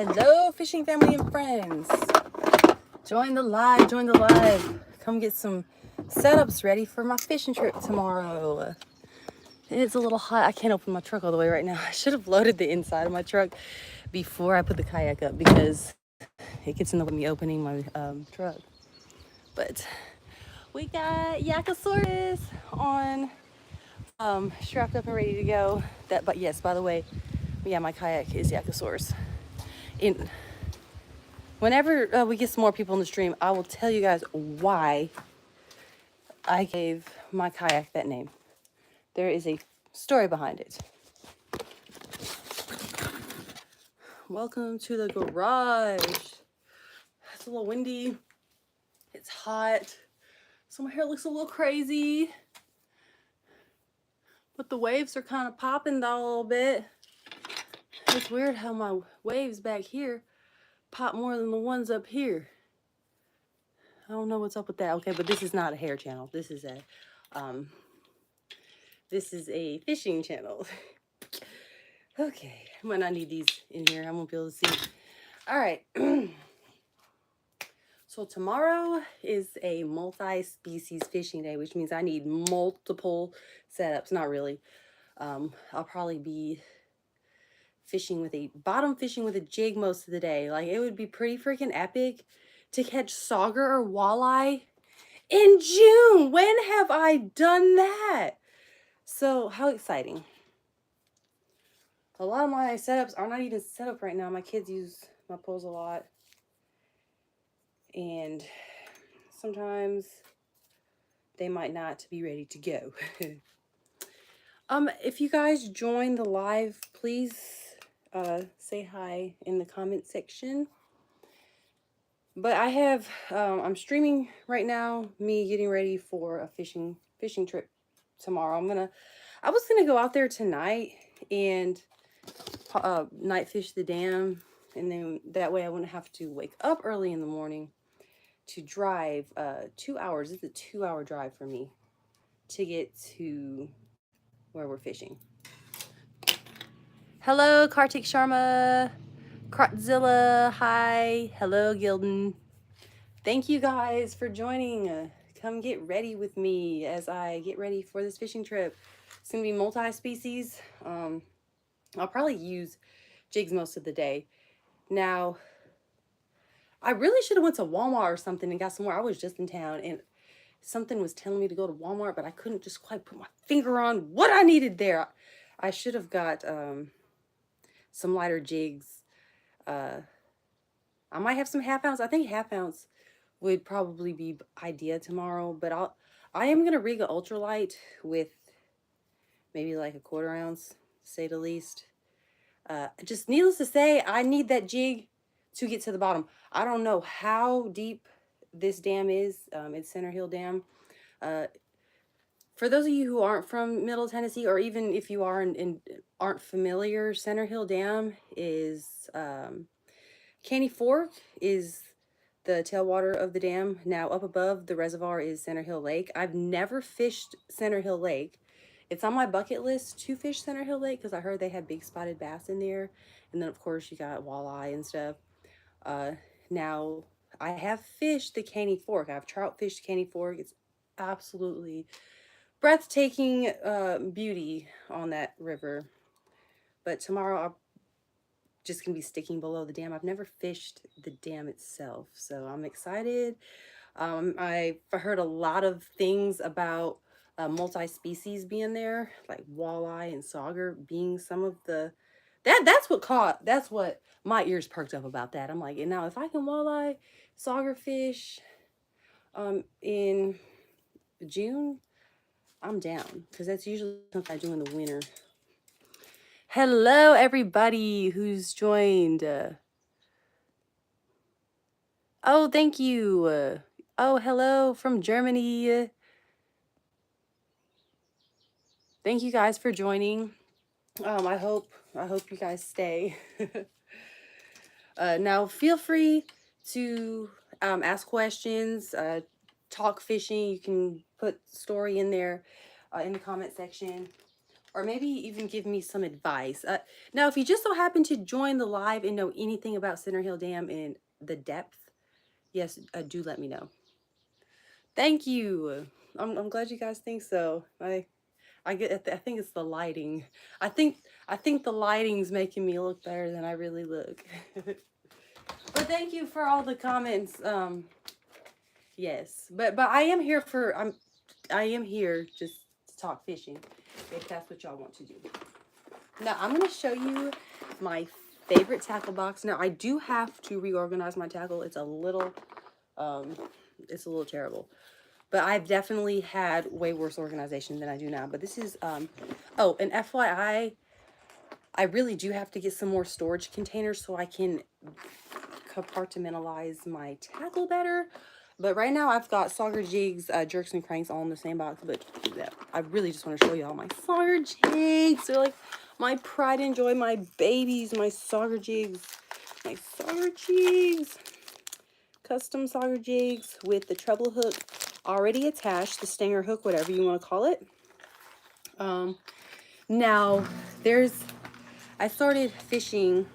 Hello, fishing family and friends. Join the live, join the live. Come get some setups ready for my fishing trip tomorrow. It's a little hot. I can't open my truck all the way right now. I should have loaded the inside of my truck before I put the kayak up because it gets in the way of me opening my truck. But we got Yakosaurus on strapped up and ready to go. But yes, by the way, yeah, my kayak is Yakosaurus. Whenever we get some more people in the stream, I will tell you guys why I gave my kayak that name. There is a story behind it. Welcome to the garage. It's a little windy. It's hot. So my hair looks a little crazy. But the waves are kind of popping down a little bit. It's weird how my waves back here pop more than the ones up here. I don't know what's up with that. Okay, but this is not a hair channel. This is a fishing channel. Okay, I might not need these in here. I won't be able to see. All right. So tomorrow is a multi-species fishing day, which means I need multiple setups. Not really. I'll probably be bottom fishing with a jig most of the day. Like, it would be pretty freaking epic to catch sauger or walleye in June. When have I done that? So how exciting. A lot of my setups are not even set up right now. My kids use my poles a lot. And sometimes they might not be ready to go. If you guys join the live, please say hi in the comment section. But I have I'm streaming right now, me getting ready for a fishing trip tomorrow. I was gonna go out there tonight and night fish the dam, and then that way I wouldn't have to wake up early in the morning to drive 2 hours. It's a 2-hour drive for me to get to where we're fishing. Hello, Kartik Sharma, Kratzilla, hi. Hello, Gildan. Thank you guys for joining. Come get ready with me as I get ready for this fishing trip. It's gonna be multi-species. I'll probably use jigs most of the day. Now, I really should have went to Walmart or something and got some more. I was just in town and something was telling me to go to Walmart, but I couldn't just quite put my finger on what I needed there. I should have got some lighter jigs. I might have some half ounce. I think half ounce would probably be idea tomorrow, but I am gonna rig an ultralight with maybe like a 1/4 ounce, to say the least. Just needless to say, I need that jig to get to the bottom. I don't know how deep this dam is. It's Center Hill Dam. For those of you who aren't from Middle Tennessee, or even if you are and aren't familiar, Center Hill Dam is Caney Fork is the tailwater of the dam. Now up above the reservoir is Center Hill Lake. I've never fished Center Hill Lake. It's on my bucket list to fish Center Hill Lake because I heard they had big spotted bass in there. And then of course you got walleye and stuff. Now I have fished the Caney Fork. I've trout fished Caney Fork. It's absolutely breathtaking beauty on that river. But tomorrow I'm just gonna be sticking below the dam. I've never fished the dam itself, so I'm excited. I've heard a lot of things about multi-species being there, like walleye and sauger being some of the that's what my ears perked up about that. I'm like, and now if I can walleye sauger fish in June, I'm down, because that's usually something I do in the winter. Hello everybody who's joined. Oh, thank you. Oh, hello from Germany. Thank you guys for joining. I hope you guys stay. Now feel free to ask questions, talk fishing. You can put story in there in the comment section, or maybe even give me some advice. Now, if you just so happen to join the live and know anything about Center Hill Dam and the depth, yes, do let me know. Thank you. I'm glad you guys think so. I think it's the lighting. I think the lighting's making me look better than I really look. But thank you for all the comments. Yes, but I am here for I am here just to talk fishing, if that's what y'all want to do. Now I'm gonna show you my favorite tackle box. Now I do have to reorganize my tackle. It's a little terrible, but I've definitely had way worse organization than I do now. But this is oh, and FYI, I really do have to get some more storage containers so I can compartmentalize my tackle better. But right now I've got Sauger jigs, jerks and cranks all in the same box. But yeah, I really just want to show y'all my Sauger jigs. They're like my pride and joy, my babies, my Sauger jigs. My Sauger jigs. Custom Sauger jigs with the treble hook already attached, the stinger hook, whatever you want to call it. Now I started fishing.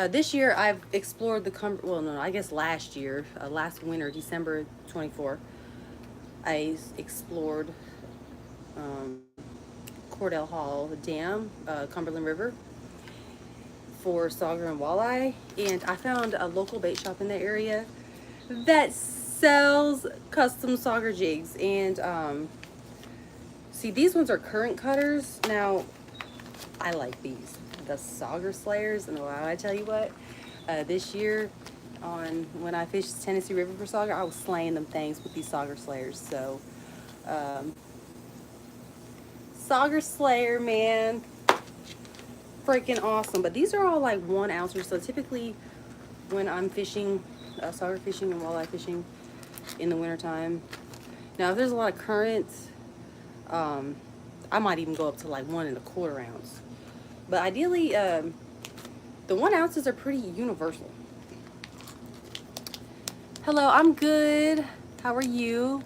This year I've explored the well, no, I guess last year, last winter, December 24, I explored Cordell Hall Dam, Cumberland River, for sauger and walleye, and I found a local bait shop in the area that sells custom sauger jigs. And see, these ones are current cutters. Now I like these, the Sauger Slayers, and wow, I tell you what, this year when I fished Tennessee River for sauger, I was slaying them things with these Sauger Slayers. So Sauger Slayer, man, freaking awesome. But these are all like 1 ounces. So typically when I'm fishing, sauger fishing and walleye fishing in the wintertime, now if there's a lot of current, I might even go up to like 1 1/4 ounce. But ideally, the 1 ounces are pretty universal. Hello, I'm good. How are you?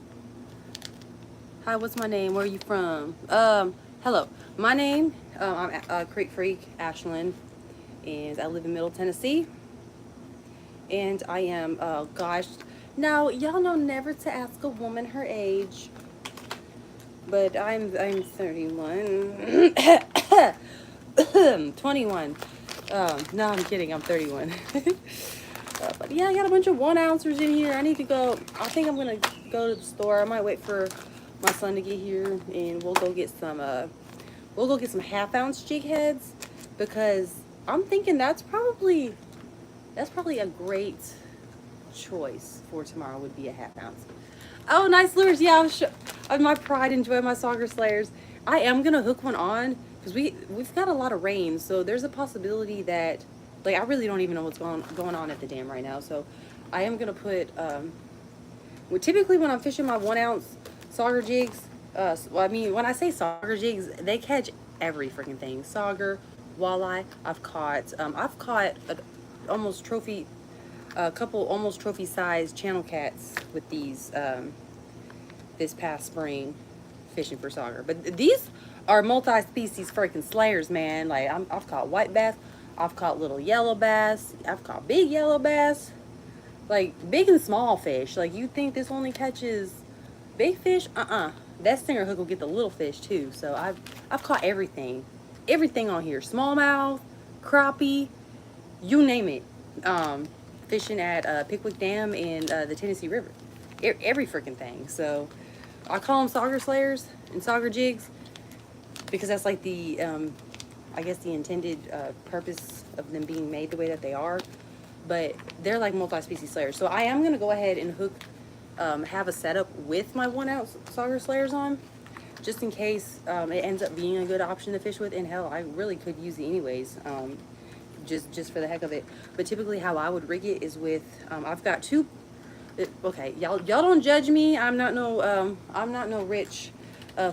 Hi, what's my name? Where are you from? Hello. My name, I'm Creek Freak Ashland, and I live in Middle Tennessee. And I am, gosh, now y'all know never to ask a woman her age, but I'm 31. 21. No, I'm kidding. I'm 31. But yeah, I got a bunch of 1 ounces in here. I need to go. I think I'm gonna go to the store. I might wait for my son to get here, and we'll go get some. We'll go get some 1/2 ounce jig heads, because I'm thinking that's probably a great choice for tomorrow. Would be a 1/2 ounce. Oh, nice lures. Yeah, my pride enjoy my Sauger Slayers. I am gonna hook one on, because we've got a lot of rain, so there's a possibility that, like, I really don't even know what's going on at the dam right now. So I am gonna put well, typically when I'm fishing my 1 ounce sauger jigs, well, I mean, when I say sauger jigs, they catch every freaking thing. Sauger, walleye. I've caught a couple almost trophy sized channel cats with these this past spring fishing for sauger. But these are multi-species freaking slayers, man. Like, I've caught white bass, I've caught little yellow bass, I've caught big yellow bass, like big and small fish. Like, you think this only catches big fish? That stinger hook will get the little fish too. So I've caught everything on here: smallmouth, crappie, you name it. Fishing at Pickwick Dam and the Tennessee River, every freaking thing. So I call them sauger slayers and sauger jigs, because that's like the I guess the intended purpose of them being made the way that they are. But they're like multi-species slayers. So I am gonna go ahead and hook, have a setup with my 1 ounce sauger slayers on, just in case it ends up being a good option to fish with. And hell, I really could use it anyways, just for the heck of it. But typically how I would rig it is with, I've got two. Okay, y'all don't judge me. I'm not no rich,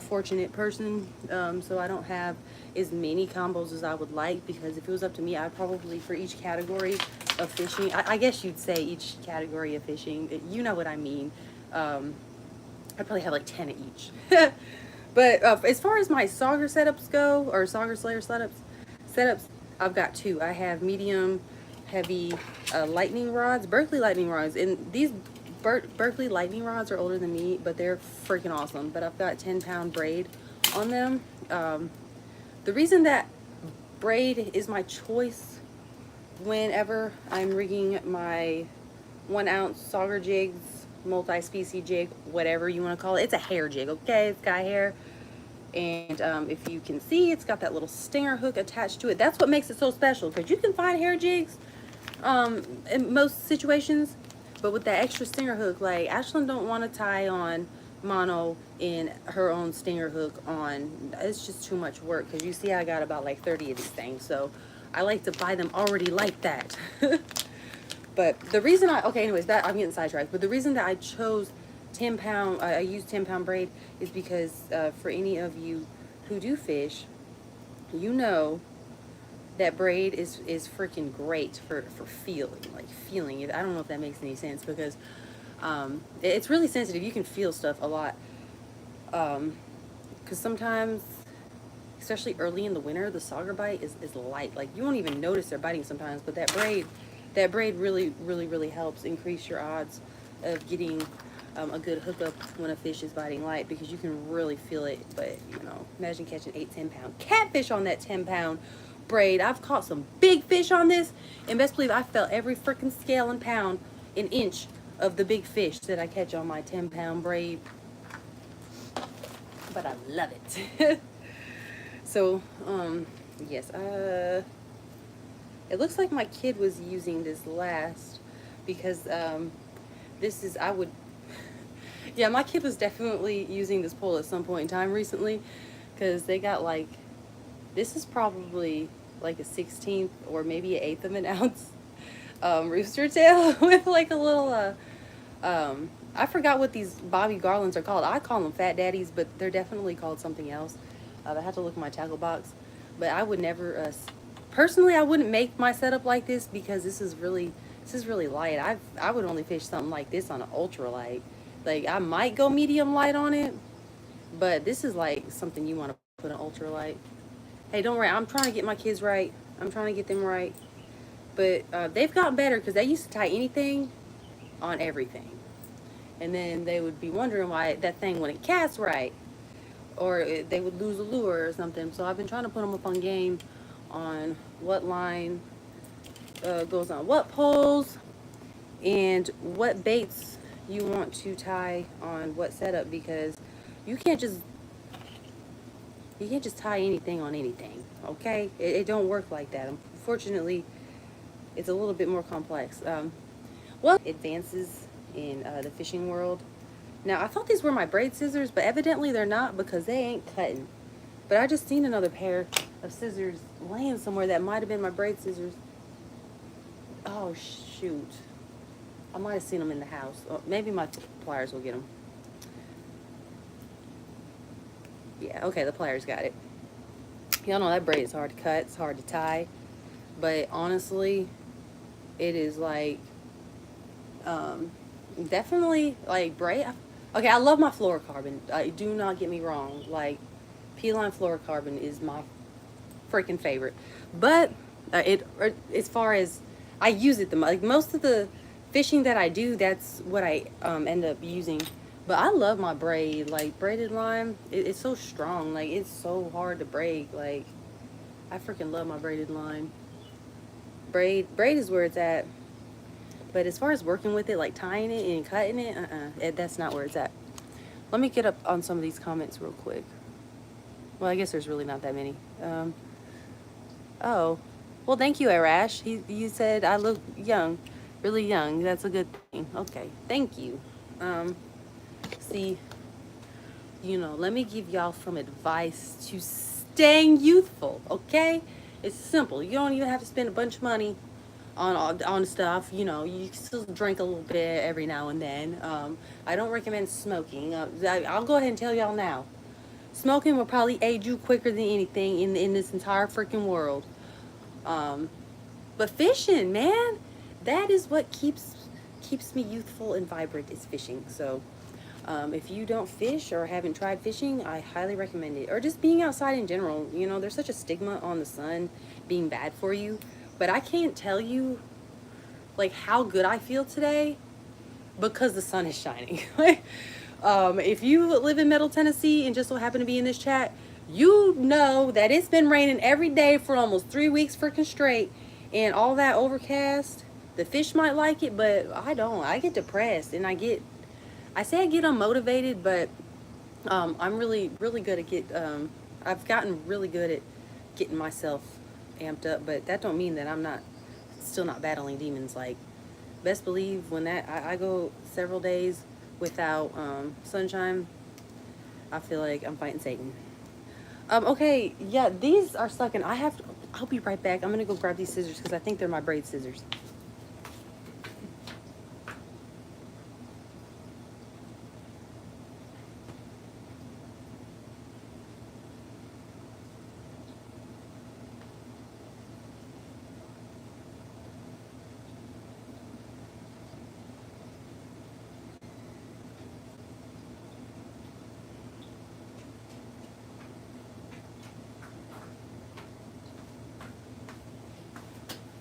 fortunate person, so I don't have as many combos as I would like, because if it was up to me, I'd probably, for each category of fishing, I guess you'd say each category of fishing, you know what I mean, I'd probably have like 10 of each. But as far as my Sauger setups go, or Sauger Slayer setups, I've got two. I have medium, heavy lightning rods, Berkeley lightning rods, and these Berkeley lightning rods are older than me, but they're freaking awesome. But I've got 10-pound braid on them. The reason that braid is my choice whenever I'm rigging my 1 ounce Sauger jigs, multi-species jig, whatever you want to call it. It's a hair jig, okay? It's got hair. And if you can see, it's got that little stinger hook attached to it. That's what makes it so special, because you can find hair jigs in most situations, but with that extra stinger hook, like Ashlyn don't want to tie on mono in her own stinger hook on. It's just too much work, because you see I got about like 30 of these things, so I like to buy them already like that. But the reason anyways, that I'm getting sidetracked, but the reason that I chose 10-pound, I use 10-pound braid is because for any of you who do fish, you know that braid is freaking great for feeling it. I don't know if that makes any sense, because it's really sensitive. You can feel stuff a lot, because sometimes, especially early in the winter, the sauger bite is light. Like, you won't even notice they're biting sometimes, but that braid really helps increase your odds of getting a good hookup when a fish is biting light, because you can really feel it. But you know, imagine catching 8-10-pound catfish on that 10-pound braid. I've caught some big fish on this, and best believe I felt every freaking scale and pound an inch of the big fish that I catch on my 10-pound braid. But I love it. So yes, it looks like my kid was using this last, because this is, yeah, my kid was definitely using this pole at some point in time recently, because they got like, this is probably like a 16th or maybe an 1/8 of an ounce rooster tail with like a little, I forgot what these Bobby Garlands are called. I call them Fat Daddies, but they're definitely called something else. I have to look in my tackle box. But I would never, personally, I wouldn't make my setup like this, because this is really light. I would only fish something like this on an ultralight. Like, I might go medium light on it, but this is like something you want to put an ultralight. Hey, don't worry, I'm trying to get my kids right. I'm trying to get them right. But they've gotten better, because they used to tie anything on everything. And then they would be wondering why that thing wouldn't cast right, or they would lose a lure or something. So I've been trying to put them up on game on what line goes on what poles, and what baits you want to tie on what setup, because you can't just tie anything on anything, okay? It don't work like that. Unfortunately, it's a little bit more complex. Well, advances in the fishing world. Now, I thought these were my braid scissors, but evidently they're not, because they ain't cutting. But I just seen another pair of scissors laying somewhere that might have been my braid scissors. Oh, shoot. I might have seen them in the house. Or maybe my pliers will get them. Yeah, okay, the pliers got it. Y'all know that braid is hard to cut. It's hard to tie. But honestly, it is like, definitely like braid. Okay, I love my fluorocarbon. Do not get me wrong. Like, P-line fluorocarbon is my freaking favorite. But as far as I use it, like most of the fishing that I do, that's what I end up using. But I love my braid, like braided line. It's so strong. Like, it's so hard to break. Like, I freaking love my braided line. Braid is where it's at. But as far as working with it, like tying it and cutting it, that's not where it's at. Let me get up on some of these comments real quick. Well, I guess there's really not that many. Oh, well, thank you, Arash. You said I look young, really young. That's a good thing. Okay, thank you. See, you know, let me give y'all some advice to staying youthful, okay? It's simple. You don't even have to spend a bunch of money on stuff. You know, you can still drink a little bit every now and then. I don't recommend smoking. I'll go ahead and tell y'all now. Smoking will probably age you quicker than anything in this entire freaking world. But fishing, man, that is what keeps me youthful and vibrant, is fishing. So If you don't fish or haven't tried fishing, I highly recommend it. Or just being outside in general. You know, there's such a stigma on the sun being bad for you. But I can't tell you, like, how good I feel today because the sun is shining. If you live in Middle Tennessee and just so happen to be in this chat, you know that it's been raining every day for almost 3 weeks freaking straight, and all that overcast. The fish might like it, but I don't. I get depressed, and I say I get unmotivated, but I'm really good at I've gotten really good at getting myself amped up, but that don't mean that I'm not still not battling demons. Like, best believe when I go several days without sunshine, I feel like I'm fighting Satan. Okay, yeah, these are stuck, and I'll be right back. I'm gonna go grab these scissors because I think they're my braid scissors.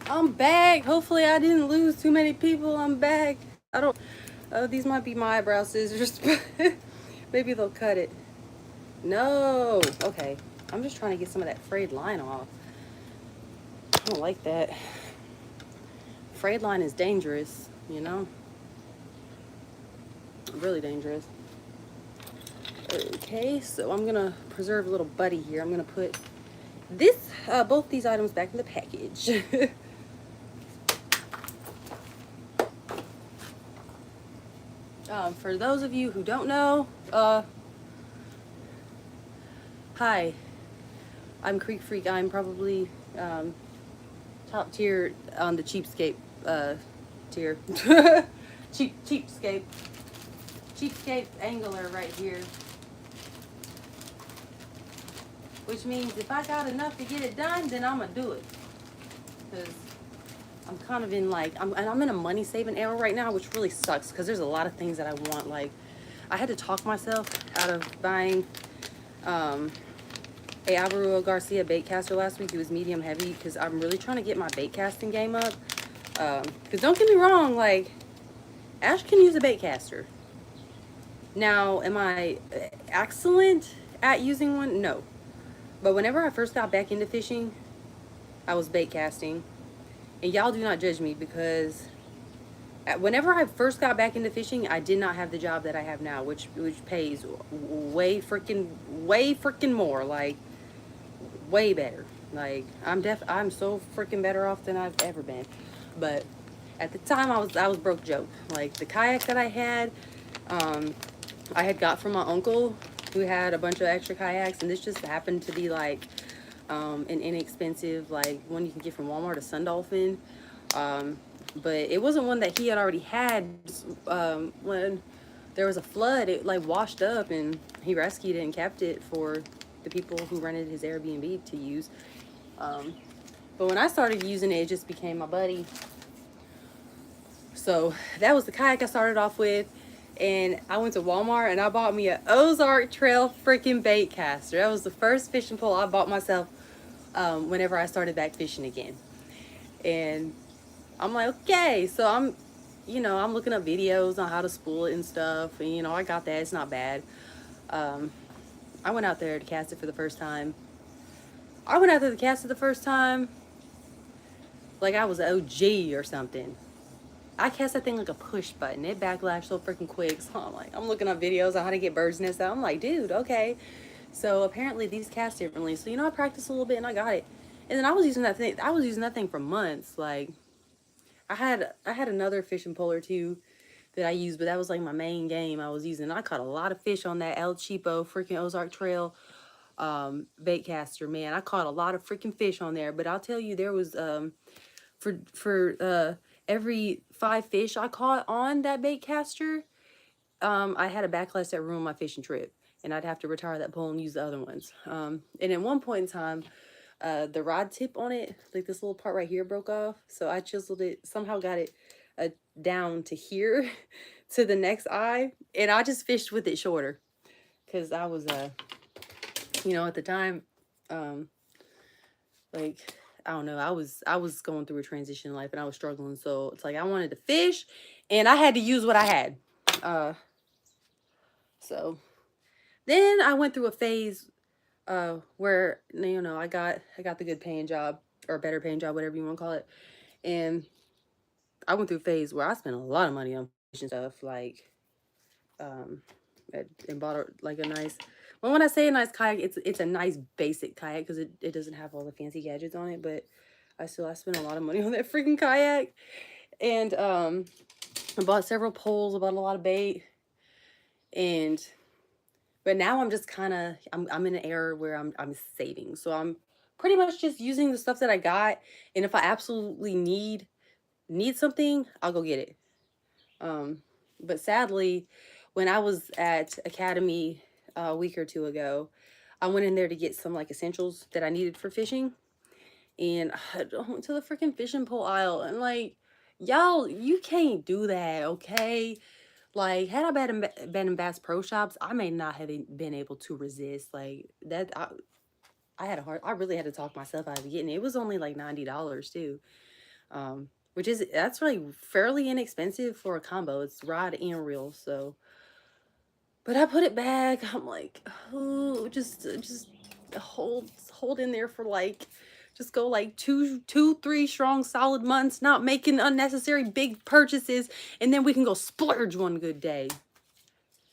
I'm back. Hopefully, I didn't lose too many people. I'm back. I don't. These might be my eyebrow scissors, but maybe they'll cut it. No. Okay. I'm just trying to get some of that frayed line off. I don't like that. Frayed line is dangerous, you know? Really dangerous. Okay, so I'm gonna preserve a little buddy here. I'm gonna put both these items back in the package. For those of you who don't know, hi, I'm Creek Freak. I'm probably top tier on the cheapskate tier. Cheapskate angler right here. Which means if I got enough to get it done, then I'm gonna do it. Because I'm kind of in I'm in a money saving era right now, which really sucks because there's a lot of things that I want. Like, I had to talk myself out of buying a Alvaro Garcia bait caster last week. It was medium heavy because I'm really trying to get my bait casting game up. Because don't get me wrong, like, Ash can use a bait caster. Now, am I excellent at using one? No. But whenever I first got back into fishing, I was bait casting. And y'all do not judge me because whenever I first got back into fishing, I did not have the job that I have now, which pays way freaking more, like way better. Like, I'm so freaking better off than I've ever been. But at the time, I was broke joke. Like, the kayak that I had got from my uncle who had a bunch of extra kayaks, and this just happened to be like an inexpensive, like, one you can get from Walmart, a Sun Dolphin. But it wasn't one that he had already had. When there was a flood, it like washed up, and he rescued it and kept it for the people who rented his Airbnb to use. But when I started using it, it just became my buddy. So that was the kayak I started off with. And I went to Walmart and I bought me a Ozark Trail freaking bait caster. That was the first fishing pole I bought myself whenever I started back fishing again. And I'm like, okay, so I'm looking up videos on how to spool it and stuff. And, I got that. It's not bad. I went out there to cast it for the first time. Like I was OG or something. I cast that thing like a push button. It backlashed so freaking quick. So I'm looking up videos on how to get bird's nest out. I'm like, dude, okay. So apparently these cast differently. So, I practiced a little bit and I got it. And then I was using that thing for months. Like, I had another fishing pole or two that I used, but that was like my main game I was using. I caught a lot of fish on that El Cheapo freaking Ozark Trail bait caster, man. I caught a lot of freaking fish on there. But I'll tell you, there was for every 5 fish I caught on that bait caster, I had a backlash that ruined my fishing trip, and I'd have to retire that pole and use the other ones. And at one point in time, the rod tip on it, like this little part right here, broke off. So I chiseled it, somehow got it down to here to the next eye, and I just fished with it shorter because I was you know, at the time, um like, I don't know, I was going through a transition in life and I was struggling, so it's like I wanted to fish and I had to use what I had. Uh so then I went through a phase where, you know, I got the good paying job, or better paying job, whatever you want to call it. And I went through a phase where I spent a lot of money on fishing stuff, like um and bought like a nice, well, when I say a nice kayak, it's a nice basic kayak because it doesn't have all the fancy gadgets on it, but I spent a lot of money on that freaking kayak. And I bought several poles, I bought a lot of bait. And but now I'm just kind of, I'm in an era where I'm saving. So I'm pretty much just using the stuff that I got, and if I absolutely need something, I'll go get it. Um but sadly, when I was at Academy a week or two ago, I went in there to get some like essentials that I needed for fishing, and I went to the freaking fishing pole aisle, and like, y'all, you can't do that, okay? Like, had I been in Bass Pro Shops, I may not have been able to resist. Like that, I had a hard. I really had to talk myself out of getting it. It was only like $90 too, which is, that's really fairly inexpensive for a combo. It's rod and reel. So, but I put it back. I'm like, oh, just hold in there for like, just go like 3 strong solid months, not making unnecessary big purchases, and then we can go splurge one good day.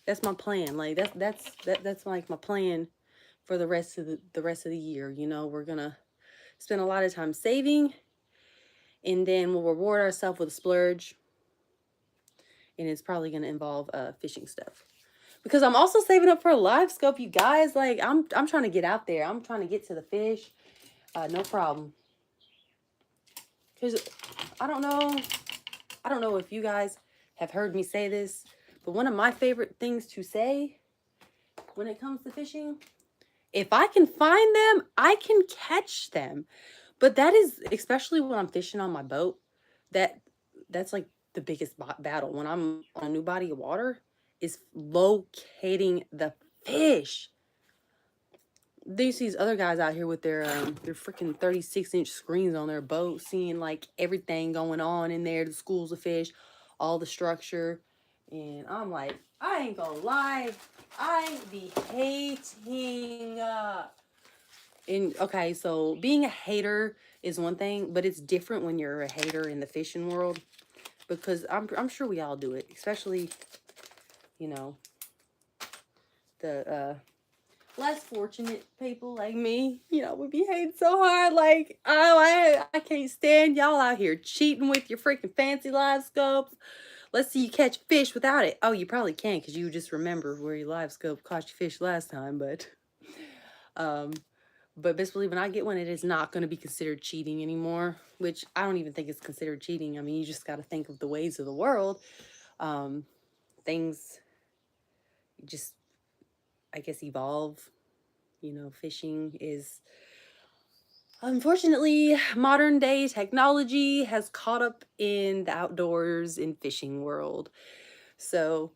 That's my plan. Like that's like my plan for the rest of the year. You know, we're gonna spend a lot of time saving, and then we'll reward ourselves with a splurge. And it's probably gonna involve fishing stuff. Because I'm also saving up for a live scope, you guys. Like I'm trying to get out there. I'm trying to get to the fish. No problem. Cause I don't know. I don't know if you guys have heard me say this, but one of my favorite things to say when it comes to fishing, if I can find them, I can catch them. But that is, especially when I'm fishing on my boat, that that's like the biggest battle when I'm on a new body of water, is locating the fish. There's these other guys out here with their freaking 36-inch screens on their boat, seeing like everything going on in there, the schools of fish, all the structure. And I'm like, I ain't gonna lie, I be hating and okay, so being a hater is one thing, but it's different when you're a hater in the fishing world, because I'm sure we all do it, especially, you know, the less fortunate people like me. You know, we be hating so hard, like, oh, I can't stand y'all out here cheating with your freaking fancy live scopes. Let's see you catch fish without it. Oh, you probably can't because you just remember where your live scope caught you fish last time, um but best believe when I get one, it is not going to be considered cheating anymore, which I don't even think it's considered cheating. I mean, you just got to think of the ways of the world. Things just, I guess, evolve. You know, fishing is, unfortunately, modern day technology has caught up in the outdoors in fishing world. So,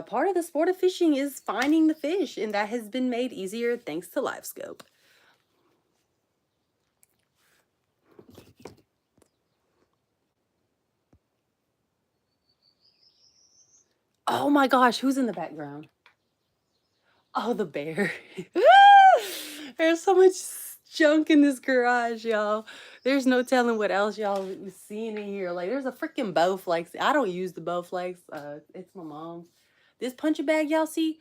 part of the sport of fishing is finding the fish, and that has been made easier thanks to LiveScope. Oh my gosh, who's in the background? Oh, the bear. There's so much junk in this garage, y'all. There's no telling what else y'all is seeing in here. Like, there's a freaking Bowflex. I don't use the Bowflex. It's my mom's. This punching bag y'all see,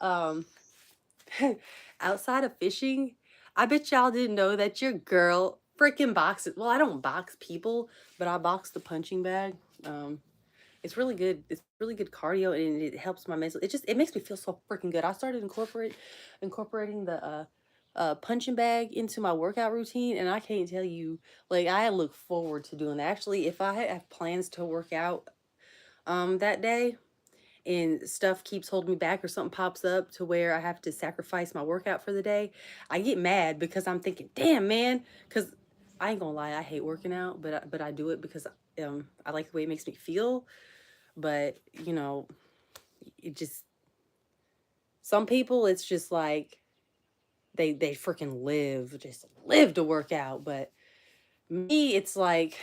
um, outside of fishing, I bet y'all didn't know that your girl freaking boxes. Well, I don't box people, but I box the punching bag. It's really good. It's really good cardio, and it helps my mental. It makes me feel so freaking good. I started incorporating the punching bag into my workout routine, and I can't tell you, like, I look forward to doing that. Actually, if I have plans to work out that day and stuff keeps holding me back, or something pops up to where I have to sacrifice my workout for the day, I get mad because I'm thinking, damn, man, because I ain't gonna lie, I hate working out, but I do it because I like the way it makes me feel. But, you know, it just, some people, it's just like, they freaking live to work out. But me, it's like,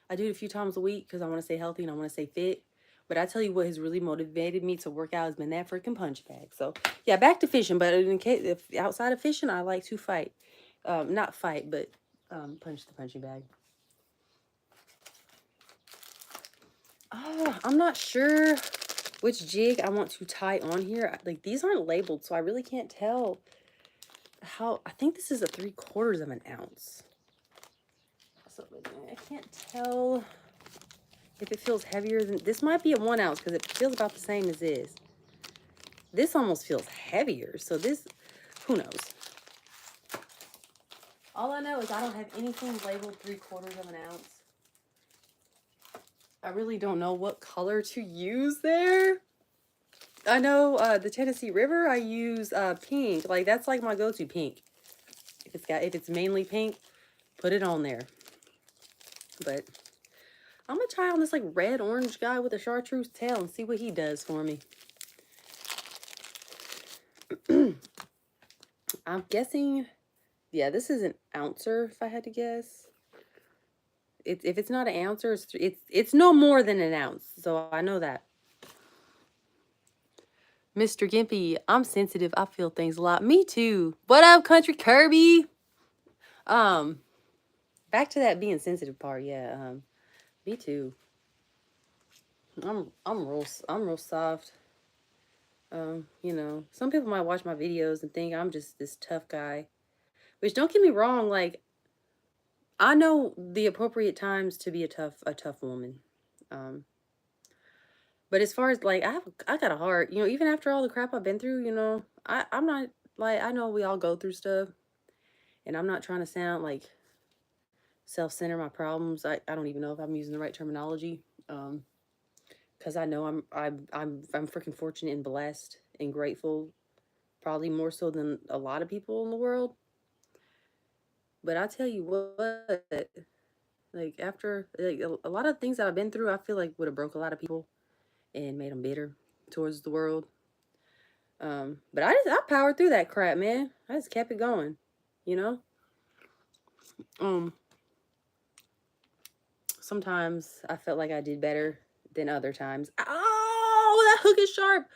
I do it a few times a week because I want to stay healthy and I want to stay fit. But I tell you what has really motivated me to work out has been that freaking punch bag. So yeah, back to fishing. But in case, if outside of fishing, I like to fight, not fight, but punch the punching bag. I'm not sure which jig I want to tie on here. Like, these aren't labeled, so I really can't tell how. I think this is a 3/4 of an ounce. So I can't tell if it feels heavier than this. Might be a 1 ounce because it feels about the same as this. This almost feels heavier. So this, who knows? All I know is I don't have anything labeled 3/4 of an ounce. I really don't know what color to use there. I know the Tennessee River, I use pink. Like, that's like my go-to pink. If it's mainly pink, put it on there. But I'm gonna try on this like red orange guy with a chartreuse tail and see what he does for me. I'm guessing, yeah, this is an ouncer if I had to guess. If it's not an ouncer, it's no more than an ounce. So I know that. Mr. Gimpy, I'm sensitive. I feel things a lot. Me too. What up, Country Kirby? Back to that being sensitive part. Yeah. Me too. I'm real soft. You know, some people might watch my videos and think I'm just this tough guy. Which, don't get me wrong, like, I know the appropriate times to be a tough woman. But as far as like, I got a heart, you know, even after all the crap I've been through, you know, I'm not like, I know we all go through stuff, and I'm not trying to sound like self-center my problems. I don't even know if I'm using the right terminology. Because I know I'm freaking fortunate and blessed and grateful, probably more so than a lot of people in the world. But I tell you what, like, after like a lot of things that I've been through, I feel like would have broke a lot of people and made them bitter towards the world. But I powered through that crap, man. I just kept it going, you know. Sometimes I felt like I did better than other times. Oh, that hook is sharp.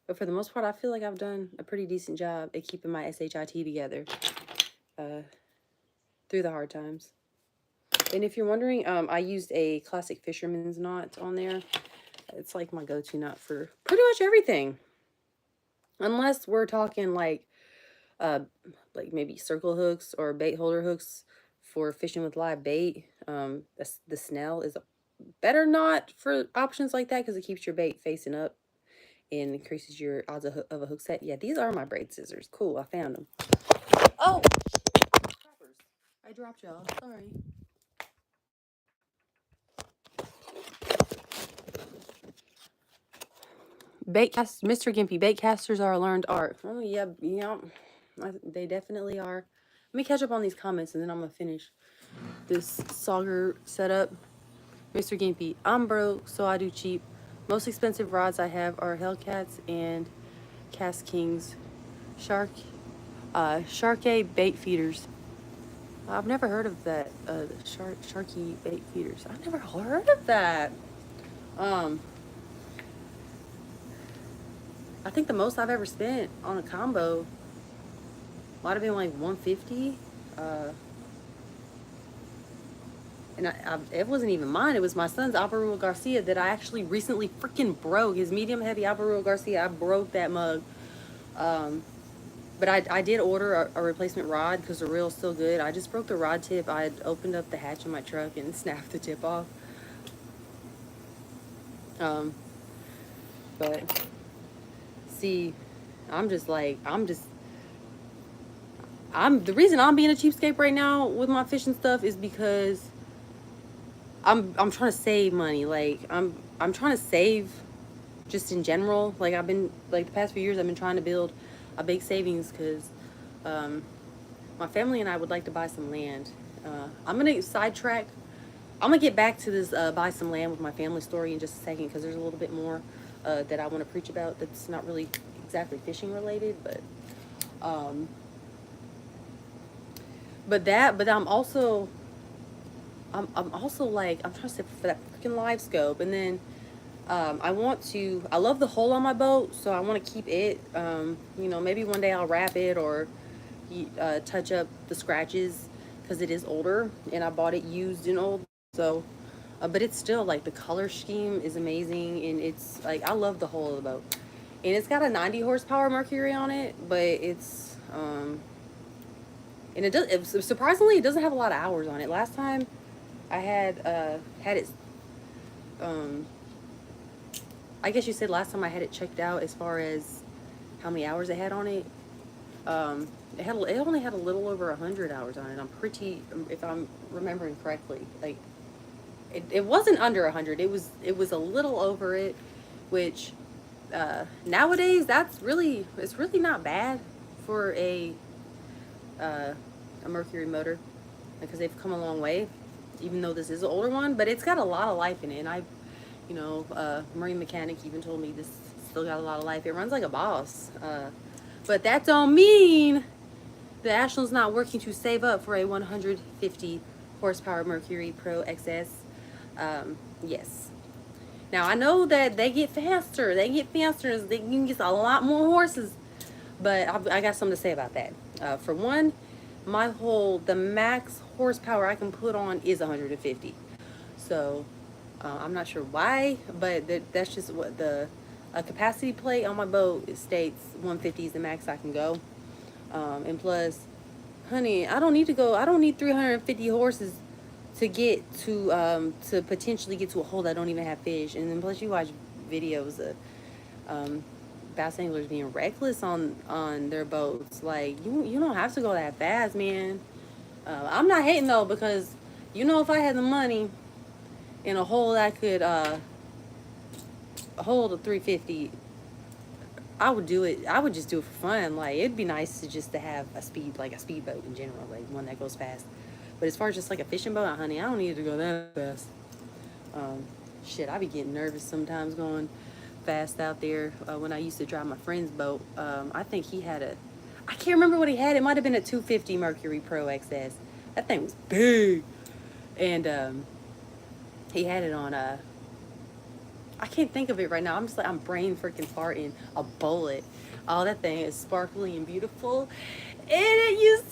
But for the most part, I feel like I've done a pretty decent job at keeping my SHIT together through the hard times. And if you're wondering, I used a classic fisherman's knot on there. It's like my go-to knot for pretty much everything. Unless we're talking like maybe circle hooks or bait holder hooks for fishing with live bait. The Snell is a better knot for options like that because it keeps your bait facing up and increases your odds of a hook set. Yeah, these are my braid scissors. Cool, I found them. Oh, I dropped y'all. Sorry. Mr. Gimpy, bait casters are a learned art. Oh yeah, they definitely are. Let me catch up on these comments and then I'm gonna finish this Sauger setup. Mr. Gimpy, I'm broke, so I do cheap. Most expensive rods I have are Hellcats and Cast Kings. Sharkey bait feeders. I've never heard of that. Sharky bait feeders. I've never heard of that. I think the most I've ever spent on a combo might have been like $150. And it wasn't even mine. It was my son's Alvaro Garcia that I actually recently freaking broke. His medium heavy Alvaro Garcia. I broke that mug. But I did order a replacement rod because the reel's still good. I just broke the rod tip. I had opened up the hatch in my truck and snapped the tip off. But see, the reason I'm being a cheapskate right now with my fishing stuff is because I'm trying to save money. Like, I'm trying to save just in general. Like, I've been, like, the past few years I've been trying to build a big savings because my family and I would like to buy some land. I'm gonna sidetrack I'm gonna get back to this buy some land with my family story in just a second, because there's a little bit more that I want to preach about that's not really exactly fishing related, um, but I'm also like, I'm trying to say for that freaking live scope, and then I love the hole on my boat, so I want to keep it. You know, maybe one day I'll wrap it or touch up the scratches, because it is older and I bought it used and old. So, but it's still like the color scheme is amazing, and it's like I love the whole of the boat. And it's got a 90 horsepower Mercury on it, but and surprisingly it doesn't have a lot of hours on it. Last time I had it, um, I guess you said last time I had it checked out as far as how many hours it had on it. It only had a little over 100 hours on it. I'm pretty, if I'm remembering correctly, like it wasn't under 100. It was a little over it, which nowadays it's really not bad for a Mercury motor, because they've come a long way, even though this is an older one. But it's got a lot of life in it, and marine mechanic even told me this still got a lot of life. It runs like a boss, but that don't mean the Ashland's not working to save up for a 150 horsepower Mercury Pro XS. Yes. Now I know that they get faster. They can get a lot more horses. But I got something to say about that. For one, the max horsepower I can put on is 150. So I'm not sure why, but that's just what the capacity plate on my boat, it states 150 is the max I can go. And plus, honey, I don't need 350 horses to get to potentially get to a hole that don't even have fish. And then plus you watch videos of bass anglers being reckless on their boats. Like, you don't have to go that fast, man. I'm not hating though, because if I had the money in a hole that could hold a 350, I would do it. I would just do it for fun. Like, it'd be nice to have a speedboat in general, like one that goes fast. But as far as just like a fishing boat, honey, I don't need to go that fast. Shit, I be getting nervous sometimes going fast out there. When I used to drive my friend's boat, I think he had I can't remember what he had. It might have been a 250 Mercury Pro XS. That thing was big. And he had it on I can't think of it right now. I'm brain freaking farting. A Bullet. Oh, that thing is sparkly and beautiful. And it used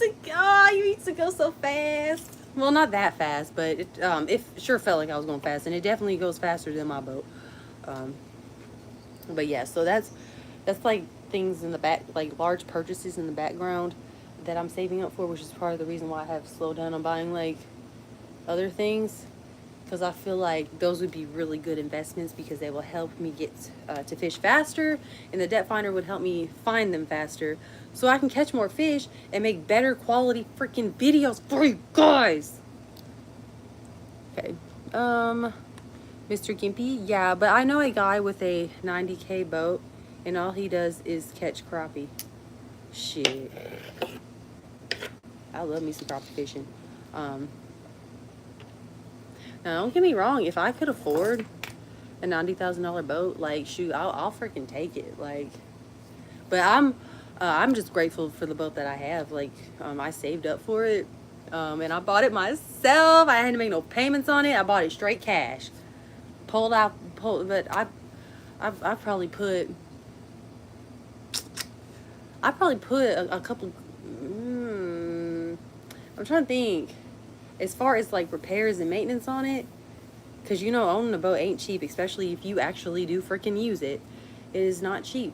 to go so fast. Well, not that fast, but it sure felt like I was going fast, and it definitely goes faster than my boat. But yeah, so that's like things in the back, like large purchases in the background that I'm saving up for, which is part of the reason why I have slowed down on buying like other things. Because I feel like those would be really good investments, because they will help me get to fish faster, and the depth finder would help me find them faster, so I can catch more fish and make better quality freaking videos for you guys. Okay, Mr. Gimpy, yeah, but I know a guy with a 90K boat, and all he does is catch crappie. Shit, I love me some crappie fishing. Now, don't get me wrong. If I could afford a $90,000 boat, like, shoot, I'll freaking take it. Like, but I'm just grateful for the boat that I have. Like, I saved up for it, and I bought it myself. I hadn't made no payments on it. I bought it straight cash. But I probably put a couple. I'm trying to think. As far as like repairs and maintenance on it, because owning a boat ain't cheap, especially if you actually do freaking use it. It is not cheap.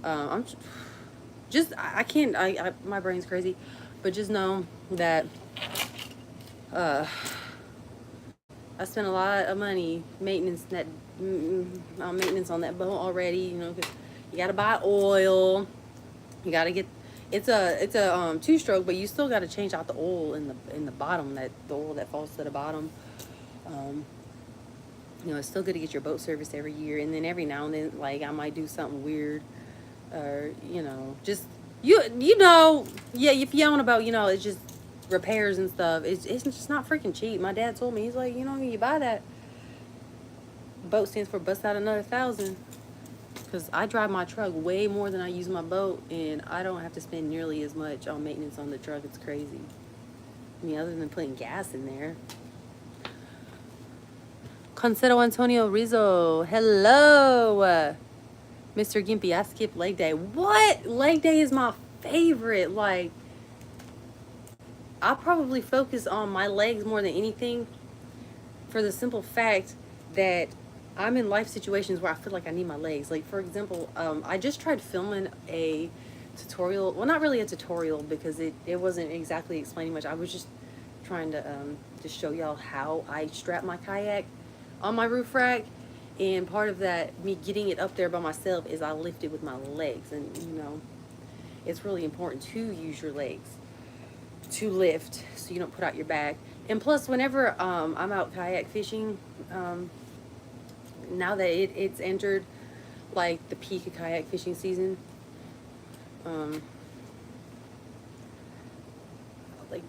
I can't. My brain's crazy, but just know that I spent a lot of money maintenance on that boat already. Cause you gotta buy oil. You gotta get. It's a 2-stroke, but you still got to change out the oil in the bottom, the oil that falls to the bottom. It's still good to get your boat serviced every year, and then every now and then, like, I might do something weird, or just yeah. If you own a boat, it's just repairs and stuff. It's just not freaking cheap. My dad told me, he's like, you know, you buy that, boat stands for bust out another 1,000. Because I drive my truck way more than I use my boat, and I don't have to spend nearly as much on maintenance on the truck. It's crazy. I mean, other than putting gas in there. Concedo Antonio Rizzo. Hello. Mr. Gimpy, I skipped leg day. What? Leg day is my favorite. Like, I probably focus on my legs more than anything for the simple fact that I'm in life situations where I feel like I need my legs. Like, for example, I just tried filming a tutorial. Well, not really a tutorial because it wasn't exactly explaining much. I was just trying to just show y'all how I strap my kayak on my roof rack. And part of that, me getting it up there by myself, is I lift it with my legs. And, you know, it's really important to use your legs to lift so you don't put out your back. And plus, whenever I'm out kayak fishing, now that it's entered like the peak of kayak fishing season, like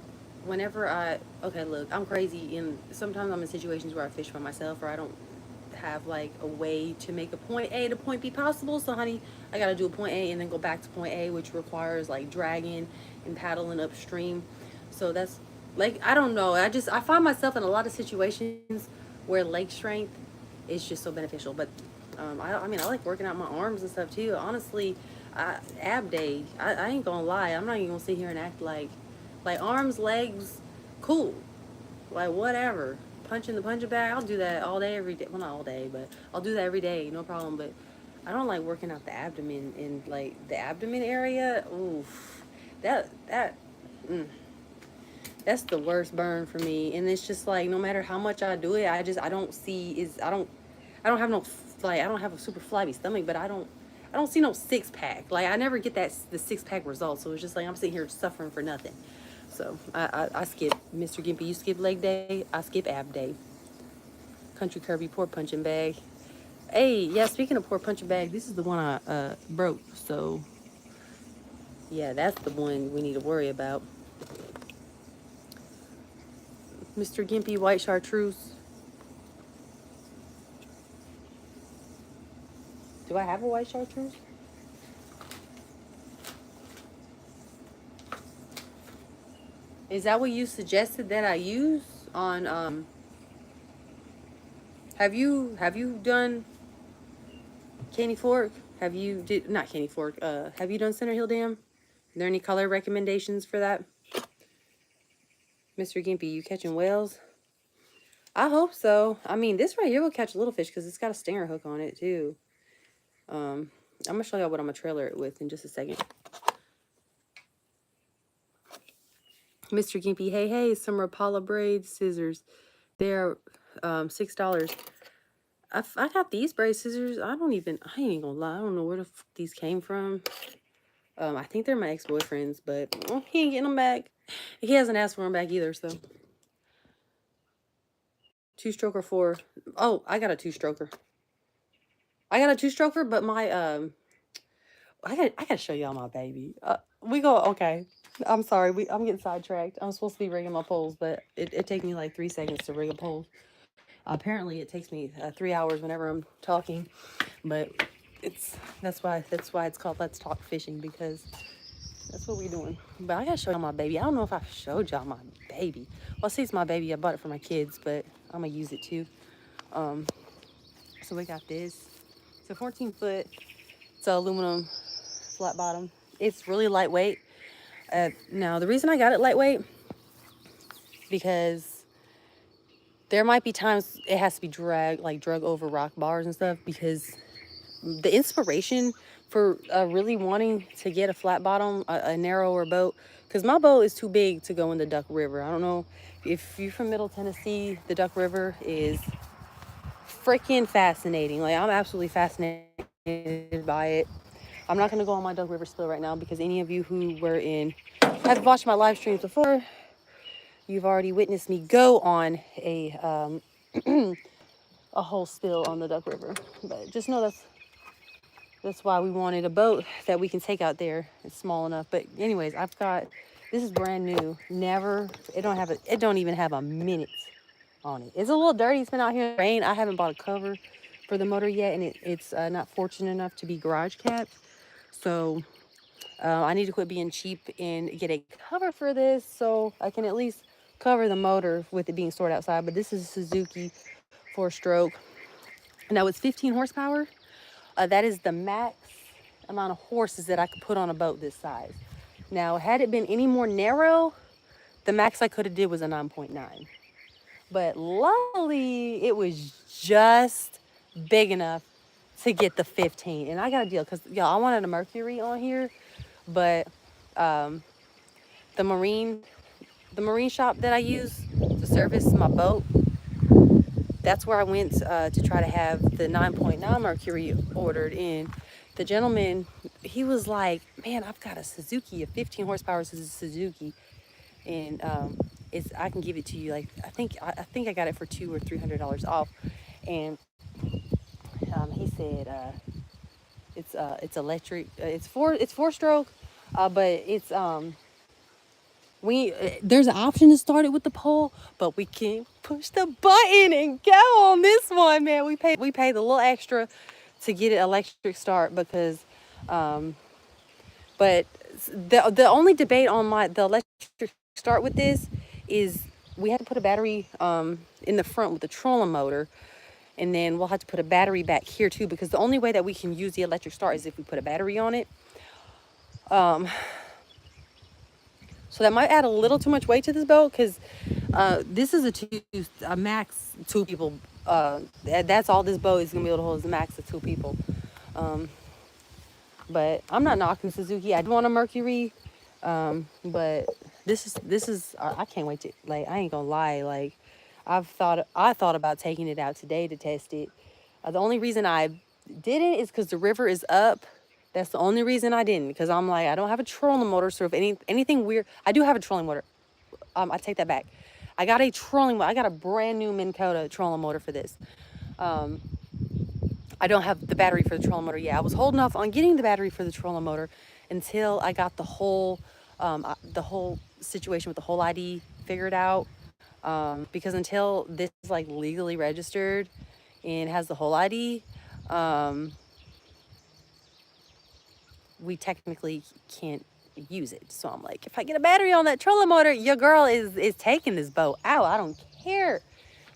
whenever okay, look, I'm crazy, and sometimes I'm in situations where I fish by myself, or I don't have like a way to make a point A to point B possible. So honey, I gotta do a point A and then go back to point A, which requires like dragging and paddling upstream. So that's like, I don't know, I find myself in a lot of situations where leg strength is just so beneficial. But I mean, I like working out my arms and stuff too, honestly. Ab day, I ain't gonna lie, I'm not even gonna sit here and act like arms, legs, cool, like whatever. Punching the punching bag, I'll do that all day, every day. Well, not all day, but I'll do that every day, no problem. But I don't like working out the abdomen, and like the abdomen area. Oof, that that's the worst burn for me. And it's just like, no matter how much I do it, I don't see is I don't have no, like, I don't have a super flabby stomach, but I don't see no six pack. Like, I never get the 6 pack result. So it's just like I'm sitting here suffering for nothing. So I skip Mr. Gimpy. You skip leg day. I skip ab day. Country Kirby poor punching bag. Hey, yeah. Speaking of poor punching bag, this is the one I broke. So yeah, that's the one we need to worry about. Mr. Gimpy white chartreuse. Do I have a white chartreuse? Is that what you suggested that I use on have you done Caney Fork? Have you did not Caney Fork, have you done Center Hill Dam? Are there any color recommendations for that? Mr. Gimpy, you catching whales? I hope so. I mean, this right here will catch a little fish because it's got a stinger hook on it too. I'm gonna show y'all what I'm gonna trailer it with in just a second. Mr. Gimpy, hey, some Rapala braid scissors. They're $6. I got these braid scissors. I ain't even gonna lie. I don't know where these came from. I think they're my ex-boyfriend's, but he ain't getting them back. He hasn't asked for them back either, so. 2-stroker 4. Oh, I got a 2-stroker. But my I gotta show y'all my baby. Okay. I'm sorry. I'm getting sidetracked. I'm supposed to be rigging my poles, but it takes me like 3 seconds to rig a pole. Apparently, it takes me 3 hours whenever I'm talking, but that's why it's called Let's Talk Fishing, because that's what we're doing. But I gotta show y'all my baby. I don't know if I showed y'all my baby. Well, see, it's my baby. I bought it for my kids, but I'm gonna use it too. So we got this. It's a 14-foot. It's an aluminum flat bottom. It's really lightweight. Now, the reason I got it lightweight, because there might be times it has to be drug over rock bars and stuff, because the inspiration for really wanting to get a flat bottom, a narrower boat, because my boat is too big to go in the Duck River. I don't know if you're from Middle Tennessee. The Duck River is freaking fascinating. Like, I'm absolutely fascinated by it. I'm not going to go on my Duck River spill right now, because any of you who have watched my live streams before, you've already witnessed me go on a whole spill on the Duck River. But just know that's why we wanted a boat that we can take out there. It's small enough. But anyways, I've got This is brand new. Never, it don't even have a minute on it. It's a little dirty. It's been out here in the rain. I haven't bought a cover for the motor yet, and it's not fortunate enough to be garage capped. So I need to quit being cheap and get a cover for this so I can at least cover the motor with it being stored outside. But this is a Suzuki 4-stroke. Now it's 15 horsepower. That is the max amount of horses that I could put on a boat this size. Now, had it been any more narrow, the max I could have did was a 9.9. But luckily, it was just big enough to get the 15. And I got a deal because, y'all, I wanted a Mercury on here, but the marine shop that I use to service my boat, that's where I went to try to have the 9.9 Mercury ordered. And the gentleman, he was like, man, I've got a Suzuki, a 15 horsepower Suzuki, and I can give it to you. Like, I think I got it for $200 or $300 off. And he said it's electric. It's 4-stroke, but it's there's an option to start it with the pole, but we can't push the button and go on this one, man. We paid the little extra to get it electric start because but the only debate on the electric start with this is we had to put a battery in the front with the trolling motor, and then we'll have to put a battery back here too, because the only way that we can use the electric start is if we put a battery on it. So that might add a little too much weight to this boat, because this is a max 2 people. That's all this boat is gonna be able to hold, is a max of 2 people. But I'm not knocking Suzuki. I do want a Mercury, but this is I can't wait to, like, I ain't gonna lie, like I thought about taking it out today to test it. The only reason I didn't is because the river is up. That's the only reason I didn't, because I'm like, I don't have a trolling motor, so if anything weird, I do have a trolling motor. I take that back. I got a brand new Minn Kota trolling motor for this. I don't have the battery for the trolling motor yet. I was holding off on getting the battery for the trolling motor until I got the whole situation with the whole ID figured out. Because until this is like legally registered and has the whole ID, we technically can't use it. So I'm like, if I get a battery on that trolling motor, your girl is taking this boat out. I don't care.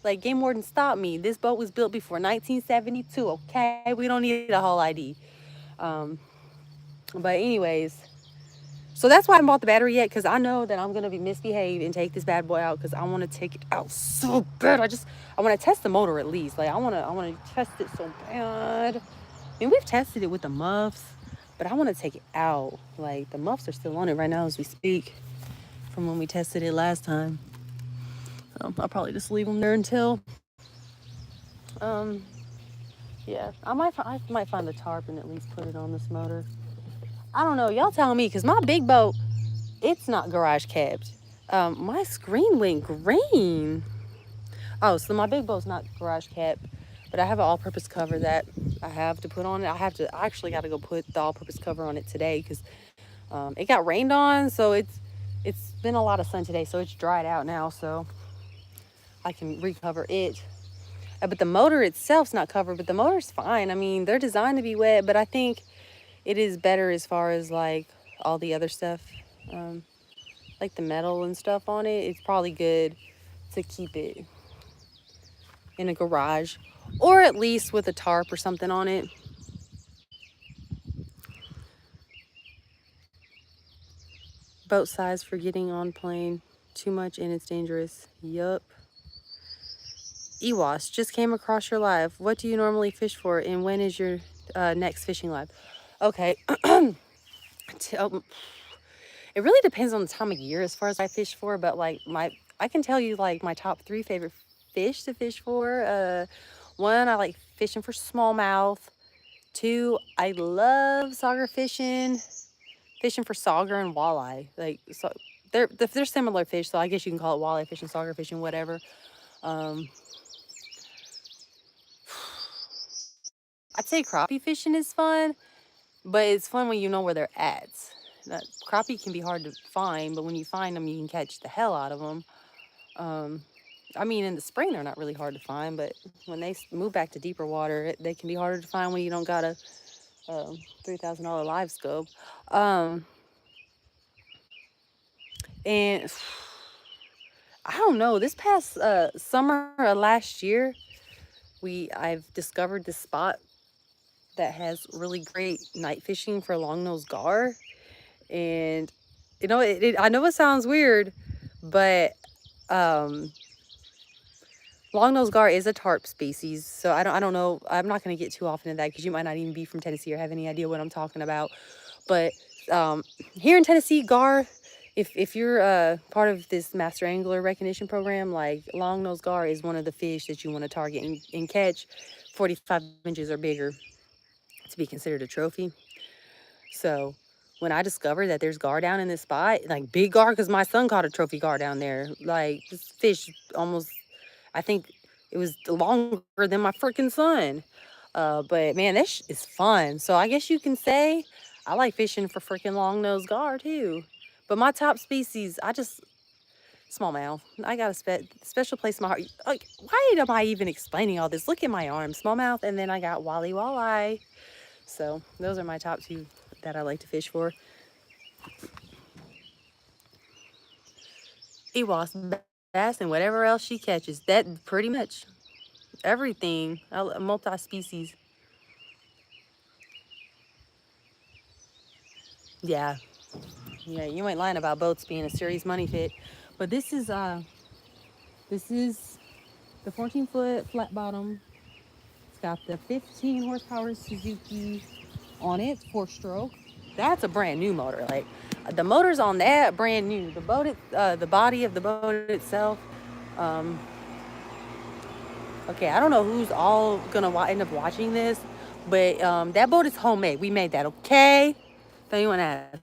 Like, Game Warden, stop me. This boat was built before 1972, okay? We don't need a whole ID. But anyways, so that's why I haven't bought the battery yet, because I know that I'm going to be misbehaved and take this bad boy out, because I want to take it out so bad. I want to test the motor at least. Like, I want to test it so bad. I mean, we've tested it with the muffs, but I want to take it out. Like, the muffs are still on it right now as we speak from when we tested it last time. I'll probably just leave them there until, yeah, I might find a tarp and at least put it on this motor. I don't know. Y'all tell me, because my big boat, it's not garage capped. My screen went green. Oh, so my big boat's not garage capped, but I have an all-purpose cover that I have to put on it. I actually got to go put the all-purpose cover on it today, because it got rained on, so it's been a lot of sun today, so it's dried out now, so I can recover it. But the motor itself's not covered, but the motor's fine. I mean, they're designed to be wet, but I think it is better as far as like all the other stuff, like the metal and stuff on it. It's probably good to keep it in a garage, or at least with a tarp or something on it. Boat size for getting on plane. Too much and it's dangerous. Yup. Ewas, just came across your live. What do you normally fish for, and when is your next fishing live? Okay. It really depends on the time of year as far as I fish for, but like I can tell you like my top 3 favorite fish to fish for. 1, I like fishing for smallmouth. 2, I love sauger fishing for sauger and walleye. Like, so they're similar fish, so I guess you can call it walleye fishing, sauger fishing, whatever. I'd say crappie fishing is fun, but it's fun when you know where they're at. crappie can be hard to find, but when you find them, you can catch the hell out of them. Um, I mean, in the spring, they're not really hard to find, but when they move back to deeper water, they can be harder to find when you don't got a $3,000 live scope. Um, and I don't know. This past summer last year, I've discovered this spot that has really great night fishing for longnose gar, and I know it sounds weird, but um, longnose gar is a tarp species, so I don't know. I'm not going to get too often into that because you might not even be from Tennessee or have any idea what I'm talking about. But here in Tennessee, gar, if you're part of this master angler recognition program, like longnose gar is one of the fish that you want to target and catch 45 inches or bigger to be considered a trophy. So when I discovered that there's gar down in this spot, like big gar, because my son caught a trophy gar down there, like this fish almost, I think it was longer than my freaking son. But man, this is fun. So I guess you can say I like fishing for freaking long-nosed gar too. But my top species, smallmouth. I got a special place in my heart. Like, why am I even explaining all this? Look at my arm, smallmouth, and then I got wally walleye. So those are my top two that I like to fish for. Ewas, bass, and whatever else she catches. That pretty much everything. Multi-species. Yeah, you ain't lying about boats being a serious money pit. But this is the 14-foot flat bottom. It's got the 15 horsepower Suzuki on it, 4-stroke. That's a brand new motor. Like the motors on that brand new. The the body of the boat itself. Um, okay, I don't know who's all gonna end up watching this, but that boat is homemade. We made that. Okay, if anyone asks,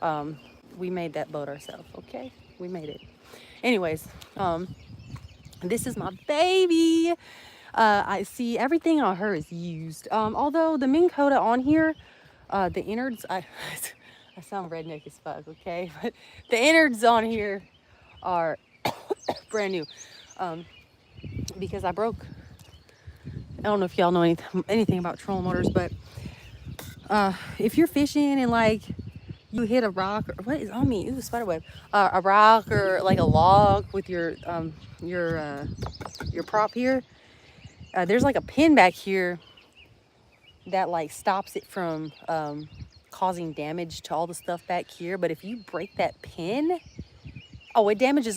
um, we made that boat ourselves. Okay, we made it. Anyways, this is my baby. I see everything on her is used. Although the Minn Kota on here, the innards, I sound redneck as fuck, okay? But the innards on here are brand new. Because I don't know if y'all know anything about trolling motors, but if you're fishing and like you hit a rock, or what is on me? Ooh, spider web. A rock or like a log with your prop here. There's like a pin back here that like stops it from causing damage to all the stuff back here. But if you break that pin, it will damage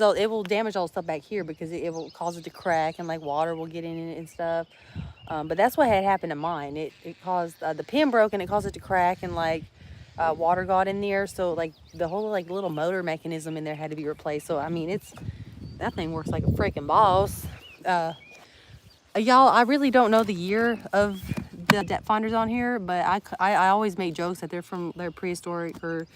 all the stuff back here because it will cause it to crack and like water will get in it and stuff. But that's what had happened to mine. It caused the pin broke and it caused it to crack and like water got in there. So like the whole like little motor mechanism in there had to be replaced. So I mean that thing works like a freaking boss. Y'all, I really don't know the year of the depth finders on here, but I always make jokes that they're prehistoric, or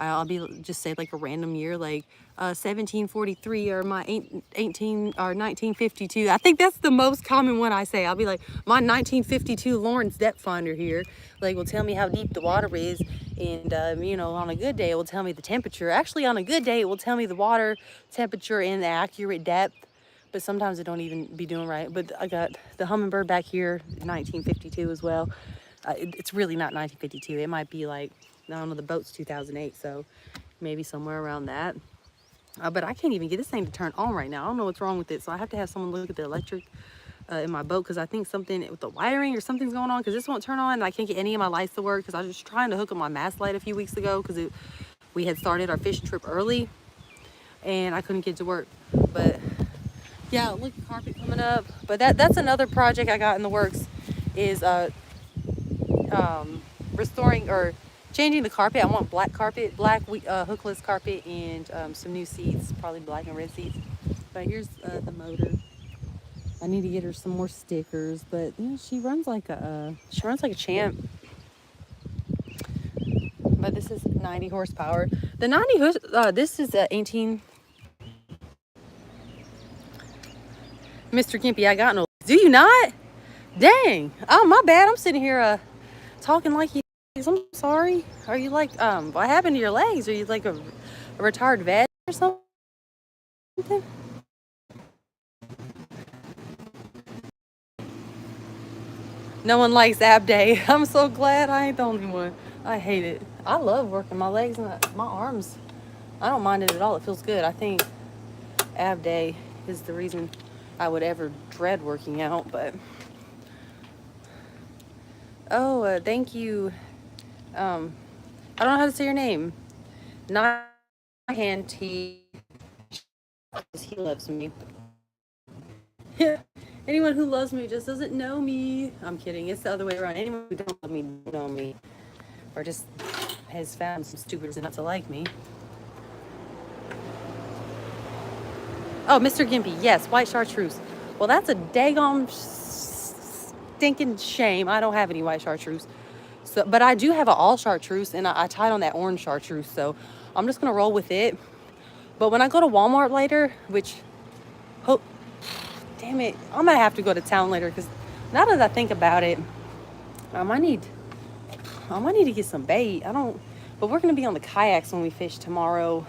I'll just say like a random year, like 1743 or my 1952. I think that's the most common one I say. I'll be like, my 1952 Lawrence depth finder here, like will tell me how deep the water is, and on a good day it will tell me the temperature. Actually, on a good day it will tell me the water temperature and the accurate depth. But sometimes it don't even be doing right. But I got the Humminbird back here, 1952 as well. It's really not 1952. It might be like, I don't know, the boat's 2008, so maybe somewhere around that. But I can't even get this thing to turn on right now. I don't know what's wrong with it, so I have to have someone look at the electric in my boat, because I think something with the wiring or something's going on, because this won't turn on, and I can't get any of my lights to work, because I was just trying to hook up my mast light a few weeks ago, because we had started our fishing trip early, and I couldn't get it to work. But yeah, look, carpet coming up. But that's another project I got in the works, is restoring or changing the carpet. I want black carpet, hookless carpet, and some new seats, probably black and red seats. But here's the motor. I need to get her some more stickers, but she runs like a champ. But this is 90 horsepower. The 90 this is 18. Mr. Gimpy, I got no. Do you not? Dang. Oh, my bad. I'm sitting here talking like you I'm sorry. Are you like, what happened to your legs? Are you like a retired vet or something? No one likes ab day. I'm so glad I ain't the only one. I hate it. I love working my legs and my arms. I don't mind it at all. It feels good. I think ab day is the reason I would ever dread working out. But oh, thank you. Um, I don't know how to say your name. Not hand tea. He loves me. Anyone who loves me just doesn't know me. I'm kidding. It's the other way around. Anyone who don't love me don't know me, or just has found some stupid reason not to like me. Oh, Mr. Gimpy, yes, white chartreuse. Well, that's a daggone stinking shame. I don't have any white chartreuse. So, but I do have an all chartreuse, and I tied on that orange chartreuse. So I'm just gonna roll with it. But when I go to Walmart later, which, hope, damn it, I'm gonna have to go to town later because now that I think about it, I might need to get some bait. I don't, but we're gonna be on the kayaks when we fish tomorrow.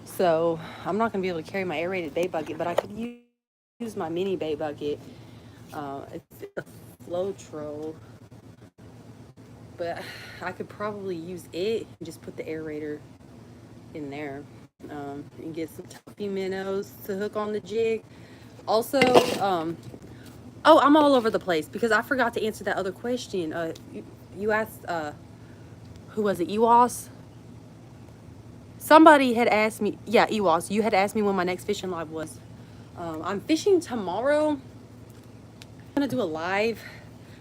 So I'm not gonna be able to carry my aerated bait bucket, but I could use my mini bait bucket. It's a Flotro, but I could probably use it and just put the aerator in there, and get some toughy minnows to hook on the jig. Also, oh, I'm all over the place because I forgot to answer that other question. You asked, who was it, Ewas? Somebody had asked me, yeah, Ewas, you had asked me when my next fishing live was. I'm fishing tomorrow. I'm gonna do a live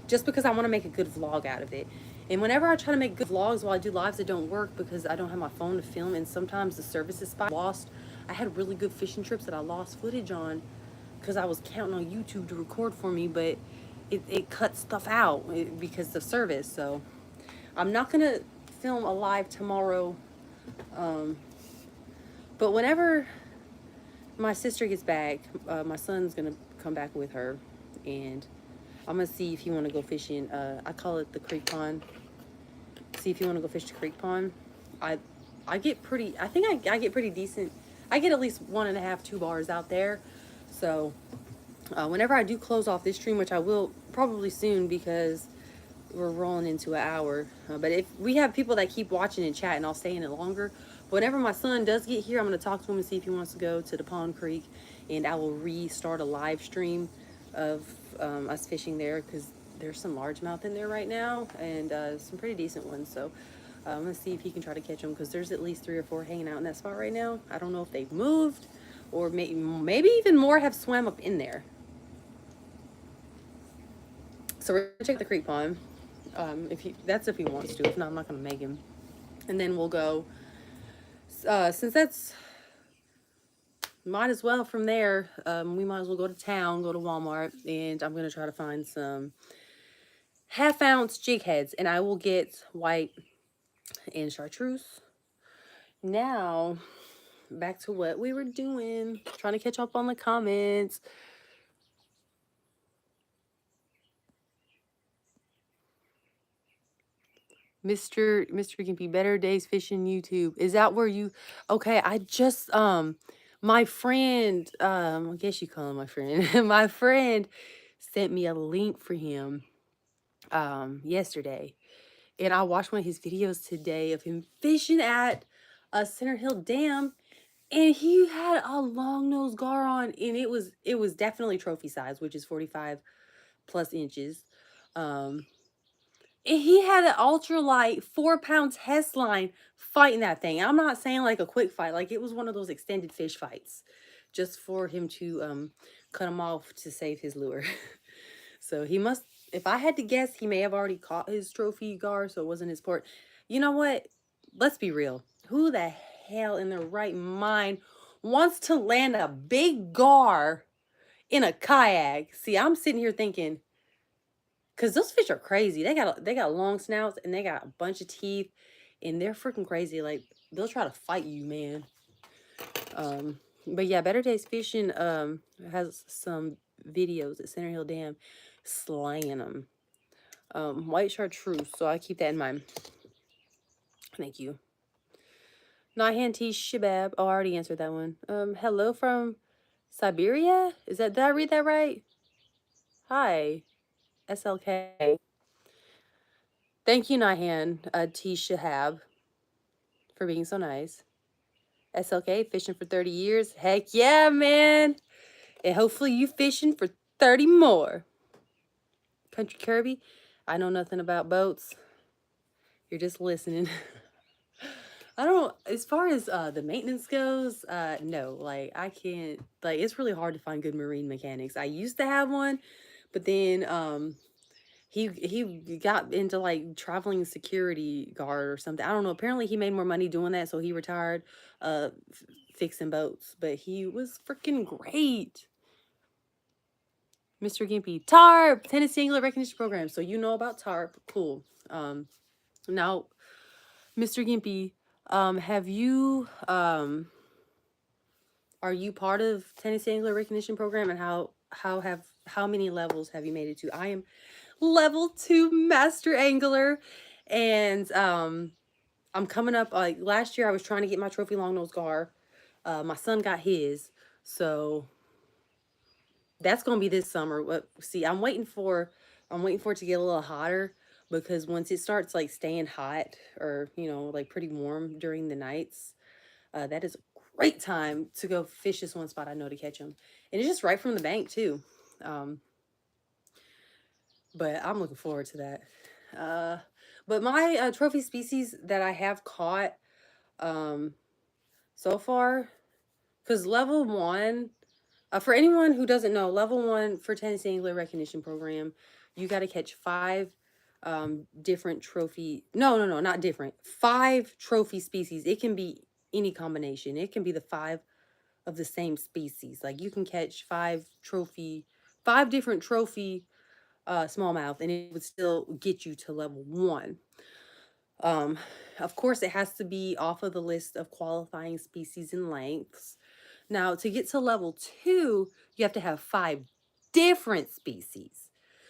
just because I want to make a good vlog out of it. And whenever I try to make good vlogs while I do lives, it don't work because I don't have my phone to film, and sometimes the service is spotty. Lost. I had really good fishing trips that I lost footage on because I was counting on YouTube to record for me, but it cut stuff out because of service. So I'm not gonna film a live tomorrow. But whenever my sister gets back, my son's gonna come back with her, and I'm gonna see if you want to go fishing. I call it the creek pond. See if you want to go fish the creek pond. I I get pretty. I think I get pretty decent. I get at least 1.5, 2 bars out there. So whenever I do close off this stream, which I will probably soon because we're rolling into an hour. But if we have people that keep watching and chatting, I'll stay in it longer. But whenever my son does get here, I'm going to talk to him and see if he wants to go to the Pond Creek, and I will restart a live stream of us fishing there because there's some largemouth in there right now and some pretty decent ones. So I'm going to see if he can try to catch them because there's at least 3 or 4 hanging out in that spot right now. I don't know if they've moved or maybe even more have swam up in there. So we're gonna check the creek pond. If he wants to. If not, I'm not gonna make him. And then we'll go. Since that's might as well from there. We might as well go to town, go to Walmart, and I'm gonna try to find some 1/2 ounce jig heads, and I will get white and chartreuse. Now, back to what we were doing. Trying to catch up on the comments. Mr. Gimpy, Better Days Fishing YouTube. Is that where you, okay, I just, my friend, I guess you call him my friend. My friend sent me a link for him, yesterday. And I watched one of his videos today of him fishing at a Center Hill Dam. And he had a long nose gar on, and it was definitely trophy size, which is 45 plus inches. He had an ultralight 4-pound test line fighting that thing. I'm not saying like a quick fight, like it was one of those extended fish fights, just for him to cut him off to save his lure. So he must, if I had to guess, he may have already caught his trophy gar, so it wasn't his port. You know what? Let's be real. Who the hell in their right mind wants to land a big gar in a kayak? See, I'm sitting here thinking, because those fish are crazy. They got long snouts and they got a bunch of teeth, and they're freaking crazy. Like, they'll try to fight you, man. But yeah, Better Days Fishing has some videos at Center Hill Dam slaying them. White chartreuse. So I keep that in mind. Thank you. Nahan T. Shabab. Oh, I already answered that one. Hello from Siberia? Did I read that right? Hi, SLK. Thank you, Nahan T. Shahab, for being so nice. SLK, fishing for 30 years. Heck yeah, man. And hopefully you fishing for 30 more. Country Kirby, I know nothing about boats. You're just listening. I don't, as far as the maintenance goes, no, like I can't, like it's really hard to find good marine mechanics. I used to have one, but then he got into like traveling security guard or something. I don't know. Apparently he made more money doing that, so he retired fixing boats, but he was freaking great. Mr. Gimpy, TARP, Tennessee Angler Recognition Program. So you know about TARP. Cool. Now, Mr. Gimpy, have you are you part of Tennessee Angler Recognition Program, and how many levels have you made it to? I am level 2 master angler, and I'm coming up, like last year I was trying to get my trophy longnose gar. My son got his, so that's gonna be this summer. See, I'm waiting for it to get a little hotter, because once it starts like staying hot, or like pretty warm during the nights, that is a great time to go fish this one spot I know to catch them, and it's just right from the bank too. But I'm looking forward to that. But my trophy species that I have caught so far, because level 1, for anyone who doesn't know, level 1 for Tennessee Angler Recognition Program, you got to catch 5 different trophy. No, not different. 5 trophy species. It can be any combination. It can be the 5 of the same species. Like you can catch 5 different trophy smallmouth, and it would still get you to level 1. Of course, it has to be off of the list of qualifying species and lengths. Now, to get to level 2, you have to have 5 different species.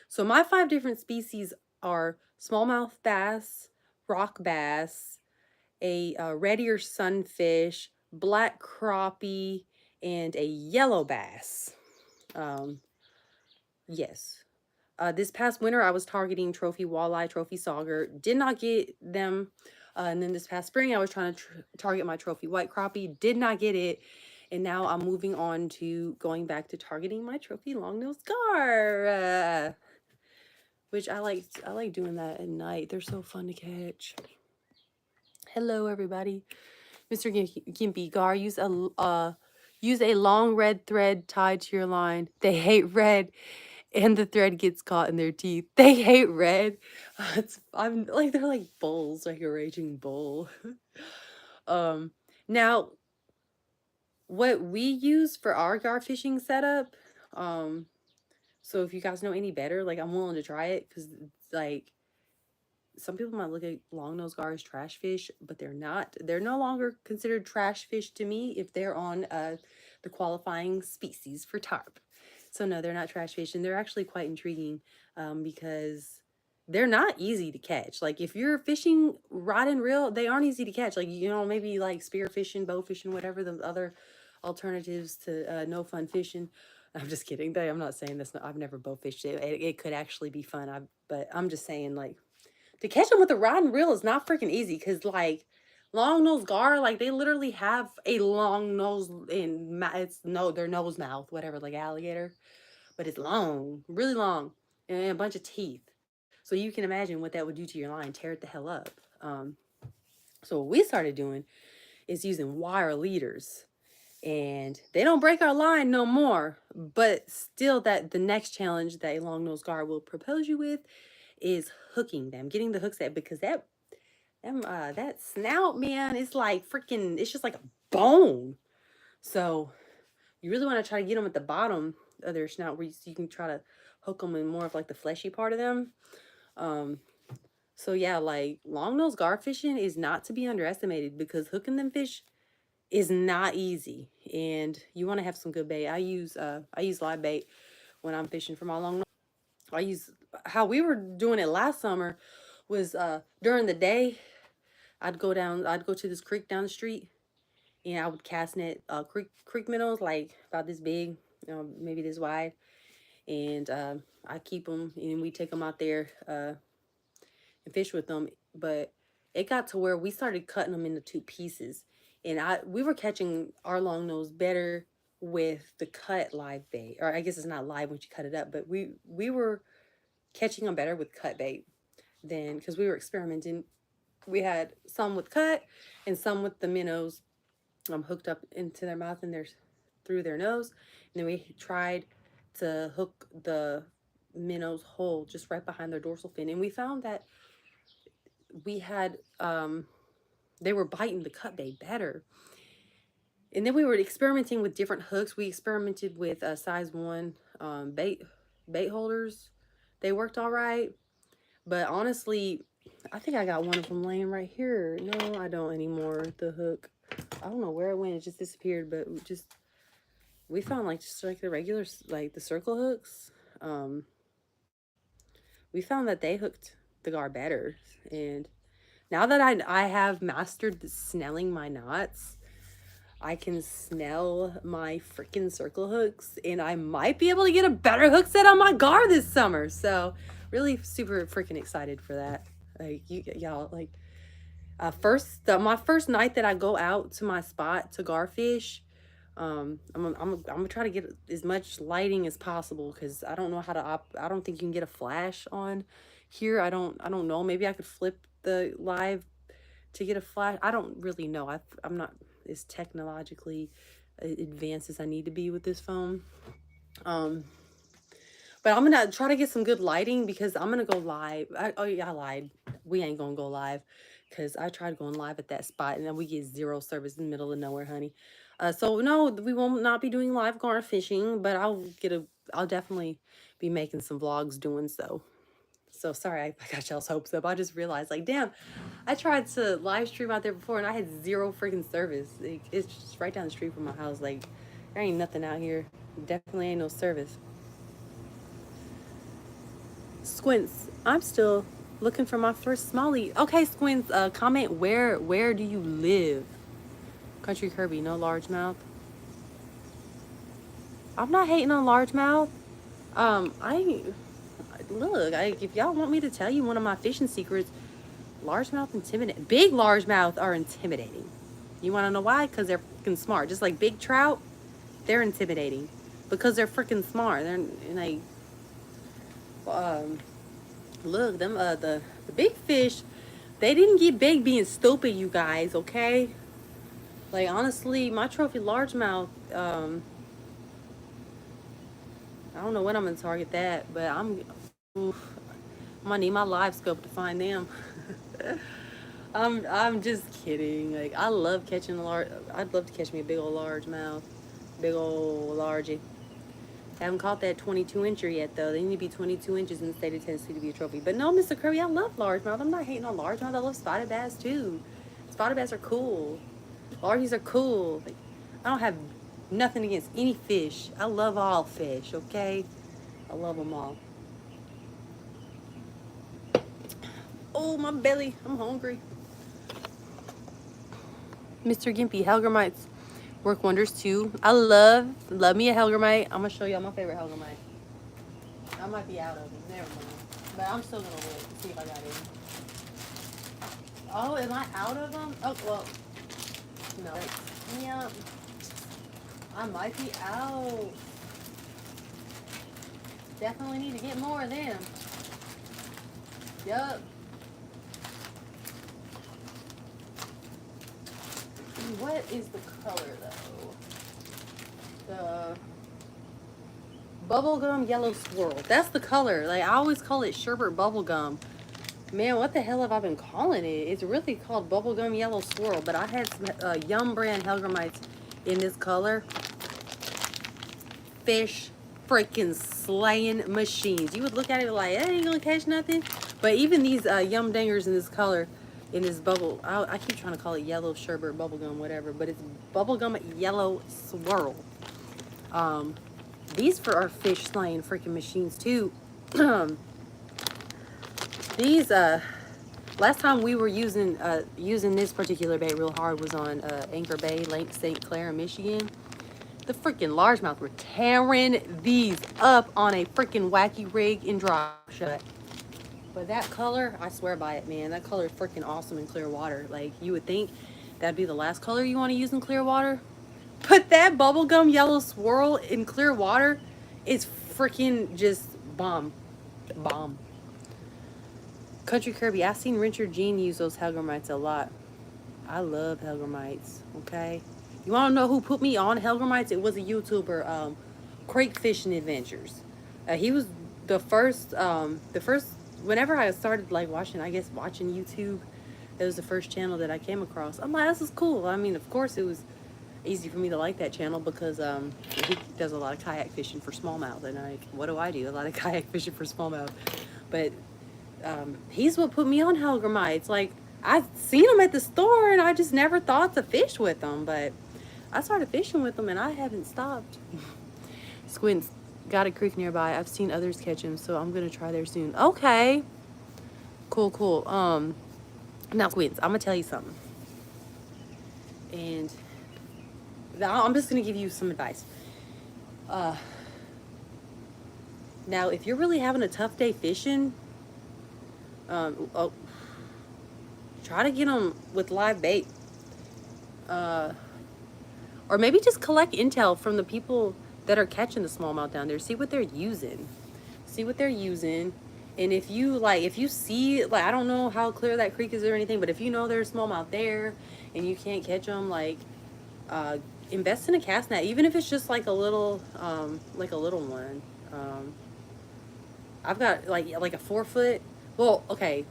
So my 5 different species are smallmouth bass, rock bass, a red ear sunfish, black crappie, and a yellow bass. Yes. This past winter, I was targeting trophy walleye, trophy sauger. Did not get them. And then this past spring, I was trying to target my trophy white crappie. Did not get it. And now I'm moving on to going back to targeting my trophy longnose gar, which I like doing that at night. They're so fun to catch. Hello, everybody. Mr. Gimpy, gar, use a long red thread tied to your line. They hate red, and the thread gets caught in their teeth. They hate red. I'm like, they're like bulls, like a raging bull. Now, what we use for our gar fishing setup, so if you guys know any better, like I'm willing to try it, because like some people might look at longnose gar as trash fish, but they're not. They're no longer considered trash fish to me if they're on the qualifying species for TARP. So no, they're not trash fish, and they're actually quite intriguing because they're not easy to catch. Like if you're fishing rod and reel, they aren't easy to catch. Like maybe like spear fishing, bow fishing, whatever the other alternatives to no fun fishing. I'm just kidding. I'm not saying this. I've never bow fished it. It could actually be fun. But I'm just saying, like, to catch them with a rod and reel is not freaking easy, because like long nose gar, like they literally have a long nose and their nose mouth, whatever, like alligator, but it's long, really long, and a bunch of teeth. So you can imagine what that would do to your line, tear it the hell up. So what we started doing is using wire leaders, and they don't break our line no more. But still, that the next challenge that a long nose gar will propose you with is hooking them, getting the hooks at, because that snout, man, it's like freaking, it's just like a bone. So you really want to try to get them at the bottom of their snout, where you can try to hook them in more of like the fleshy part of them. So yeah, like long nose gar fishing is not to be underestimated, because hooking them fish is not easy, and you want to have some good bait. I use live bait when I'm fishing for my long nose. I use how we were doing it last summer was during the day. I'd go to this creek down the street, and I would cast net creek minnows like about this big, maybe this wide, and I keep them and we take them out there and fish with them. But it got to where we started cutting them into two pieces, and we were catching our long nose better with the cut live bait, or I guess it's not live once you cut it up, but we were catching them better with cut bait than because we were experimenting. We had some with cut and some with the minnows hooked up into their mouth and their through their nose, and then we tried to hook the minnows whole just right behind their dorsal fin, and we found that we had they were biting the cut bait better. And then we were experimenting with different hooks. We experimented with size 1 bait holders. They worked all right, but honestly, I think I got one of them laying right here. No, I don't anymore. The hook, I don't know where it went. It just disappeared. But we found like just like the regular, like the circle hooks. We found that they hooked the gar better. And now that I have mastered the snelling my knots, I can snell my freaking circle hooks, and I might be able to get a better hook set on my gar this summer. So really super freaking excited for that. Like y'all like my first night that I go out to my spot to gar fish, I'm gonna try to get as much lighting as possible because I don't know how to I don't think you can get a flash on here. I don't know. Maybe I could flip the live to get a flash. I don't really know. I'm not as technologically advanced as I need to be with this phone. But I'm gonna try to get some good lighting because I'm gonna go live. Oh yeah, I lied. We ain't gonna go live because I tried going live at that spot and then we get zero service in the middle of nowhere, honey. So no, we will not be doing live gar fishing, but I'll definitely be making some vlogs doing so. So sorry, I got y'all's hopes up. I just realized, like, damn, I tried to live stream out there before and I had zero freaking service. Like, it's just right down the street from my house. Like, there ain't nothing out here. Definitely ain't no service. Squints, I'm still looking for my first smallie. Okay, Squints, comment where do you live? Country Kirby, no largemouth. I'm not hating on largemouth. I look, if y'all want me to tell you one of my fishing secrets, largemouth intimidate. Big largemouth are intimidating. You want to know why? Because they're freaking smart. Just like big trout, they're intimidating because they're freaking smart. They're like, look, them the big fish, they didn't get big being stupid, you guys. Okay, like honestly, my trophy largemouth. I don't know when I'm gonna target that, but oof, I'm gonna need my live scope to find them. I'm just kidding. Like I love catching large. I'd love to catch me a big old largemouth, big old largie. Haven't caught that 22 incher yet though. They need to be 22 inches in the state of Tennessee to be a trophy. But no, Mr. Kirby, I love largemouth. I'm not hating on largemouth. I love spotted bass too. Spotted bass are cool. Largies are cool. Like, I don't have nothing against any fish. I love all fish. Okay, I love them all. Oh, my belly. I'm hungry. Mr. Gimpy, Hellgrammites work wonders too. I love me a Hellgrammite. I'm gonna show y'all my favorite Hellgrammite. I might be out of them. Never mind. But I'm still gonna look to see if I got any. Oh, am I out of them? Oh, well. No. Yeah. I might be out. Definitely need to get more of them. Yup. What is the color though? The bubblegum yellow swirl. That's the color. Like I always call it sherbet bubblegum. Man, what the hell have I been calling it? It's really called bubblegum yellow swirl, but I had some Yum brand Hellgrammites in this color. Fish freaking slaying machines. You would look at it like, that ain't gonna catch nothing. But even these Yum dangers in this color, in this bubble, I keep trying to call it yellow sherbet bubblegum, whatever, but it's bubblegum yellow swirl. These for our fish slaying freaking machines too. These last time we were using this particular bait real hard was on Anchor Bay, Lake St. Clair, Michigan. The freaking largemouth were tearing these up on a freaking wacky rig in drop shut. But that color, I swear by it, man. That color is freaking awesome in clear water. Like, you would think that'd be the last color you want to use in clear water. But that bubblegum yellow swirl in clear water is freaking just bomb. Bomb. Country Kirby, I've seen Richard Gene use those Hellgrammites a lot. I love Hellgrammites, okay? You want to know who put me on Hellgrammites? It was a YouTuber, Crake Fishing Adventures. He was the first, whenever I started, like, watching YouTube, it was the first channel that I came across. I'm like, this is cool. I mean, of course, it was easy for me to like that channel because he does a lot of kayak fishing for smallmouth. And what do? A lot of kayak fishing for smallmouth. But he's what put me on Hellgrammites. Like, I've seen them at the store and I just never thought to fish with them. But I started fishing with them and I haven't stopped. Squints, got a creek nearby. I've seen others catch them, so I'm gonna try there soon. Okay. Cool, cool. Now Squints, I'm gonna tell you something. And I'm just gonna give you some advice. Now, if you're really having a tough day fishing, try to get them with live bait. Or maybe just collect intel from the people that are catching the smallmouth down there. See what they're using. See what they're using. And if you see, like, I don't know how clear that creek is or anything, but if you know there's smallmouth there and you can't catch them, like, invest in a cast net, even if it's just like a little one. I've got like a 4 foot. Well, okay.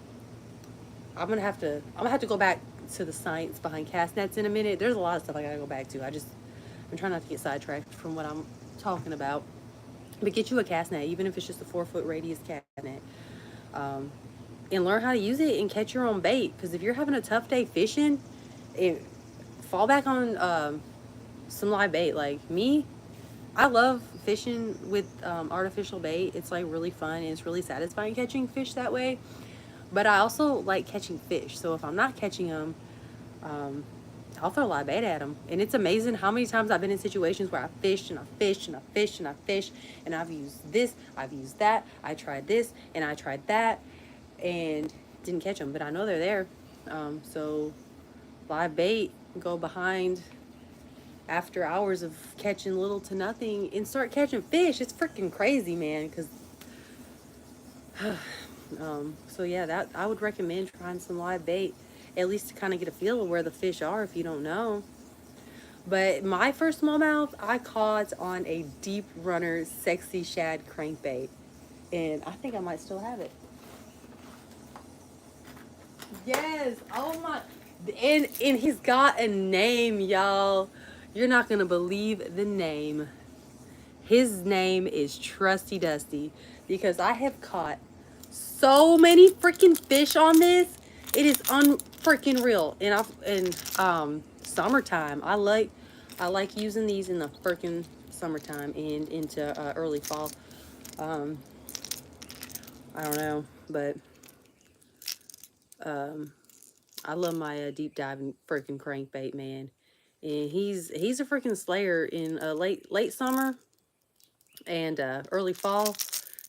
I'm gonna have to go back to the science behind cast nets in a minute. There's a lot of stuff I gotta go back to. I'm trying not to get sidetracked from what I'm talking about. But get you a cast net, even if it's just a 4 foot radius cast net, and learn how to use it and catch your own bait. Because if you're having a tough day fishing, fall back on some live bait. Like me, I love fishing with artificial bait. It's like really fun and it's really satisfying catching fish that way. But I also like catching fish. So if I'm not catching them, I'll throw live bait at them. And it's amazing how many times I've been in situations where I fished and I fished and I fished and I fished and I've used this, I've used that, I tried this and I tried that and didn't catch them. But I know they're there. So live bait, go behind after hours of catching little to nothing and start catching fish. It's freaking crazy, man. Because so yeah, that I would recommend trying some live bait, at least to kind of get a feel of where the fish are if you don't know. But my first smallmouth I caught on a Deep Runner Sexy Shad crankbait, and I think I might still have it. Yes, oh my, and he's got a name, y'all. You're not gonna believe the name. His name is Trusty Dusty, because I have caught so many freaking fish on this. It is unfreaking real. And summertime, I like using these in the freaking summertime and into early fall. I don't know, but I love my deep diving freaking crankbait, man. And he's a freaking slayer in late summer and early fall.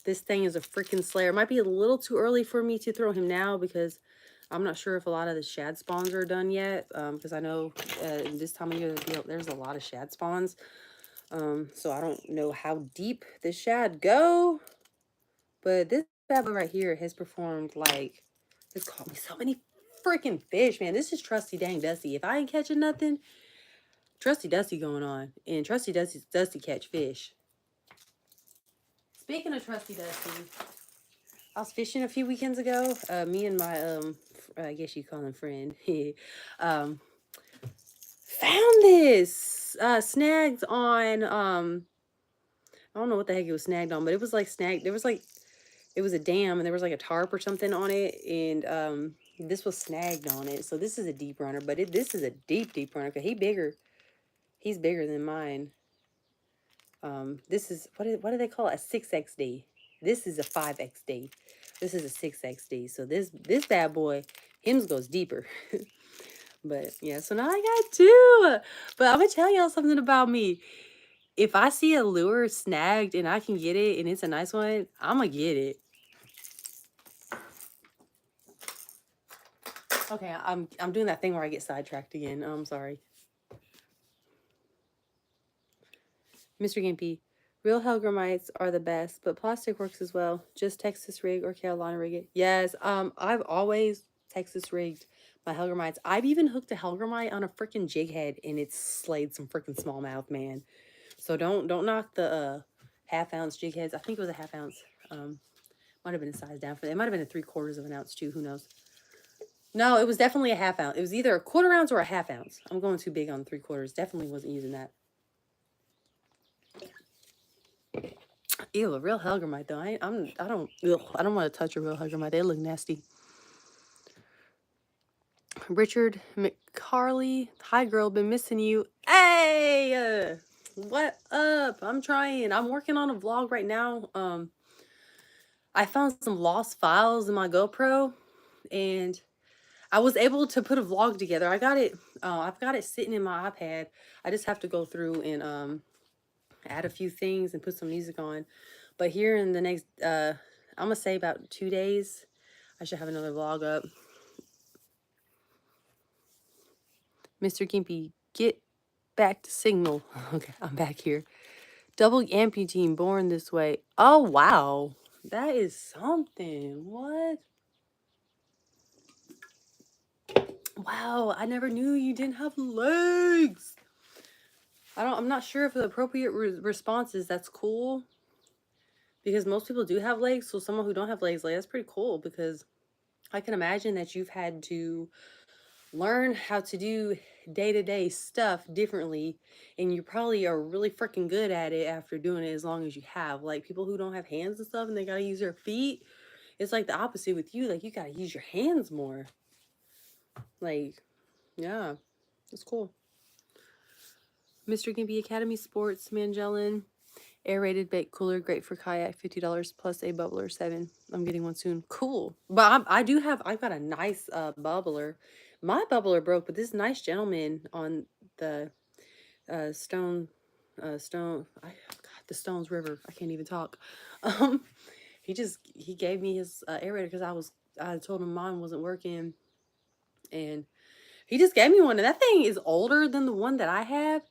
This thing is a freaking slayer. It might be a little too early for me to throw him now because I'm not sure if a lot of the shad spawns are done yet. Because I know this time of year there's a lot of shad spawns. So I don't know how deep the shad go. But this bad boy right here has performed like, it's caught me so many freaking fish, man. This is Trusty dang Dusty. If I ain't catching nothing, Trusty Dusty going on. And Trusty Dusty catch fish. Speaking of Trusty Dusty, I was fishing a few weekends ago. Me and my I guess you call him friend, found this snagged on I don't know what the heck it was snagged on, but it was like snagged. There was like, it was a dam and there was like a tarp or something on it, and this was snagged on it. So this is a deep runner, but this is a deep runner because he's bigger than mine. This is what do they call it? A 6XD. This is a 5XD. This is a 6XD. So this bad boy, hymns goes deeper. But yeah, so now I got two. But I'm gonna tell y'all something about me. If I see a lure snagged and I can get it and it's a nice one, I'm gonna get it. Okay, I'm doing that thing where I get sidetracked again. I'm sorry. Mr. Gimpy, real Hellgramites are the best, but plastic works as well. Just Texas rig or Carolina rig it. Yes, I've always Texas rigged my Hellgramites. I've even hooked a Hellgramite on a freaking jig head and it's slayed some freaking smallmouth, man. So don't knock the half-ounce jig heads. I think it was a half-ounce. Might have been a size down for that. It might have been a 3/4 of an ounce too. Who knows? No, it was definitely a half-ounce. It was either a 1/4 ounce or a half-ounce. I'm going too big on 3/4. Definitely wasn't using that. Ew, a real Hellgramite though. I don't want to touch a real Hellgramite. They look nasty. Richard McCarley, hi girl, been missing you. Hey, what up? I'm trying. I'm working on a vlog right now. I found some lost files in my GoPro, and I was able to put a vlog together. I got it. I've got it sitting in my iPad. I just have to go through and add a few things and put some music on. But here in the next, I'm gonna say about 2 days, I should have another vlog up. Mr. Gimpy, get back to Signal. Okay, I'm back here. Double amputee born this way. Oh, wow. That is something. What? Wow, I never knew you didn't have legs. I'm not sure if the appropriate response is that's cool. Because most people do have legs. So someone who don't have legs, like, that's pretty cool. Because I can imagine that you've had to learn how to do day-to-day stuff differently, and you probably are really freaking good at it after doing it as long as you have. Like people who don't have hands and stuff and they gotta use their feet, it's like the opposite with you. Like you gotta use your hands more. Like, yeah, that's cool. Mr. Gimpy Academy Sports, Magellan, aerated bait cooler, great for kayak, $50 plus a bubbler 7. I'm getting one soon. Cool. But I've got a nice bubbler. My bubbler broke, but this nice gentleman on the the Stones River. I can't even talk. Um, he gave me his aerator because I told him mine wasn't working, and he just gave me one. And that thing is older than the one that I have,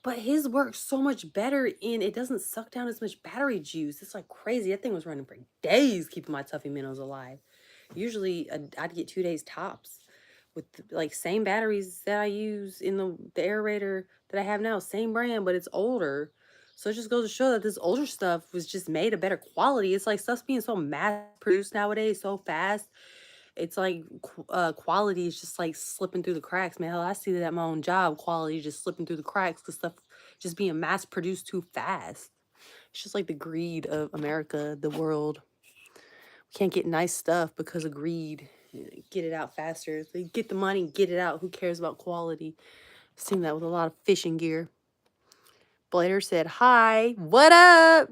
but his works so much better, and it doesn't suck down as much battery juice. It's like crazy. That thing was running for days, keeping my Tuffy minnows alive. Usually, I'd get 2 days tops with like same batteries that I use in the aerator that I have now, same brand, but it's older. So it just goes to show that this older stuff was just made a better quality. It's like stuff's being so mass produced nowadays so fast. It's like quality is just like slipping through the cracks, man. Hell, I see that at my own job. Quality just slipping through the cracks because stuff just being mass produced too fast. It's just like the greed of America, the world. We can't get nice stuff because of greed. Get it out faster. They get the money, get it out. Who cares about quality? I've seen that with a lot of fishing gear. Blader said, hi, what up?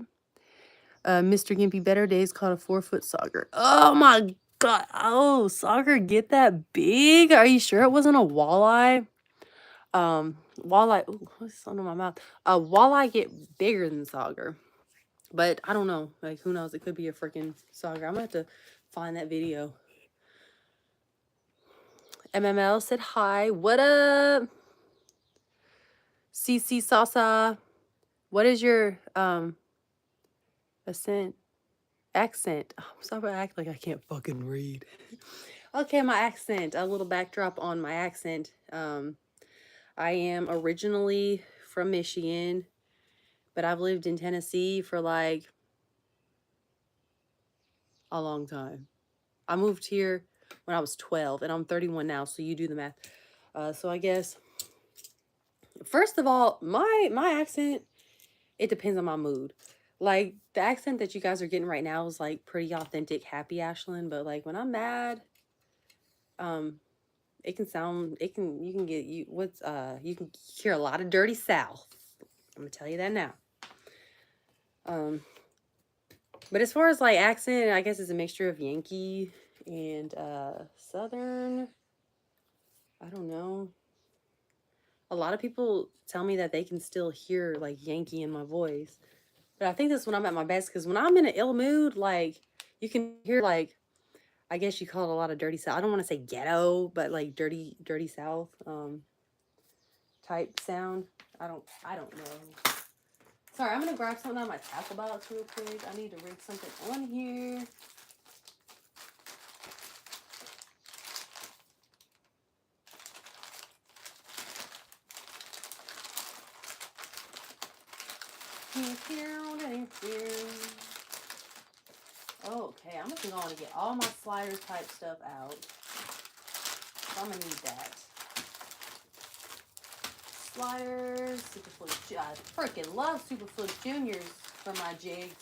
Mr. Gimpy, better days caught a 4-foot sauger. Oh my God. Oh, sauger get that big? Are you sure it wasn't a walleye? Walleye, ooh, what's under my mouth? Walleye get bigger than sauger. But I don't know. Like, who knows? It could be a freaking sauger. I'm going to have to find that video. MML said hi. What up? CC Salsa. What is your accent? I'm sorry, I act like I can't fucking read. Okay, my accent. A little backdrop on my accent. I am originally from Michigan, but I've lived in Tennessee for like a long time. I moved here when I was 12, and I'm 31 now, so you do the math. So I guess, first of all, my accent, it depends on my mood. Like, the accent that you guys are getting right now is, like, pretty authentic, happy Ashlyn, but, like, when I'm mad, you can hear a lot of dirty South. I'm gonna tell you that now. But as far as like accent, I guess it's a mixture of Yankee and Southern. I don't know. A lot of people tell me that they can still hear like Yankee in my voice. But I think that's when I'm at my best, because when I'm in an ill mood, like you can hear like, I guess you call it a lot of dirty South. I don't want to say ghetto, but like dirty South type sound. I don't know. Sorry, I'm gonna grab something out of my tackle box real quick. I need to rig something on here. Okay, I'm just going to get all my slider type stuff out. So I'm gonna need that. Sliders, Superfluid. I freaking love Superfluid Juniors for my jigs.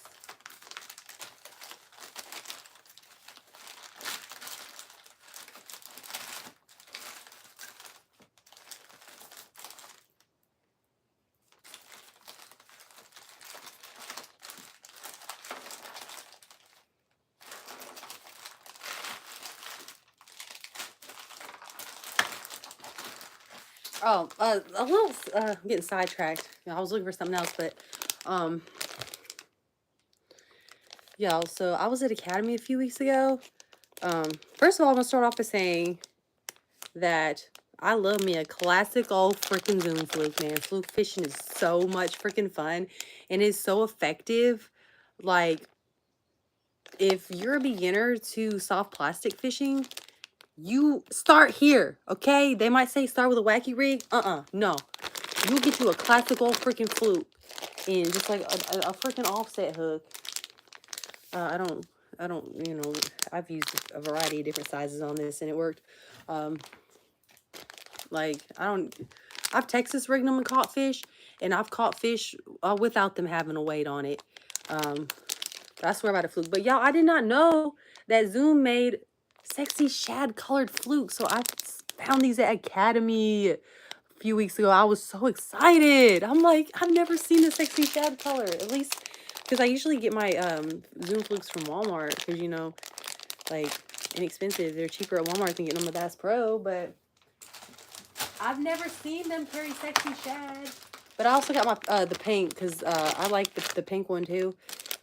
Oh, a little, I'm getting sidetracked. I was looking for something else, but, um, y'all, so I was at Academy a few weeks ago. First of all, I'm gonna start off by saying that I love me a classic old freaking Zoom fluke, man. Fluke fishing is so much freaking fun and it's so effective. Like, if you're a beginner to soft plastic fishing, you start here, okay? They might say start with a wacky rig. No. You'll get you a classic old freaking fluke and just like a freaking offset hook. I don't, you know, I've used a variety of different sizes on this and it worked. Like, I've Texas rigged them and caught fish, and I've caught fish without them having a weight on it. I swear by the fluke. But y'all, I did not know that Zoom made sexy shad colored flukes. So I found these at Academy a few weeks ago. I was so excited. I'm like, I've never seen a sexy shad color. At least, because I usually get my Zoom flukes from Walmart. Because, you know, like, inexpensive. They're cheaper at Walmart than getting them at Bass Pro. But I've never seen them carry sexy shad. But I also got my the pink, because I like the pink one too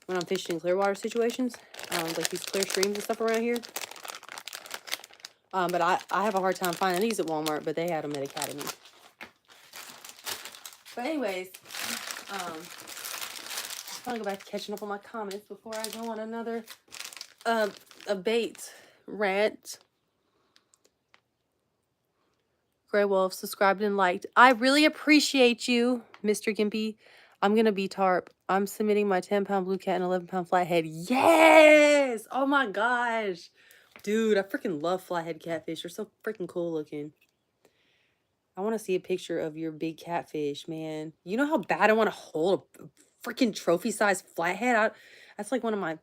when I'm fishing in clear water situations, like these clear streams and stuff around here. But I have a hard time finding these at Walmart, but they had them at Academy. But anyways, I'm gonna go back to catching up on my comments before I go on another a bait rant. Grey Wolf subscribed and liked. I really appreciate you, Mr. Gimpy. I'm going to be tarp. I'm submitting my 10-pound blue cat and 11-pound flathead. Yes! Oh my gosh. Dude, I freaking love flathead catfish. They're so freaking cool looking. I want to see a picture of your big catfish, man. You know how bad I want to hold a freaking trophy-sized flathead? That's like one of my...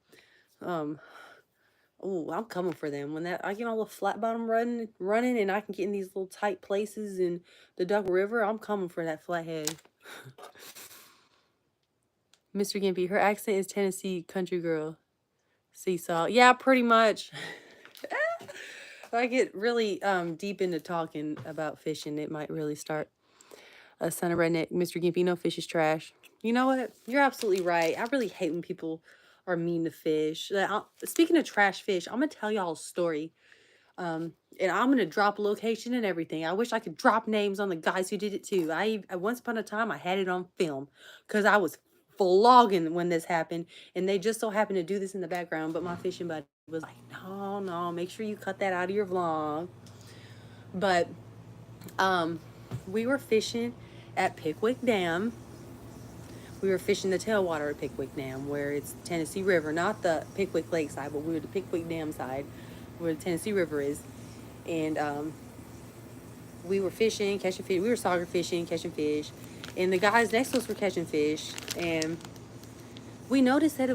Oh, I'm coming for them. When I get all the flat bottom running and I can get in these little tight places in the Duck River, I'm coming for that flathead. Mr. Gimpy, her accent is Tennessee country girl. Seesaw. Yeah, pretty much. If I get really deep into talking about fishing, it might really start a son of redneck. Mr. Gimpy, no fish is trash. You know what? You're absolutely right. I really hate when people are mean to fish. Speaking of trash fish, I'm going to tell y'all a story. And I'm going to drop location and everything. I wish I could drop names on the guys who did it too. Once upon a time, I had it on film because I was vlogging when this happened. And they just so happened to do this in the background. But my fishing buddy was like, no, make sure you cut that out of your vlog. But we were fishing at Pickwick Dam. We were fishing the tailwater at Pickwick Dam, where it's Tennessee River, not the Pickwick Lake side, but we were the Pickwick Dam side, where the Tennessee River is. And we were fishing, catching fish. We were sauger fishing, catching fish. And the guys next to us were catching fish. And we noticed that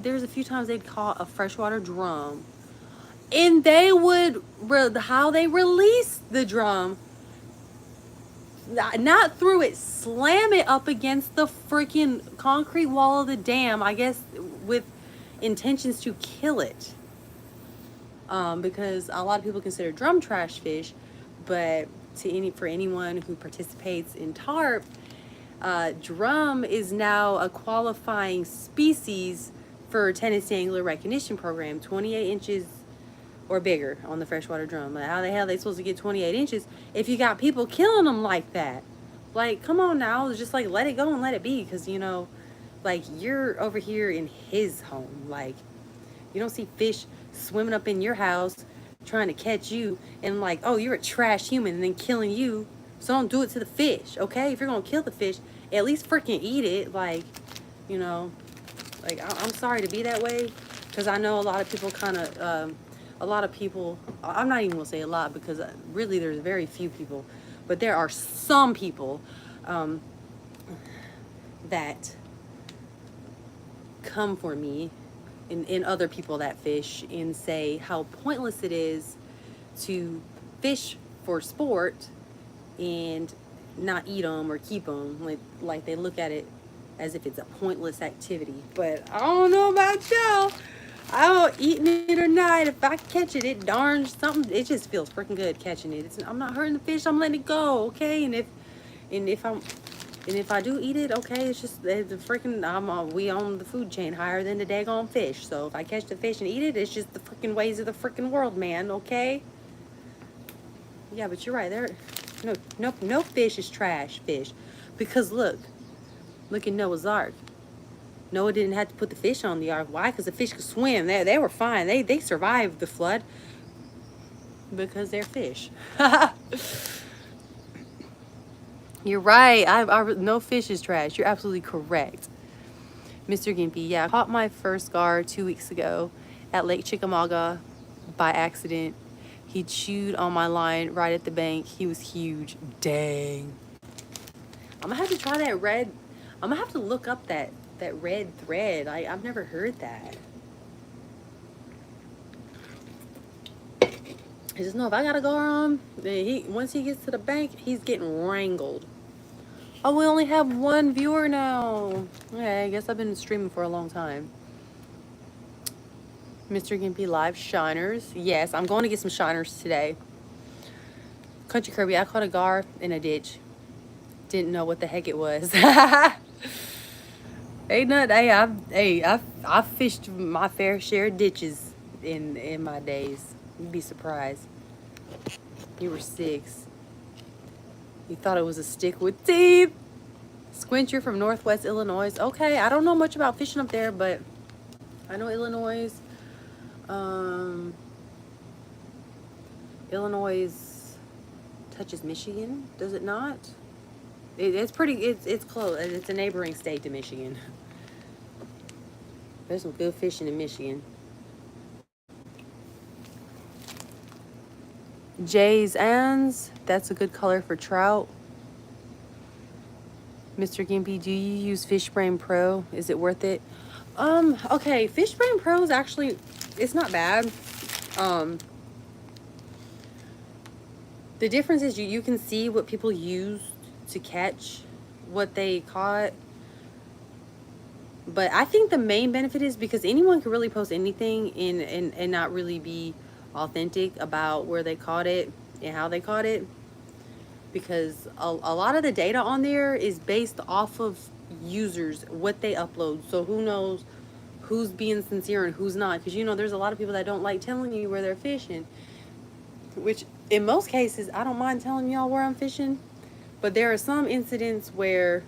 there was a few times they'd caught a freshwater drum. And they would, how they released the drum, not through it, slam it up against the freaking concrete wall of the dam, I guess, with intentions to kill it. Because a lot of people consider drum trash fish, but for anyone who participates in TARP, drum is now a qualifying species for Tennessee Angler Recognition Program, 28 inches or bigger on the freshwater drum. Like, how the hell are they supposed to get 28 inches if you got people killing them like that? Like, come on now, just like let it go and let it be, because like, you're over here in his home. Like, you don't see fish swimming up in your house trying to catch you and like, oh, you're a trash human, and then killing you. So don't do it to the fish, okay? If you're gonna kill the fish, at least freaking eat it. Like, like, I'm sorry to be that way, because I know a lot of people I'm not even gonna say a lot, because really there's very few people, but there are some people that come for me in other people that fish and say how pointless it is to fish for sport and not eat them or keep them. Like they look at it as if it's a pointless activity. But I don't know about y'all. I'll eating it or not. If I catch it, it darns something. It just feels freaking good catching it. I'm not hurting the fish. I'm letting it go, okay? And if I do eat it, okay, it's just the freaking, we own the food chain higher than the daggone fish. So if I catch the fish and eat it, it's just the freaking ways of the freaking world, man, okay? Yeah, but you're right. No fish is trash fish. Because look at Noah's Ark. Noah didn't have to put the fish on the ark. Why? Because the fish could swim. They were fine. They survived the flood because they're fish. You're right. No fish is trash. You're absolutely correct. Mr. Gimpy, yeah, I caught my first gar 2 weeks ago at Lake Chickamauga by accident. He chewed on my line right at the bank. He was huge. Dang. I'm gonna have to try that red. I'm gonna have to look up that red thread. I've never heard that. I just know if I got a gar on, once he gets to the bank, he's getting wrangled. Oh, we only have one viewer now. Okay, I guess I've been streaming for a long time. Mr. Gimpy live shiners. Yes, I'm going to get some shiners today. Country Kirby, I caught a gar in a ditch. Didn't know what the heck it was. Ain't nothing. I've fished my fair share of ditches in my days. You'd be surprised. You were 6. You thought it was a stick with teeth. Squint, you're from Northwest Illinois. Okay, I don't know much about fishing up there, but I know Illinois. Illinois touches Michigan, does it not? It's close. It's a neighboring state to Michigan. There's some good fishing in Michigan. Jay's Anns, that's a good color for trout. Mr. Gimpy, do you use FishBrain Pro? Is it worth it? Okay, FishBrain Pro is actually, it's not bad. The difference is you can see what people use to catch what they caught. But I think the main benefit is because anyone can really post anything and not really be authentic about where they caught it and how they caught it, because a lot of the data on there is based off of users, what they upload. So who knows who's being sincere and who's not, because there's a lot of people that don't like telling you where they're fishing, which in most cases I don't mind telling y'all where I'm fishing, but there are some incidents where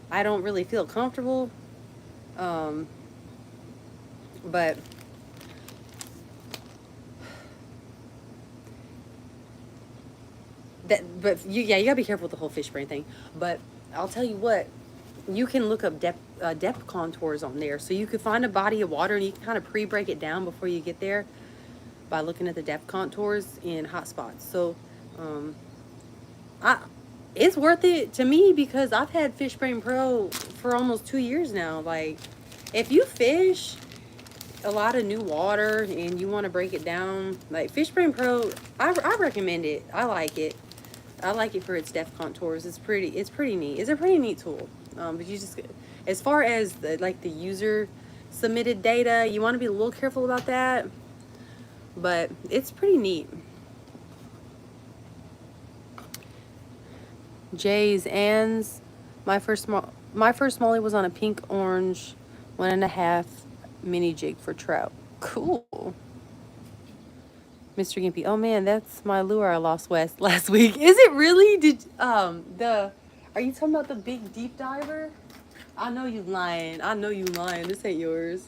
I don't really feel comfortable. But you gotta be careful with the whole FishBrain thing. But I'll tell you what, you can look up depth contours on there, so you could find a body of water and you can kind of pre-break it down before you get there by looking at the depth contours in hot spots. So it's worth it to me because I've had FishBrain Pro for almost 2 years now. Like, if you fish a lot of new water and you want to break it down, like FishBrain Pro, I recommend it. I like it. I like it for its depth contours. It's pretty neat. It's a pretty neat tool. But you just, as far as the user submitted data. You want to be a little careful about that, but it's pretty neat. Jay's Ann's. My first molly was on a pink orange 1.5 mini jig for trout. Cool. Mr. Gimpy. Oh man, that's my lure I lost last week. Is it really? Are you talking about the big deep diver? I know you lying. I know you lying. This ain't yours.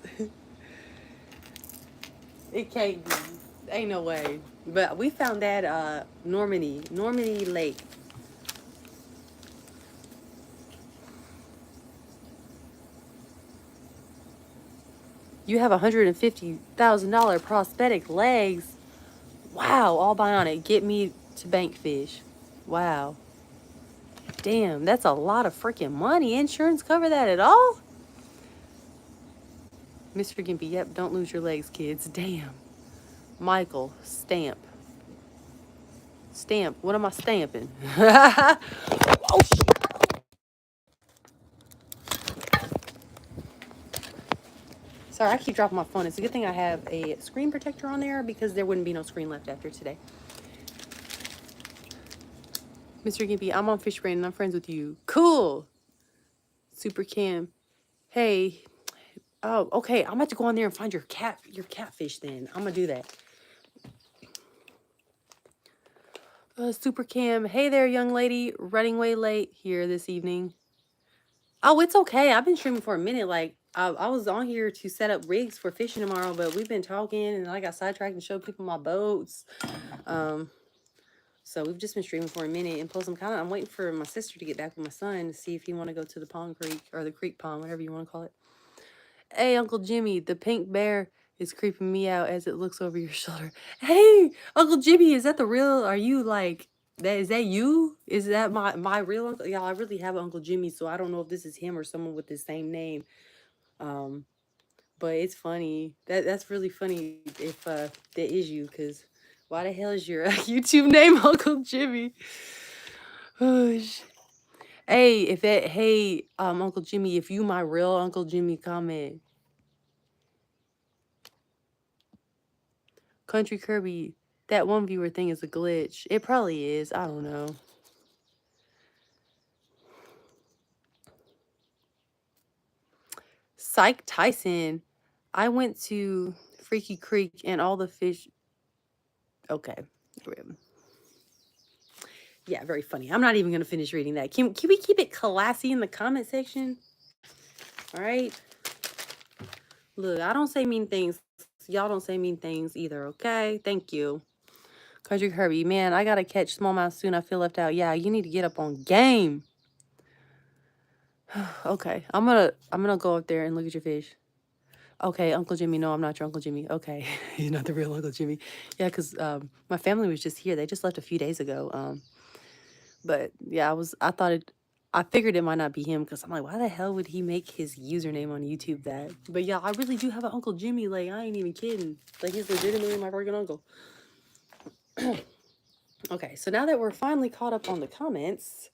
It can't be. Ain't no way. But we found that Normandy Lake. You have $150,000 prosthetic legs. Wow, all bionic. Get me to bank fish. Wow. Damn, that's a lot of freaking money. Insurance cover that at all? Mr. Gimpy, yep, don't lose your legs, kids. Damn. Michael, stamp. Stamp. What am I stamping? Oh, shit. Sorry, I keep dropping my phone. It's a good thing I have a screen protector on there because there wouldn't be no screen left after today. Mr. Gimpy, I'm on Fish Brain and I'm friends with you. Cool. Super Cam. Hey. Oh, okay. I'm about to go on there and find your catfish then. I'm gonna do that. Super Cam. Hey there, young lady. Running way late here this evening. Oh, it's okay. I've been streaming for a minute. Like, I was on here to set up rigs for fishing tomorrow, but we've been talking and I got sidetracked and showed people my boats. So we've just been streaming for a minute. And plus, I'm waiting for my sister to get back with my son to see if he want to go to the pond creek or the creek pond, whatever you want to call it. Hey, Uncle Jimmy, the pink bear is creeping me out as it looks over your shoulder. Hey, Uncle Jimmy, is that the real? Are you like that? Is that you? Is that my real uncle? Yeah, I really have an Uncle Jimmy, so I don't know if this is him or someone with the same name. But it's funny. That's really funny if that is you, because why the hell is your YouTube name Uncle Jimmy? Oh, hey, Uncle Jimmy, if you my real Uncle Jimmy, comment. Country Kirby, that one viewer thing is a glitch. It probably is. I don't know. Psych Tyson. I went to Freaky Creek and all the fish. Okay. Yeah, very funny. I'm not even going to finish reading that. Can we keep it classy in the comment section? All right. Look, I don't say mean things. Y'all don't say mean things either, okay? Thank you. Country Kirby, man, I got to catch smallmouth soon. I feel left out. Yeah, you need to get up on game. Okay, I'm gonna go up there and look at your fish. Okay, Uncle Jimmy. No, I'm not your Uncle Jimmy. Okay, you're not the real Uncle Jimmy. Yeah, because my family was just here. They just left a few days ago. But yeah, I figured it might not be him because I'm like, why the hell would he make his username on YouTube that? But yeah, I really do have an Uncle Jimmy. Like, I ain't even kidding. Like, he's legitimately my freaking uncle. Okay, so now that we're finally caught up on the comments,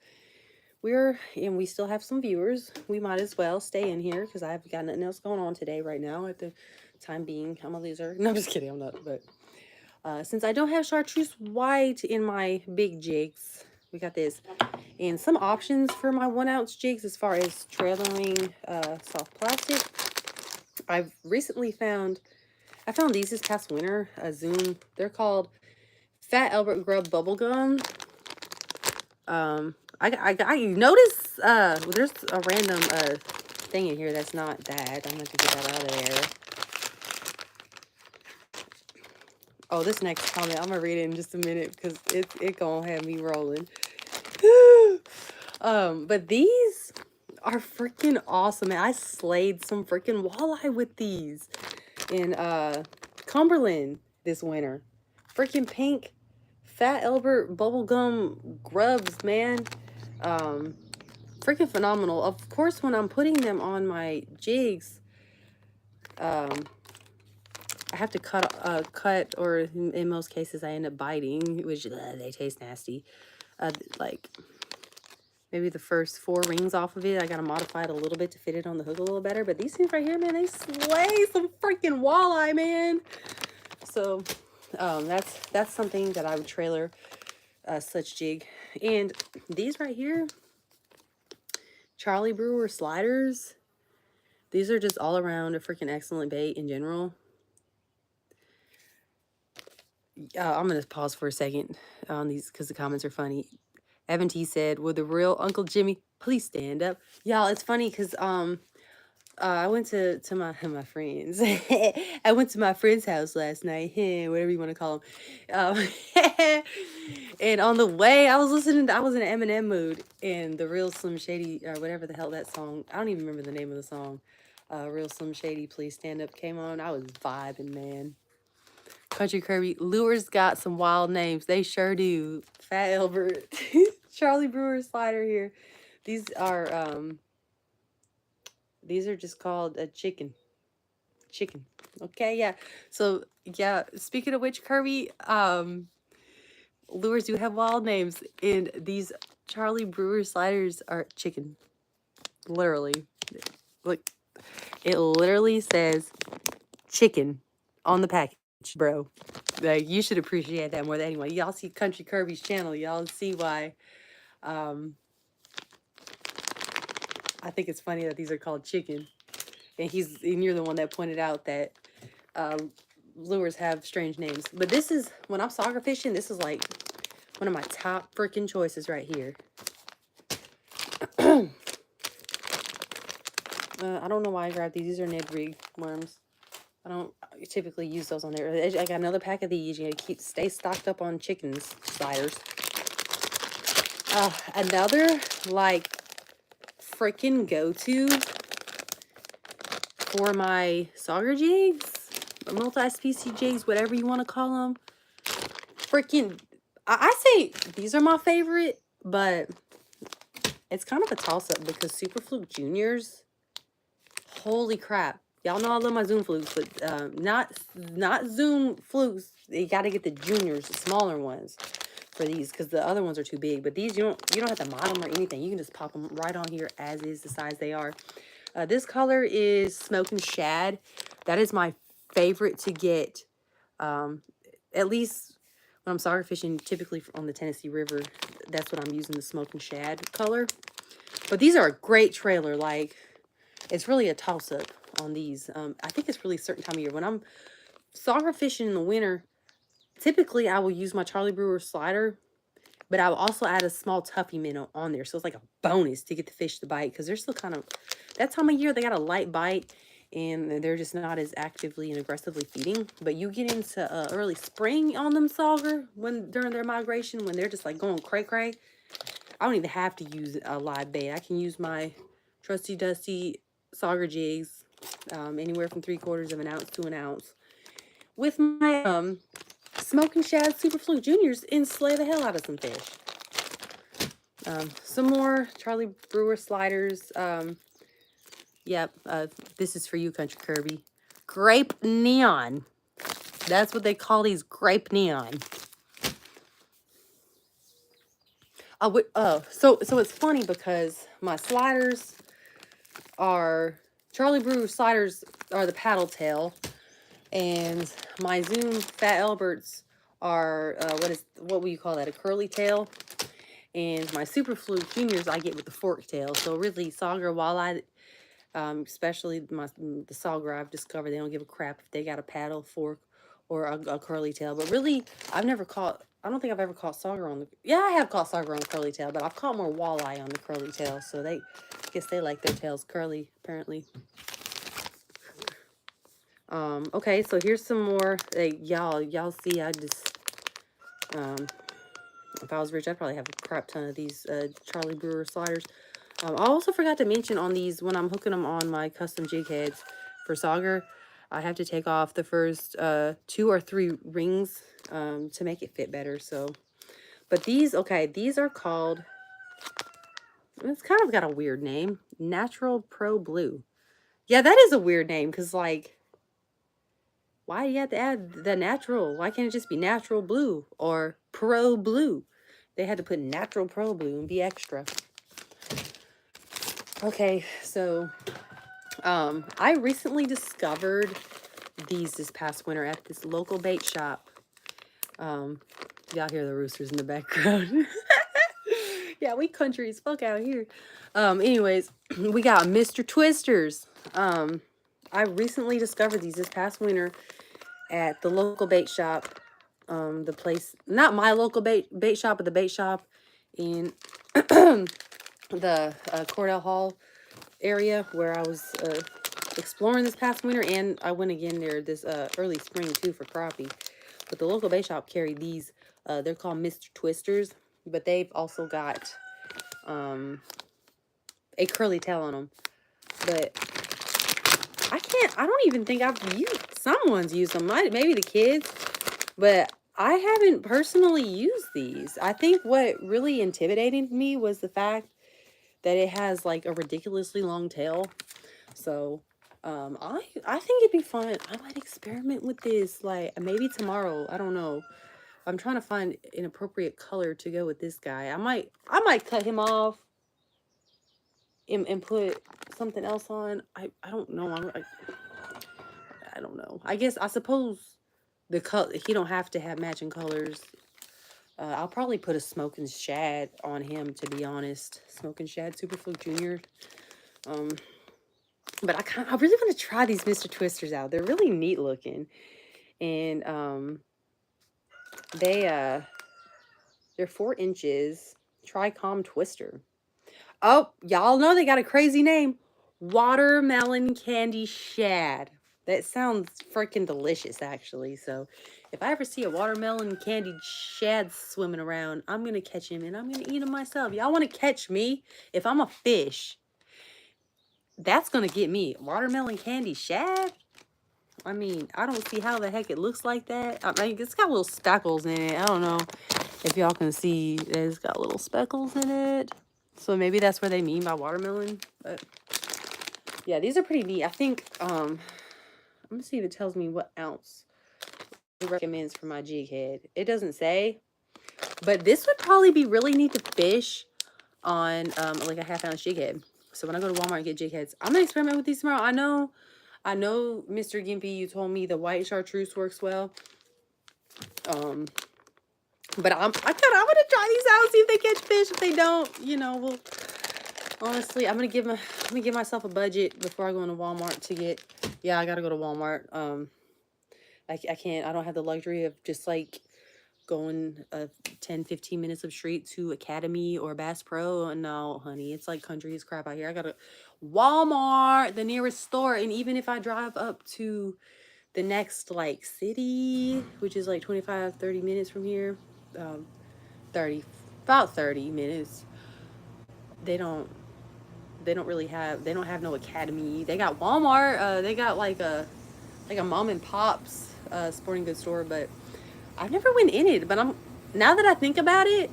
we still have some viewers. We might as well stay in here because I've got nothing else going on today right now at the time being. I'm a loser. No, I'm just kidding. I'm not. But since I don't have chartreuse white in my big jigs, we got this. And some options for my 1 ounce jigs as far as trailering soft plastic. I found these this past winter, a Zoom. They're called Fat Albert Grub Bubblegum. I notice there's a random thing in here that's not that. I'm gonna get that out of there. Oh, this next comment, I'm gonna read it in just a minute because it gonna have me rolling. But these are freaking awesome. And I slayed some freaking walleye with these in Cumberland this winter. Freaking pink Fat Albert bubblegum grubs, man. Freaking phenomenal. Of course, when I'm putting them on my jigs, I have to cut, or in most cases I end up biting, which they taste nasty. Like, maybe the first 4 rings off of it. I got to modify it a little bit to fit it on the hook a little better. But these things right here, man, they slay some freaking walleye, man. So that's something that I would trailer such jig. And these right here, Charlie Brewer sliders, these are just all around a freaking excellent bait in general. I'm going to pause for a second on these because the comments are funny. Evan T said, "Would the real Uncle Jimmy please stand up?" Y'all, it's funny because I went to my friends. I went to my friend's house last night, whatever you want to call them. And on the way, I was listening. I was in an Eminem mood, and the Real Slim Shady, or whatever the hell that song. I don't even remember the name of the song. Real Slim Shady, please stand up came on. I was vibing, man. Country Kirby, lures got some wild names. They sure do. Fat Albert, Charlie Brewer slider here. These are just called a chicken. Okay, yeah. So yeah, speaking of which, Kirby, lures do have wild names, and these Charlie Brewer sliders are chicken. Literally. Look, it literally says chicken on the package, bro. Like, you should appreciate that more than anyone. Y'all see Country Kirby's channel, y'all see why I think it's funny that these are called chicken. And you're the one that pointed out that lures have strange names. But this is, when I'm sauger fishing, this is like one of my top freaking choices right here. I don't know why I grabbed these. These are Ned Rig worms. I don't typically use those on there. I got another pack of these. You gotta stay stocked up on chickens sliders. Another like freaking go-to for my sauger jigs, multi-species jigs, whatever you want to call them. Freaking, I say these are my favorite, but it's kind of a toss-up because Super Fluke Juniors, holy crap. Y'all know I love my Zoom Flukes, but not Zoom Flukes. You got to get the juniors, the smaller ones for these, because the other ones are too big. But these, you don't have to mod them or anything. You can just pop them right on here as is, the size they are. This color is Smoking Shad. That is my favorite to get, at least when I'm sauger fishing, typically on the Tennessee River. That's what I'm using, the Smoking Shad color. But these are a great trailer. Like, it's really a toss-up on these. I think it's really a certain time of year. When I'm sauger fishing in the winter, typically I will use my Charlie Brewer slider, but I will also add a small Tuffy minnow on there. So it's like a bonus to get the fish to bite, because they're still kind of, that time of year, they got a light bite, and they're just not as actively and aggressively feeding. But you get into early spring on them sauger, during their migration, when they're just like going cray-cray, I don't even have to use a live bait. I can use my trusty dusty sauger jigs, anywhere from 3/4 of an ounce to an ounce, with my Smoking Shad Super Fluke Juniors, and slay the hell out of some fish. Some more Charlie Brewer sliders. Yep, this is for you, Country Kirby. Grape Neon. That's what they call these, Grape Neon. So it's funny because my sliders are, Charlie Brewer sliders are the paddle tail, and my Zoom Fat Alberts are, what will you call that, a curly tail? And my Super Fluke Juniors I get with the fork tail. So really, sauger, walleye, especially the sauger I've discovered, they don't give a crap if they got a paddle, fork, or a curly tail. But really, I don't think I've ever caught sauger on the, yeah, I have caught sauger on the curly tail, but I've caught more walleye on the curly tail. So I guess they like their tails curly, apparently. Okay, so here's some more. Y'all see, I just, if I was rich, I'd probably have a crap ton of these Charlie Brewer sliders. I also forgot to mention on these, when I'm hooking them on my custom jig heads for sauger, I have to take off the first 2 or 3 rings to make it fit better. So, but these, okay, these are called, it's kind of got a weird name, Natural Pro Blue. Yeah, that is a weird name, because, like, why do you have to add the natural? Why can't it just be Natural Blue or Pro Blue? They had to put Natural Pro Blue and be extra. Okay, so I recently discovered these this past winter at this local bait shop. Y'all hear the roosters in the background. Yeah, we country as fuck out here. Anyways, we got Mr. Twisters. I recently discovered these this past winter at the local bait shop. The place, not my local bait shop, but the bait shop in the Cordell Hall area where I was exploring this past winter, and I went again there this early spring too for crappie. But the local bait shop carried these. They're called Mr. Twisters, but they've also got a curly tail on them. But I don't even think I've used, someone's used them, maybe the kids, but I haven't personally used these. I think what really intimidated me was the fact that it has like a ridiculously long tail. So I think it'd be fun. I might experiment with this, like maybe tomorrow. I don't know. I'm trying to find an appropriate color to go with this guy. I might cut him off and put something else on. I don't know. I don't know. I suppose the color, he don't have to have matching colors. I'll probably put a Smoking Shad on him, to be honest. Smoking Shad Superfluke Jr. But I really want to try these Mr. Twisters out. They're really neat looking. And they're 4 inches. Tricom Twister. Oh, y'all know they got a crazy name. Watermelon Candy Shad. That sounds freaking delicious, actually. So, if I ever see a watermelon candied shad swimming around, I'm going to catch him and I'm going to eat him myself. Y'all want to catch me? If I'm a fish, that's going to get me. Watermelon candy shad? I mean, I don't see how the heck it looks like that. I mean, it's got little speckles in it. I don't know if y'all can see. It's got little speckles in it. So maybe that's what they mean by watermelon. But yeah, these are pretty neat. I think, I'm going to see if it tells me what ounce it recommends for my jig head. It doesn't say. But this would probably be really neat to fish on like a half-ounce jig head. So when I go to Walmart and get jig heads, I'm going to experiment with these tomorrow. I know, Mr. Gimpy, you told me the white chartreuse works well. But I'm gonna try these out, see if they catch fish. If they don't, you know, well, honestly, I'm gonna give myself a budget before I go into Walmart to get. Yeah, I gotta go to Walmart. I can't. I don't have the luxury of just like going 10-15 minutes of street to Academy or Bass Pro. No, honey, it's like country as crap out here. I gotta Walmart, the nearest store, and even if I drive up to the next like city, which is like 25-30 minutes from here, about 30 minutes, they don't really have, they don't have no Academy. They got Walmart, they got like a mom and pop's sporting goods store, but I've never went in it. But now that I think about it,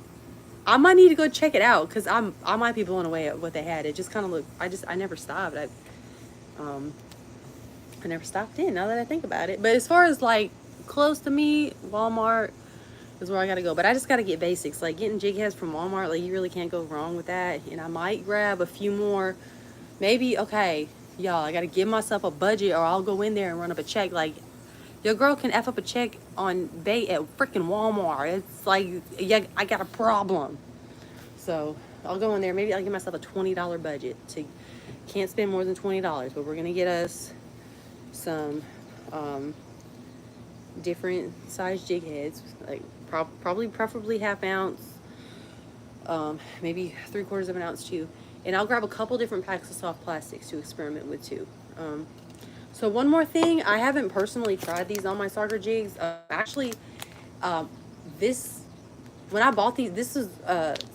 I might need to go check it out, because I might be blown away at what they had. It just kind of looked, I never stopped. I never stopped in, now that I think about it. But as far as like close to me, Walmart is where I gotta go. But I just gotta get basics. Like getting jig heads from Walmart, like you really can't go wrong with that. And I might grab a few more. Maybe, okay, y'all, I gotta give myself a budget, or I'll go in there and run up a check. Like, your girl can F up a check on bait at freaking Walmart. It's like, yeah, I got a problem. So I'll go in there. Maybe I'll give myself a $20 budget. Can't spend more than $20, but we're gonna get us some different size jig heads, like preferably half ounce, maybe 3/4 of an ounce too. And I'll grab a couple different packs of soft plastics to experiment with too. So one more thing, I haven't personally tried these on my starter jigs. Actually, when I bought these, this is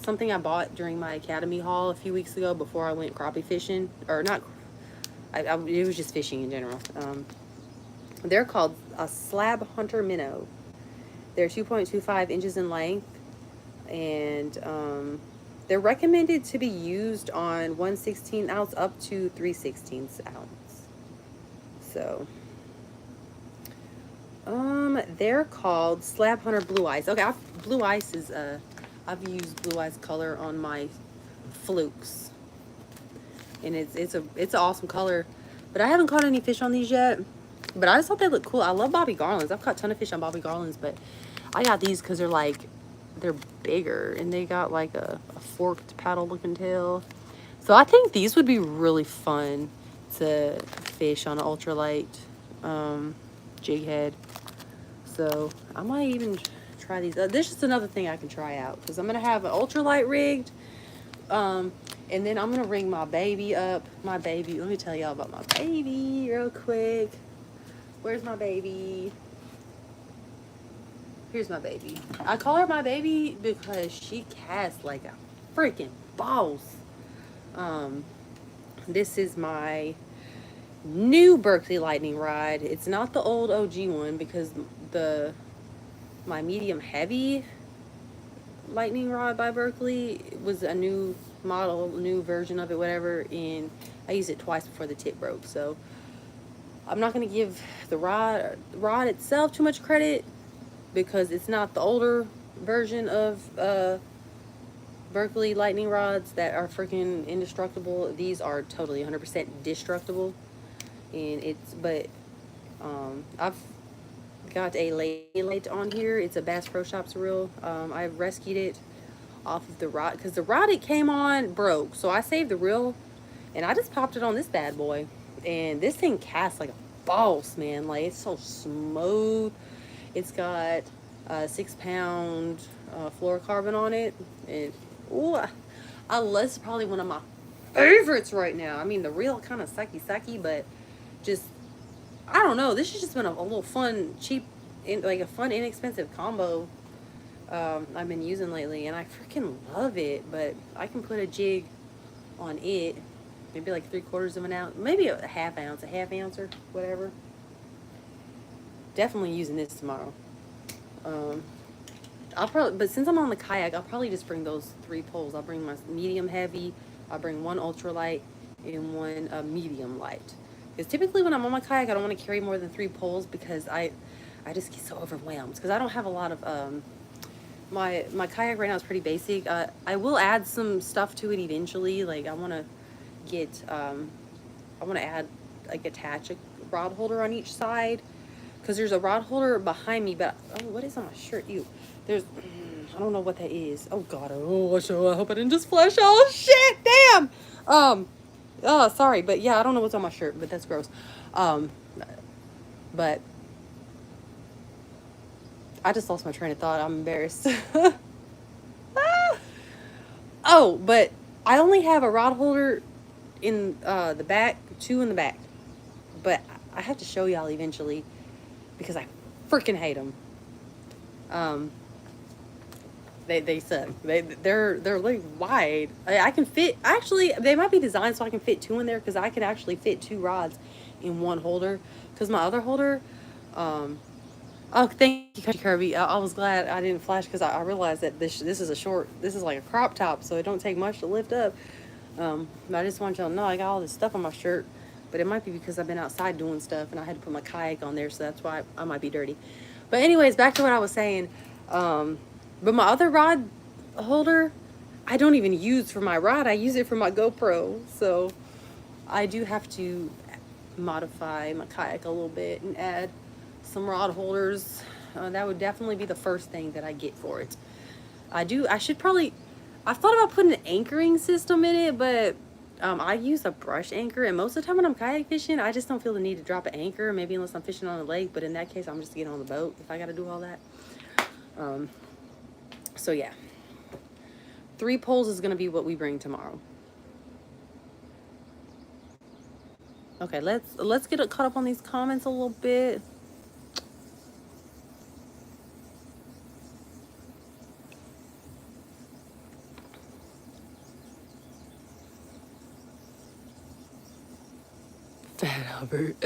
something I bought during my Academy haul a few weeks ago before I went crappie fishing, or not. It was just fishing in general. They're called a Slab Hunter Minnow. They're 2.25 inches in length, and they're recommended to be used on 1/16 ounce up to 3/16 ounce. So, they're called Slab Hunter Blue Ice. Okay, Blue Ice is I've used Blue Ice color on my flukes, and it's an awesome color. But I haven't caught any fish on these yet. But I just thought they look cool. I love Bobby Garlands. I've caught a ton of fish on Bobby Garlands, but I got these because they're bigger and they got like a forked paddle looking tail. So I think these would be really fun to fish on an ultralight jig head. So I might even try these. This is another thing I can try out because I'm gonna have an ultralight rigged, and then I'm gonna ring my baby up. My baby. Let me tell y'all about my baby real quick. Where's my baby? Here's my baby. I call her my baby because she casts like a freaking boss. This is my new Berkley Lightning rod. It's not the old OG one because my medium heavy lightning rod by Berkley was a new model, new version of it, whatever, and I used it twice before the tip broke. So I'm not going to give the rod itself too much credit because it's not the older version of Berkley lightning rods that are freaking indestructible. These are totally 100% destructible, and I've got a light on here. It's a Bass Pro Shops reel. I rescued it off of the rod because the rod it came on broke, so I saved the reel and I just popped it on this bad boy, and this thing casts like a boss, man. Like, it's so smooth. It's got 6-pound fluorocarbon on it, and ooh, this is probably one of my favorites right now. I mean, the reel kind of sucky, but just, I don't know. This has just been a little fun, cheap, like a fun, inexpensive combo I've been using lately, and I freaking love it. But I can put a jig on it, maybe like 3/4 of an ounce, maybe a half ounce or whatever. Definitely using this tomorrow. But since I'm on the kayak, I'll probably just bring those 3 poles. I'll bring my medium heavy, I'll bring 1 ultralight, and 1 medium light. Because typically when I'm on my kayak, I don't want to carry more than 3 poles because I just get so overwhelmed. Because I don't have a lot of, my kayak right now is pretty basic. I will add some stuff to it eventually. Like I want to add, like, attach a rod holder on each side. Because there's a rod holder behind me, but, oh, what is on my shirt? Ew. I don't know what that is. Oh, God. Oh, I hope I didn't just flash. Oh, shit. Damn. Oh, sorry. But, yeah, I don't know what's on my shirt, but that's gross. But I just lost my train of thought. I'm embarrassed. Oh, but I only have a rod holder in the back, 2 in the back. But I have to show y'all eventually because I freaking hate them. They suck. They're like wide. I can fit, actually they might be designed so I can fit 2 in there because I can actually fit 2 rods in 1 holder. Because my other holder, oh, thank you, Kirby. I was glad I didn't flash because I realized that this is like a crop top, so it don't take much to lift up. But I just want y'all to know I got all this stuff on my shirt, but it might be because I've been outside doing stuff and I had to put my kayak on there, so that's why I might be dirty. But anyways, back to what I was saying. But my other rod holder, I don't even use for my rod. I use it for my GoPro. So I do have to modify my kayak a little bit and add some rod holders. That would definitely be the first thing that I get for it. I've thought about putting an anchoring system in it, but I use a brush anchor, and most of the time when I'm kayak fishing, I just don't feel the need to drop an anchor, maybe unless I'm fishing on a lake, but in that case, I'm just getting on the boat if I got to do all that. So yeah, 3 poles is going to be what we bring tomorrow. Okay, let's get caught up on these comments a little bit. Fat Albert.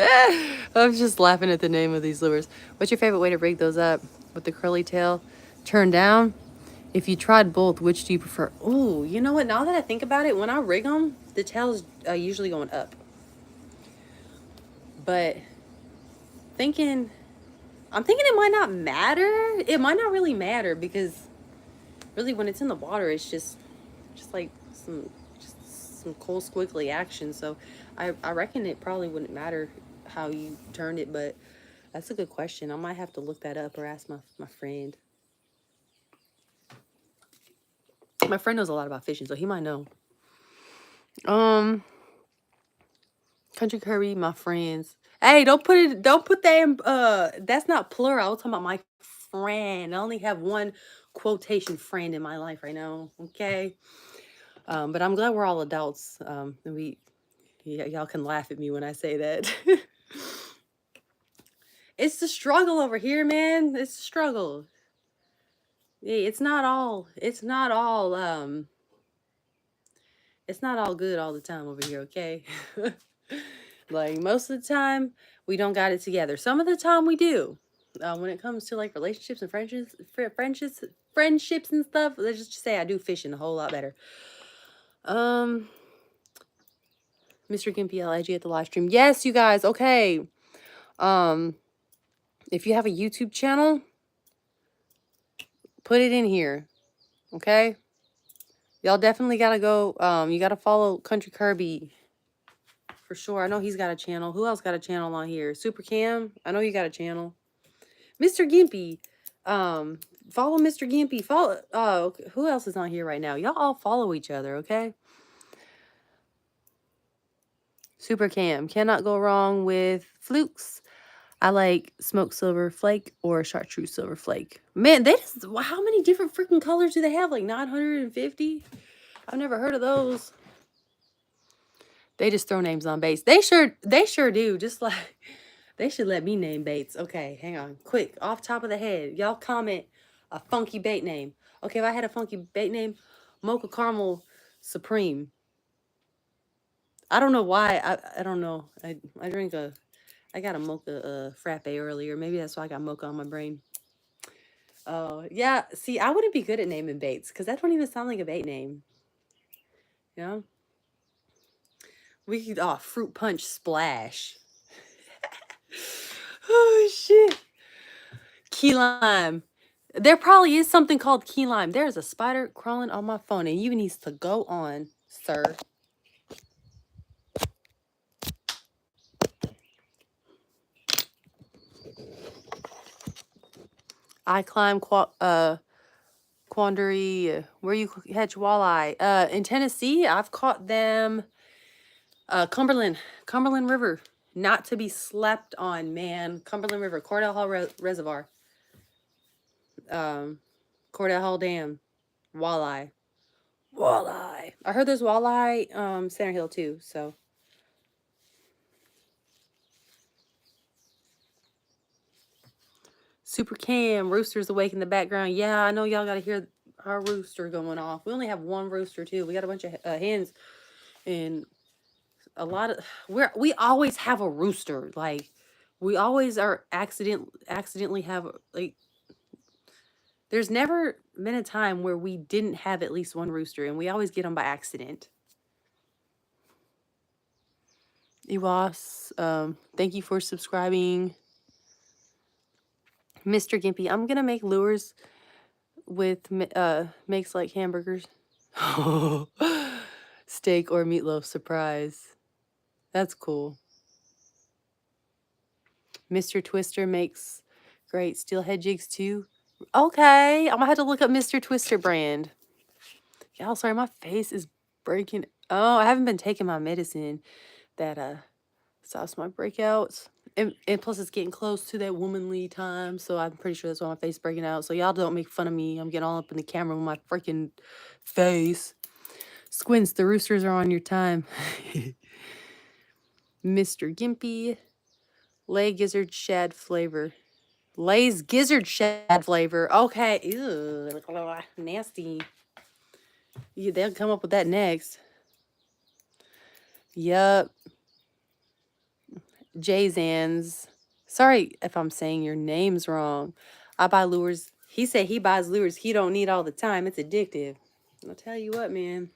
I'm just laughing at the name of these lures. What's your favorite way to rig those up? With the curly tail turned down? If you tried both, which do you prefer? Ooh, you know what? Now that I think about it, when I rig them, the tail's usually going up. But I'm thinking it might not matter. It might not really matter because really when it's in the water, it's just like some cool squiggly action. So I reckon it probably wouldn't matter how you turned it, but that's a good question. I might have to look that up or ask my friend. My friend knows a lot about fishing, so he might know. Country Kirby, my friends. Hey, don't put that in, that's not plural. I was talking about my friend. I only have one quotation friend in my life right now, okay? But I'm glad we're all adults. And y'all can laugh at me when I say that. It's the struggle over here, man. It's the struggle. Yeah, it's not all it's not all good all the time over here, okay? Like most of the time we don't got it together. Some of the time we do. When it comes to like relationships and friendships and stuff, let's just say I do fishing a whole lot better. Mr. Gimpy, I'll add you at the live stream. Yes, you guys, okay. If you have a YouTube channel, put it in here. Okay? Y'all definitely gotta go. You gotta follow Country Kirby. For sure. I know he's got a channel. Who else got a channel on here? Super Cam. I know you got a channel. Mr. Gimpy. Follow Mr. Gimpy. Follow who else is on here right now? Y'all all follow each other, okay? Super Cam. Cannot go wrong with flukes. I like smoked silver flake or chartreuse silver flake. Man, how many different freaking colors do they have? Like 950? I've never heard of those. They just throw names on baits. They sure do. Just like they should let me name baits. Okay, hang on. Quick, off top of the head. Y'all comment a funky bait name. Okay, if I had a funky bait name, Mocha Caramel Supreme. I don't know why. I don't know. I got a mocha frappe earlier. Maybe that's why I got mocha on my brain. Oh, yeah. See, I wouldn't be good at naming baits because that don't even sound like a bait name. You know? We could, Fruit Punch Splash. Oh, shit. Key lime. There probably is something called key lime. There's a spider crawling on my phone and you needs to go on, sir. I climb quandary. Where you catch walleye? In Tennessee, I've caught them. Cumberland River, not to be slept on, man. Cumberland River, Cordell Hall Reservoir, Cordell Hall Dam, walleye. I heard there's walleye, Center Hill too. So. Super Cam, roosters awake in the background. Yeah, I know y'all got to hear our rooster going off. We only have one rooster too. We got a bunch of hens, and a lot of we always have a rooster. Like we always are accidentally have like. There's never been a time where we didn't have at least one rooster, and we always get them by accident. Iwas, thank you for subscribing. Mr. Gimpy, I'm gonna make lures with makes like hamburgers. Steak or meatloaf surprise. That's cool. Mr. Twister makes great steelhead jigs too. Okay, I'm gonna have to look up Mr. Twister brand. Y'all, sorry, my face is breaking. Oh, I haven't been taking my medicine that stops my breakouts. And plus it's getting close to that womanly time, so I'm pretty sure that's why my face is breaking out. So y'all don't make fun of me. I'm getting all up in the camera with my freaking face. Squints, the roosters are on your time. Mr. Gimpy. Lay gizzard shad flavor. Lay's gizzard shad flavor. Okay. Ew. Nasty. Yeah, they'll come up with that next. Yup. Jayzans. Sorry if I'm saying your name's wrong. I buy lures. He said he buys lures he don't need all the time. It's addictive. I'll tell you what, man.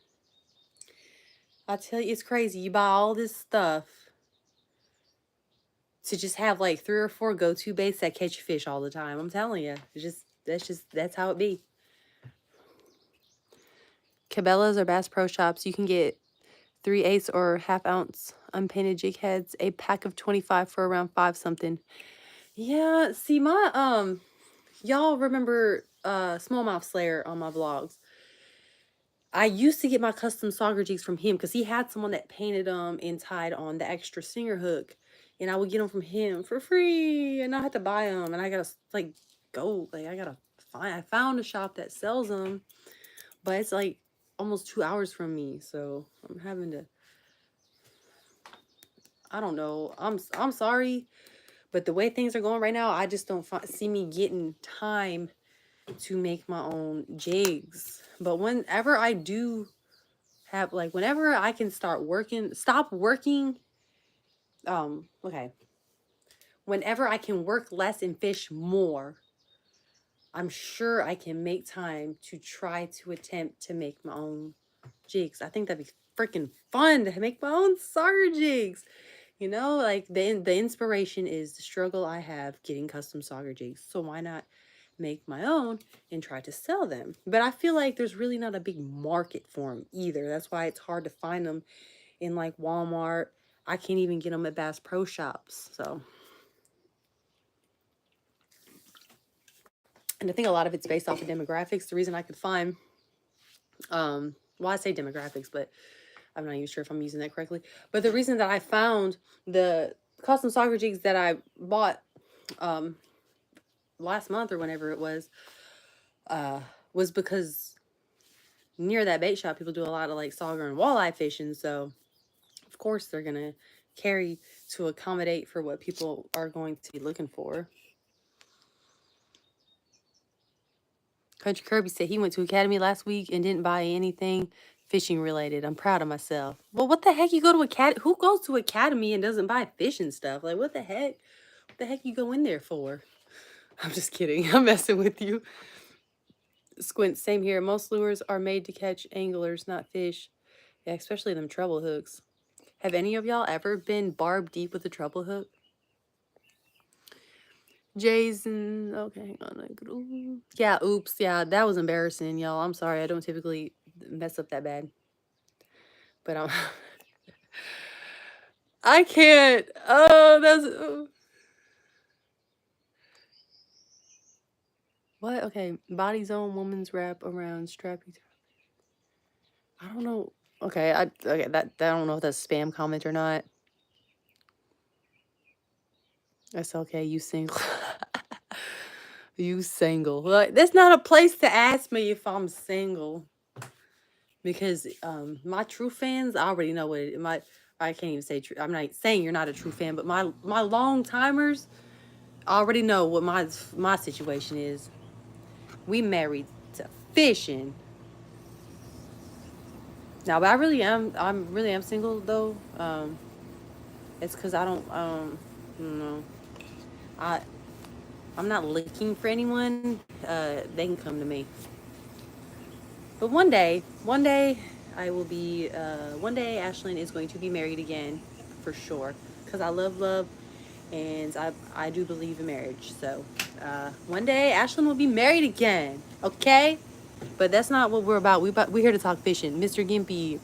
I'll tell you, it's crazy. You buy all this stuff to just have like 3 or 4 go-to baits that catch fish all the time. I'm telling you. That's how it be. Cabela's or Bass Pro Shops, you can get 3/8 or ½ ounce unpainted jig heads, a pack of 25 for around 5 something. Yeah, see my y'all remember Smallmouth Slayer on my vlogs. I used to get my custom sauger jigs from him because he had someone that painted them and tied on the extra singer hook, and I would get them from him for free, and I had to buy them, and I gotta like go, like I gotta find. I found a shop that sells them, but it's like almost 2 hours from me, so I'm having to. I don't know. I'm sorry, but the way things are going right now, I just don't see me getting time to make my own jigs. But whenever I do have, like, whenever I can stop working, okay, whenever I can work less and fish more, I'm sure I can make time to try to attempt to make my own jigs. I think that'd be freaking fun to make my own sauger jigs. You know, like the inspiration is the struggle I have getting custom sauger jigs. So why not make my own and try to sell them? But I feel like there's really not a big market for them either. That's why it's hard to find them in like Walmart. I can't even get them at Bass Pro Shops. So, and I think a lot of it's based off of demographics. The reason I could find, well, I say demographics, but I'm not even sure if I'm using that correctly. But the reason that I found the custom sauger jigs that I bought last month or whenever it was because near that bait shop, people do a lot of like sauger and walleye fishing. So, of course, they're going to carry to accommodate for what people are going to be looking for. Country Kirby said he went to Academy last week and didn't buy anything fishing related. I'm proud of myself. Well, what the heck? You go to Academy? Who goes to Academy and doesn't buy fishing stuff? Like, what the heck? What the heck you go in there for? I'm just kidding. I'm messing with you. Squint, same here. Most lures are made to catch anglers, not fish. Yeah, especially them treble hooks. Have any of y'all ever been barb deep with a treble hook? Jason, okay, hang on. Yeah, oops, yeah, that was embarrassing, y'all. I'm sorry, I don't typically mess up that bad. But I can't. Oh, that's... What? Okay, body zone, woman's wrap around strappy. I don't know. Okay, that I don't know if that's a spam comment or not. That's okay, you single. You single. Like, that's not a place to ask me if I'm single. Because my true fans, I already know what it, I can't even say true. I'm not saying you're not a true fan, but my long timers already know what my situation is. We married to fishing. Now, but I really am single though. It's because I don't know. I'm not looking for anyone. They can come to me. But one day, I will be. One day, Ashlyn is going to be married again, for sure. Because I love, and I do believe in marriage. So, one day, Ashlyn will be married again. Okay, but that's not what we're about. We're here to talk fishing, Mr. Gimpy.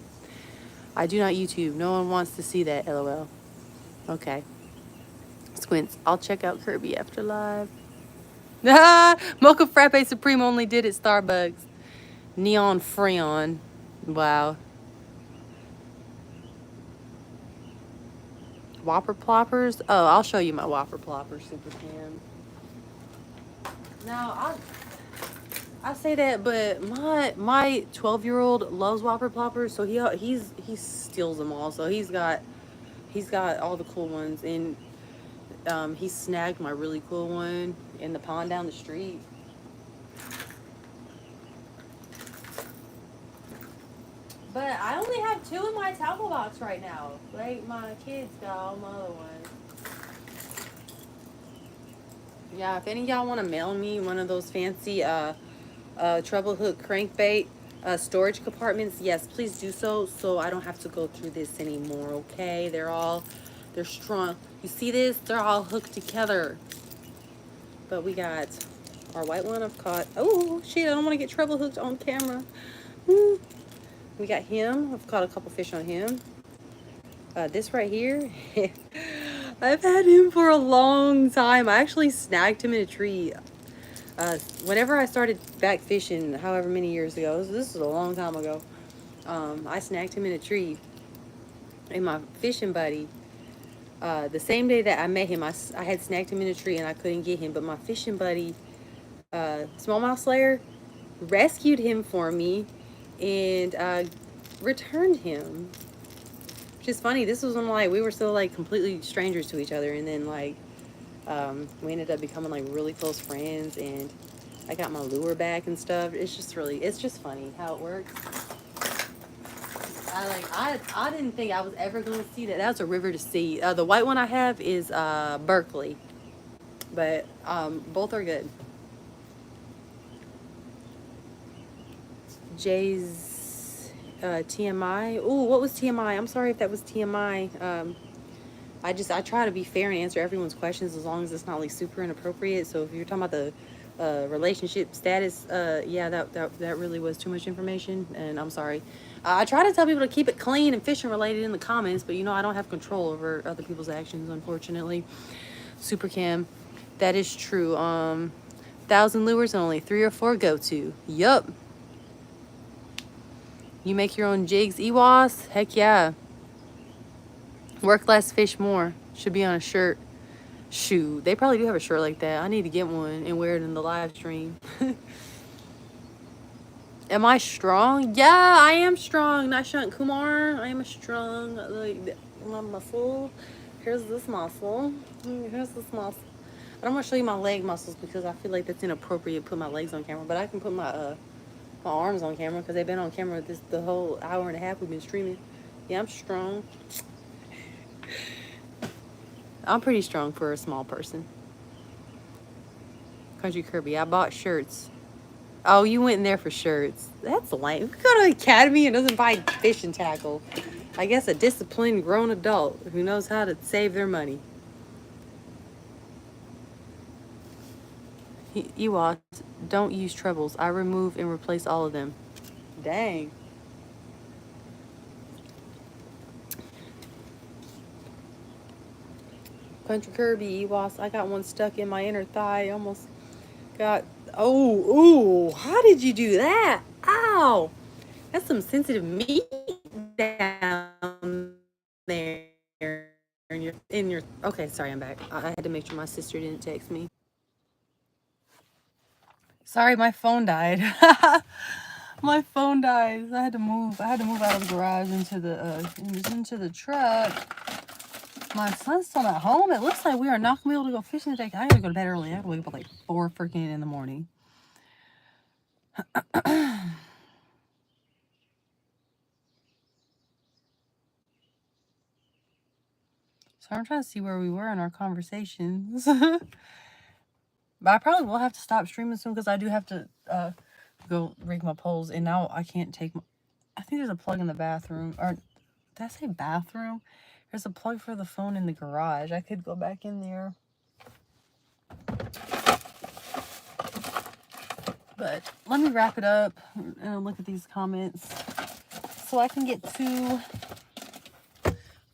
I do not YouTube. No one wants to see that. LOL. Okay. Squints. I'll check out Kirby after live. Mocha Frappe Supreme only did at Starbucks. Neon Freon. Wow. Whopper ploppers? Oh, I'll show you my Whopper ploppers, Super Cam. Now, I say that, but my 12-year-old loves Whopper ploppers, so he steals them all. So he's got all the cool ones, and he snagged my really cool one in the pond down the street. But I only have 2 in my tackle box right now. Like, my kids got all my other ones. Yeah, if any of y'all want to mail me one of those fancy treble hook crankbait storage compartments, yes, please do so I don't have to go through this anymore, okay? They're strong. You see this? They're all hooked together. But we got our white one I've caught. Oh, shit, I don't want to get treble hooked on camera. We got him. I've caught a couple fish on him. This right here, I've had him for a long time. I actually snagged him in a tree. Whenever I started back fishing, however many years ago, this is a long time ago, I snagged him in a tree. And my fishing buddy, the same day that I met him, I had snagged him in a tree and I couldn't get him. But my fishing buddy, Smallmouth Slayer, rescued him for me and returned him. Which is funny. This was when like we were still like completely strangers to each other, and then like we ended up becoming like really close friends, and I got my lure back and stuff. It's just funny how it works. I didn't think I was ever gonna see that. That's a river to see. The white one I have is Berkeley, but both are good. Jay's TMI. Ooh, what was TMI? I'm sorry if that was TMI. I try to be fair and answer everyone's questions as long as it's not like super inappropriate. So if you're talking about the relationship status, yeah, that really was too much information, and I'm sorry. I try to tell people to keep it clean and fishing related in the comments, but you know I don't have control over other people's actions, unfortunately. Super Cam, that is true. 1,000 lures and only 3 or 4 go to. Yup. You make your own jigs, Ewas? Heck yeah. Work less, fish more. Should be on a shirt. Shoot, they probably do have a shirt like that. I need to get one and wear it in the live stream. Am I strong? Yeah, I am strong. Nishant Kumar, I am a strong, like, my muscle. Here's this muscle. Here's this muscle. But I'm going to show you my leg muscles because I feel like that's inappropriate to put my legs on camera. But I can put my arms on camera because they've been on camera the whole hour and a half we've been streaming. Yeah, I'm strong. I'm pretty strong for a small person. Country Kirby, I bought shirts. Oh, you went in there for shirts. That's lame. You go to the academy and doesn't buy fishing tackle. I guess a disciplined grown adult who knows how to save their money. Ewok, don't use trebles. I remove and replace all of them. Dang. Country Kirby, Ewas, I got one stuck in my inner thigh. Almost got... Oh, ooh. How did you do that? Ow. That's some sensitive meat down there. In your... Okay, sorry, I'm back. I had to make sure my sister didn't text me. Sorry, my phone died. My phone died. I had to move out of the garage into the truck. My son's still at home. It looks like we are not gonna be able to go fishing today. I gotta go to bed early. I have to wake up at like 4 freaking in the morning. So I'm trying to see where we were in our conversations. But I probably will have to stop streaming soon because I do have to go rig my poles. And now I can't take my... I think there's a plug in the bathroom. Or did I say bathroom? There's a plug for the phone in the garage. I could go back in there. But let me wrap it up and look at these comments so I can get to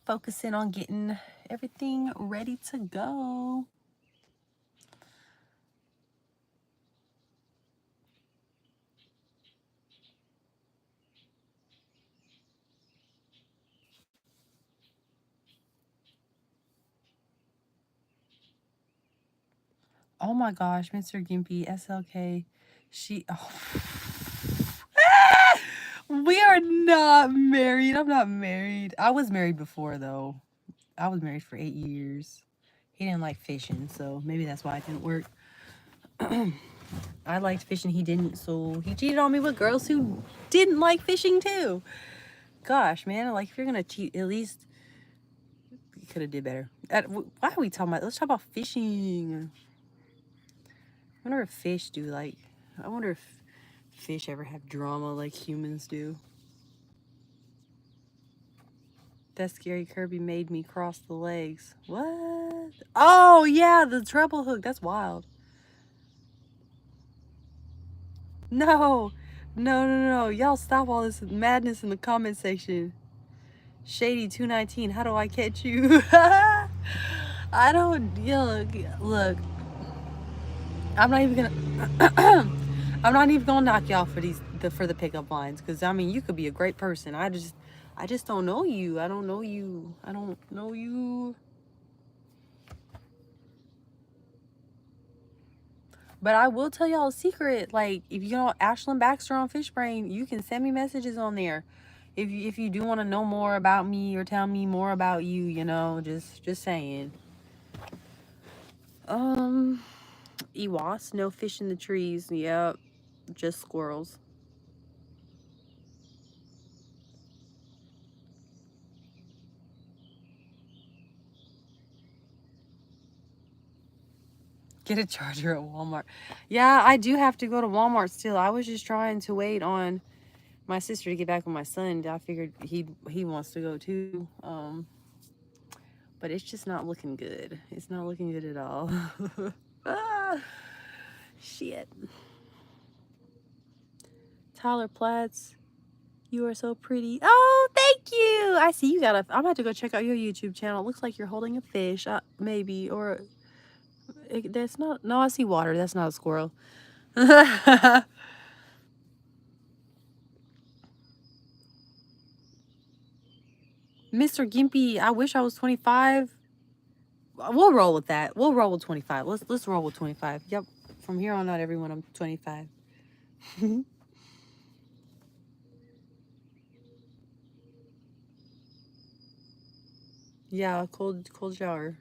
focusing on getting everything ready to go. Oh my gosh, Mr. Gimpy, SLK, we are not married. I'm not married. I was married before, though. I was married for 8 years. He didn't like fishing, so maybe that's why it didn't work. I liked fishing, he didn't, so he cheated on me with girls who didn't like fishing, too. Gosh, man, like, if you're gonna cheat, at least you could have did better. Why are we talking about... Let's talk about fishing. I wonder if fish do, like... I wonder if fish ever have drama like humans do. That scary Kirby made me cross the legs. What? Oh, yeah, the treble hook. That's wild. No, No. Y'all stop all this madness in the comment section. Shady 219, how do I catch you? I don't, look, I'm not even gonna, I'm not even gonna knock y'all for for the pickup lines, because I mean, you could be a great person. I just don't know you. I don't know you. I don't know you. But I will tell y'all a secret. Like, if you know Ashlyn Baxter on Fishbrain, you can send me messages on there. If you do want to know more about me or tell me more about you, just saying. Ewas, no fish in the trees. Yep, just squirrels. Get a charger at Walmart. Yeah, I do have to go to Walmart still. I was just trying to wait on my sister to get back with my son. I figured he wants to go too. But it's just not looking good. It's not looking good at all. Ah, shit. Tyler Platts, you are so pretty. Oh, thank you. I see you got a. I'm about to go check out your YouTube channel. It looks like you're holding a fish, maybe, or that's not. No, I see water. That's not a squirrel. Mr. Gimpy, I wish I was 25. We'll roll with that. We'll roll with 25. Let's roll with 25. Yep. From here on out, everyone, I'm 25. Yeah, cold shower.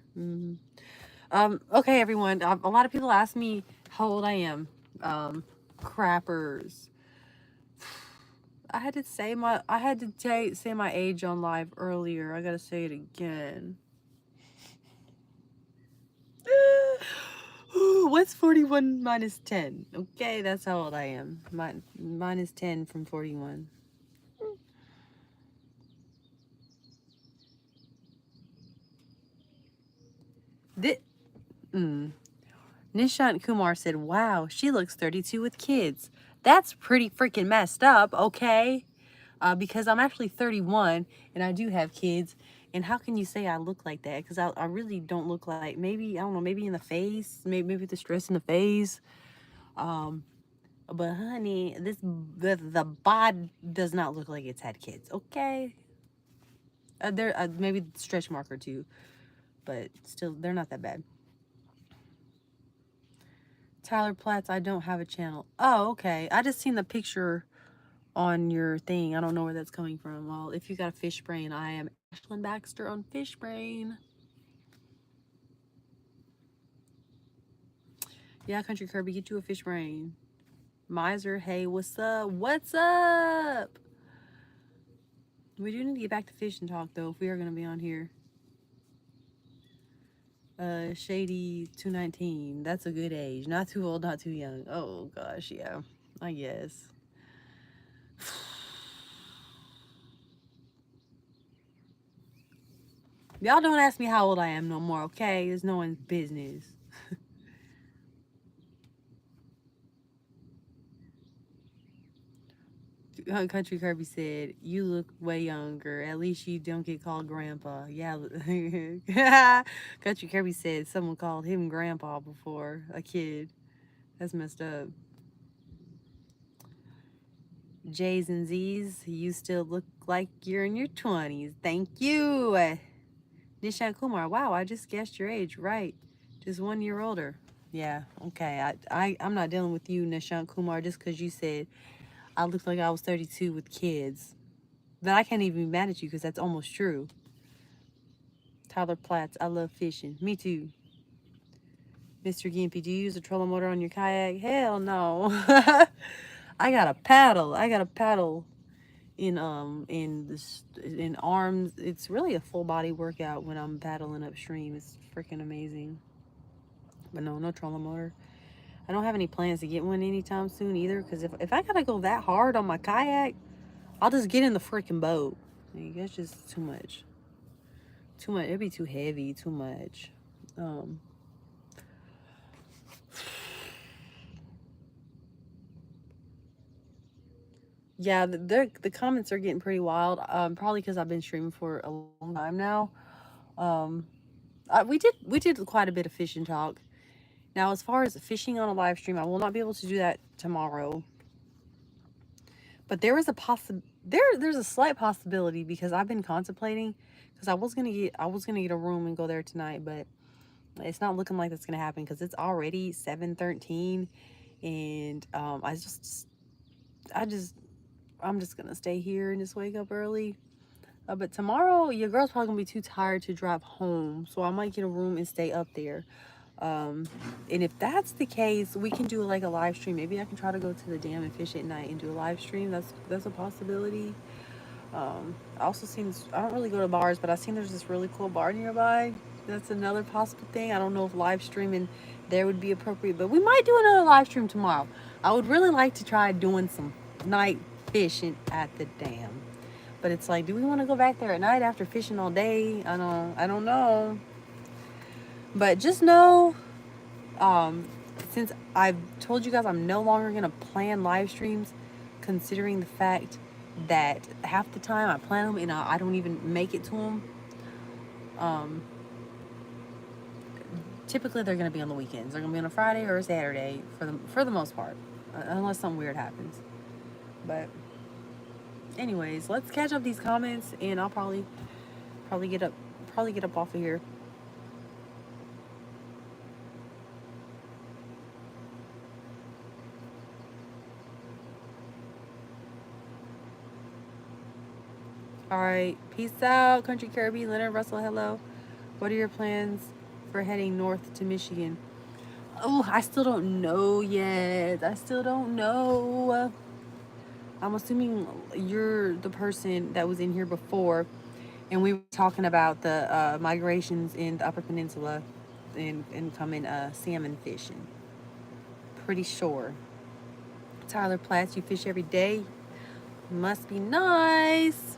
Okay, everyone. A lot of people ask me how old I am. Crappers. I had to say my age on live earlier. I gotta say it again. What's 41 minus 10? Okay, that's how old I am. Minus 10 from 41. Nishant Kumar said, wow, she looks 32 with kids. That's pretty freaking messed up, okay? Because I'm actually 31 and I do have kids. And how can you say I look like that? Because I really don't look like, maybe, I don't know, maybe in the face, maybe the stress in the face. But honey, the bod does not look like it's had kids, okay? There maybe stretch marker too, but still, they're not that bad. Tyler Platts, I don't have a channel. Oh, okay. I just seen the picture on your thing. I don't know where that's coming from. Well, if you got a fish brain, I am Ashlyn Baxter on Fishbrain. Yeah, Country Kirby, get you a fish brain. Miser, hey, what's up? What's up? We do need to get back to fish and talk, though, if we are going to be on here. Shady 219. That's a good age. Not too old, not too young. Oh, gosh, yeah. I guess. Y'all don't ask me how old I am no more, okay? It's no one's business. Country Kirby said, you look way younger. At least you don't get called grandpa. Yeah. Country Kirby said someone called him grandpa before, a kid. That's messed up. J's and Z's, you still look like you're in your 20s. Thank you. Nishan Kumar, wow, I just guessed your age. Right. Just 1 year older. Yeah, okay. I'm not dealing with you, Nishan Kumar, just because you said I looked like I was 32 with kids. But I can't even be mad at you because that's almost true. Tyler Platts, I love fishing. Me too. Mr. Gimpy, do you use a trolling motor on your kayak? Hell no. I got a paddle. In arms. It's really a full body workout when I'm paddling upstream. It's freaking amazing. But no trolling motor. I don't have any plans to get one anytime soon either, because if I gotta go that hard on my kayak, I'll just get in the freaking boat. Like, that's just too much. Too much. It'd be too heavy. Too much. Yeah, the comments are getting pretty wild. Probably because I've been streaming for a long time now. Um, we did quite a bit of fishing talk. Now, as far as fishing on a live stream, I will not be able to do that tomorrow. But there's a slight possibility because I've been contemplating because I was gonna get a room and go there tonight, but it's not looking like that's gonna happen because it's already 7:13, and I'm just gonna stay here and just wake up early. But tomorrow, your girl's probably gonna be too tired to drive home, so I might get a room and stay up there. Um, and if that's the case, we can do like a live stream. Maybe I can try to go to the dam and fish at night and do a live stream. That's a possibility. I also seen I don't really go to bars, but I seen there's this really cool bar nearby. That's another possible thing. I don't know if live streaming there would be appropriate, but we might do another live stream tomorrow. I would really like to try doing some night fishing at the dam. But it's like, do we want to go back there at night after fishing all day? I don't know. But just know, um, since I've told you guys I'm no longer gonna plan live streams, considering the fact that half the time I plan them and I don't even make it to them. Um, Typically they're gonna be on the weekends. They're gonna be on a Friday or a Saturday for the most part, unless something weird happens. But anyways, let's catch up these comments, and I'll probably get up off of here. All right, peace out, Country Kirby, Leonard Russell. Hello. What are your plans for heading north to Michigan? Oh, I still don't know yet. I still don't know. I'm assuming you're the person that was in here before, and we were talking about the migrations in the Upper Peninsula and coming salmon fishing. Pretty sure. Tyler Platts, you fish every day. Must be nice.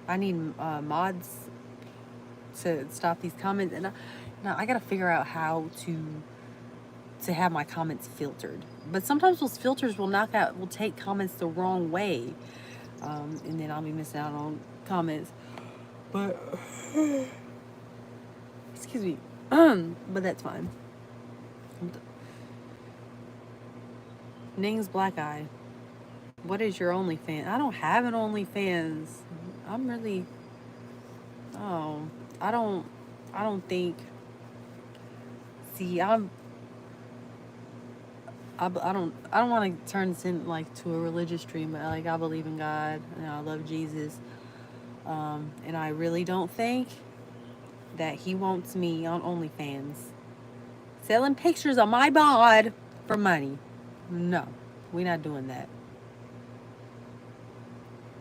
I need mods to stop these comments, and now I gotta figure out how to have my comments filtered. But sometimes those filters will take comments the wrong way, and then I'll be missing out on comments. But excuse me, but that's fine. Ning's Black Eye. What is your OnlyFans? I don't have an OnlyFans. I'm really. Oh, I don't. I don't think. See, I don't want to turn this in like to a religious stream, but like I believe in God and I love Jesus, and I really don't think that He wants me on OnlyFans selling pictures of my bod for money. No, we're not doing that.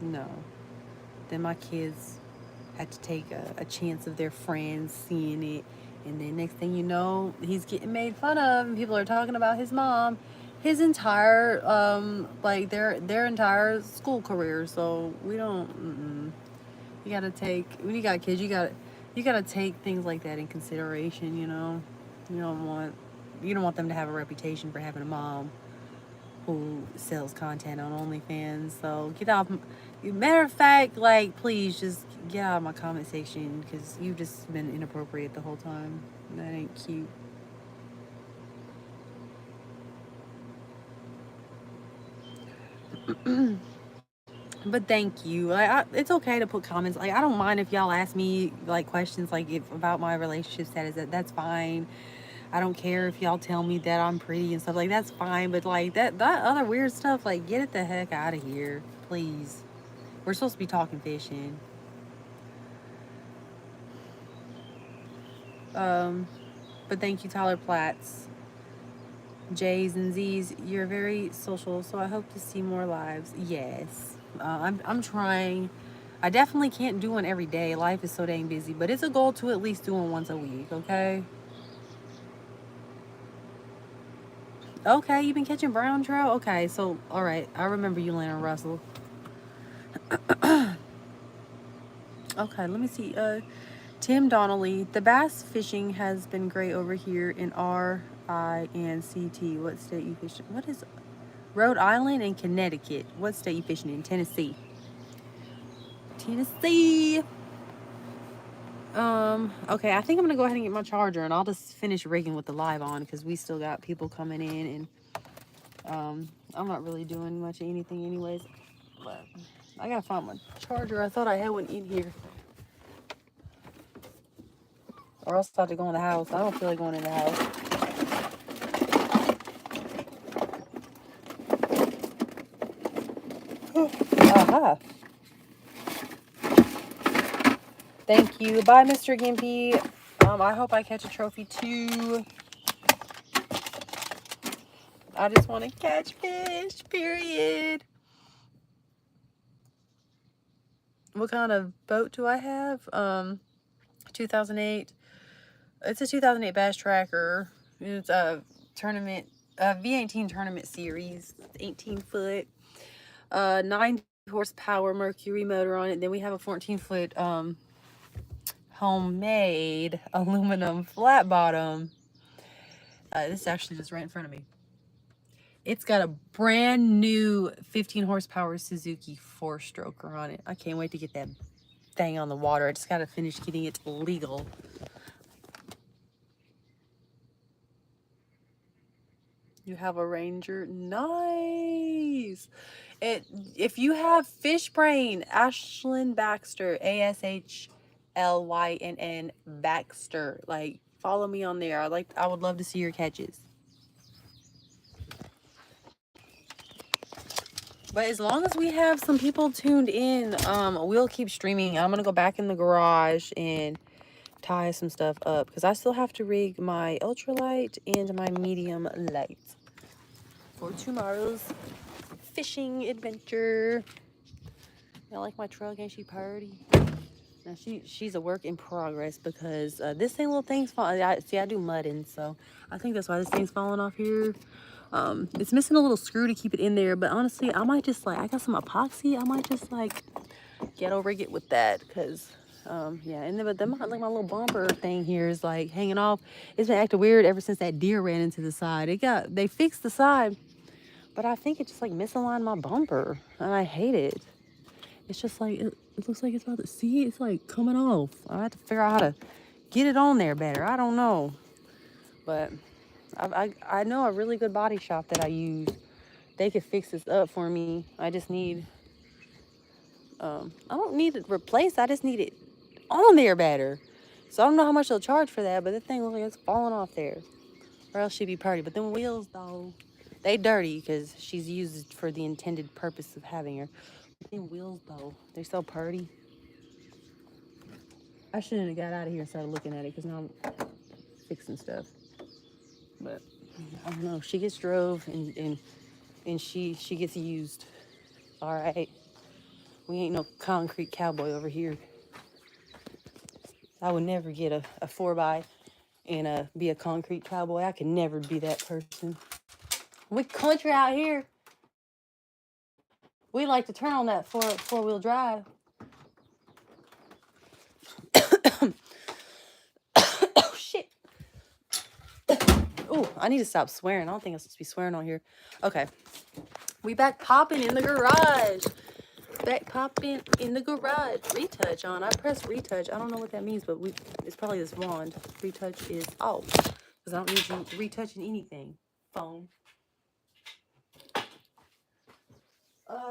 No. Then my kids had to take a chance of their friends seeing it. And then next thing you know, he's getting made fun of, and people are talking about his mom, his entire like their entire school career. So we don't. You gotta take when you got kids, you gotta take things like that in consideration. You don't want you don't want them to have a reputation for having a mom who sells content on OnlyFans. So get off. Matter of fact, like, please just get out of my comment section because you've just been inappropriate the whole time. That ain't cute. But thank you. It's okay to put comments. Like, I don't mind if y'all ask me like questions like if about my relationship status. That's fine. I don't care if y'all tell me that I'm pretty and stuff like that's fine. But like that other weird stuff, like get it the heck out of here, please. We're supposed to be talking fishing. Um, but thank you, Tyler Platts, J's and Z's. You're very social, so I hope to see more lives. Yes, I'm trying. I definitely can't do one every day. Life is so dang busy, but it's a goal to at least do one once a week. Okay. Okay, you've been catching brown trout. Okay, so all right, I remember you, Lana Russell. Okay, let me see. Tim Donnelly, the bass fishing has been great over here in RINCT. What state you fishing? What is Rhode Island and Connecticut? What state you fishing in? Tennessee. Tennessee. Okay, I think I'm gonna go ahead and get my charger and I'll just finish rigging with the live on because we still got people coming in and I'm not really doing much of anything anyways. But I gotta find my charger. I thought I had one in here. Or else I have to go in the house. I don't feel like going in the house. Aha. Thank you. Bye, Mr. Gimpy. I hope I catch a trophy too. I just want to catch fish, period. What kind of boat do I have? 2008. It's a 2008 Bass Tracker. It's a tournament, V18 tournament series, 18 foot, 9 horsepower Mercury motor on it. Then we have a 14-foot homemade aluminum flat bottom. This is actually just right in front of me. It's got a brand new 15 horsepower Suzuki 4-stroker on it. I can't wait to get that thing on the water. I just got to finish getting it legal. You have a Ranger. Nice. If you have Fish Brain, Ashlyn Baxter, ASHLYNN Baxter, like follow me on there. I would love to see your catches. But as long as we have some people tuned in, we'll keep streaming. I'm gonna go back in the garage and tie some stuff up because I still have to rig my ultralight and my medium light for tomorrow's fishing adventure. I like my truck, ain't she pretty? Now she's a work in progress because this thing little thing's falling. I do mudding, so I think that's why this thing's falling off here. It's missing a little screw to keep it in there, but honestly, I might just I got some epoxy. I might just ghetto rig it with that because yeah. And then but then my little bumper thing here is hanging off. It's been acting weird ever since that deer ran into the side. They fixed the side, but I think it just misaligned my bumper and I hate it. It's just it looks like it's about to see it's coming off. I have to figure out how to get it on there better. I don't know, but I know a really good body shop that I use. They could fix this up for me. I just need I don't need it replaced. I just need it on there better. So I don't know how much they'll charge for that, but the thing looks like it's falling off there. Or else she'd be pretty. But them wheels though, they dirty because she's used for the intended purpose of having her. But them wheels though, they're so pretty. I shouldn't have got out of here and started looking at it because now I'm fixing stuff. But I don't know. She gets drove and she gets used. All right. We ain't no concrete cowboy over here. I would never get a 4x and be a concrete cowboy. I could never be that person. We country out here. We like to turn on that four-wheel drive. Oh, shit. Oh, I need to stop swearing. I don't think I'm supposed to be swearing on here. Okay. We back popping in the garage. Back popping in the garage. Retouch on. I pressed retouch. I don't know what that means, but it's probably this wand. Retouch is off. Because I don't need you retouching anything. Phone.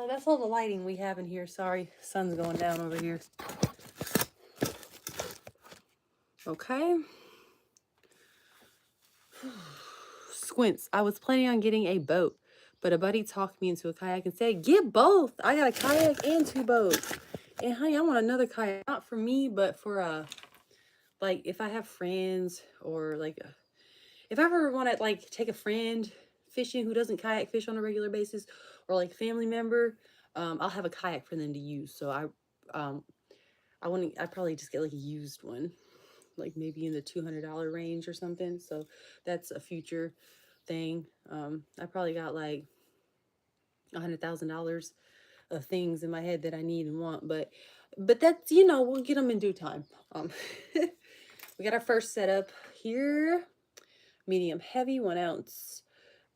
That's all the lighting we have in here. Sorry. Sun's going down over here. Okay. Squints. I was planning on getting a boat, but a buddy talked me into a kayak and said, get both. I got a kayak and 2 boats. And honey, I want another kayak. Not for me, but for if I have friends or if I ever want to take a friend fishing who doesn't kayak fish on a regular basis or family member, I'll have a kayak for them to use. So I'd probably just get a used one, maybe in the $200 range or something. So that's a future thing. I probably got $100,000 of things in my head that I need and want, but But that's, you know, we'll get them in due time. We got our first setup here. Medium heavy, 1 ounce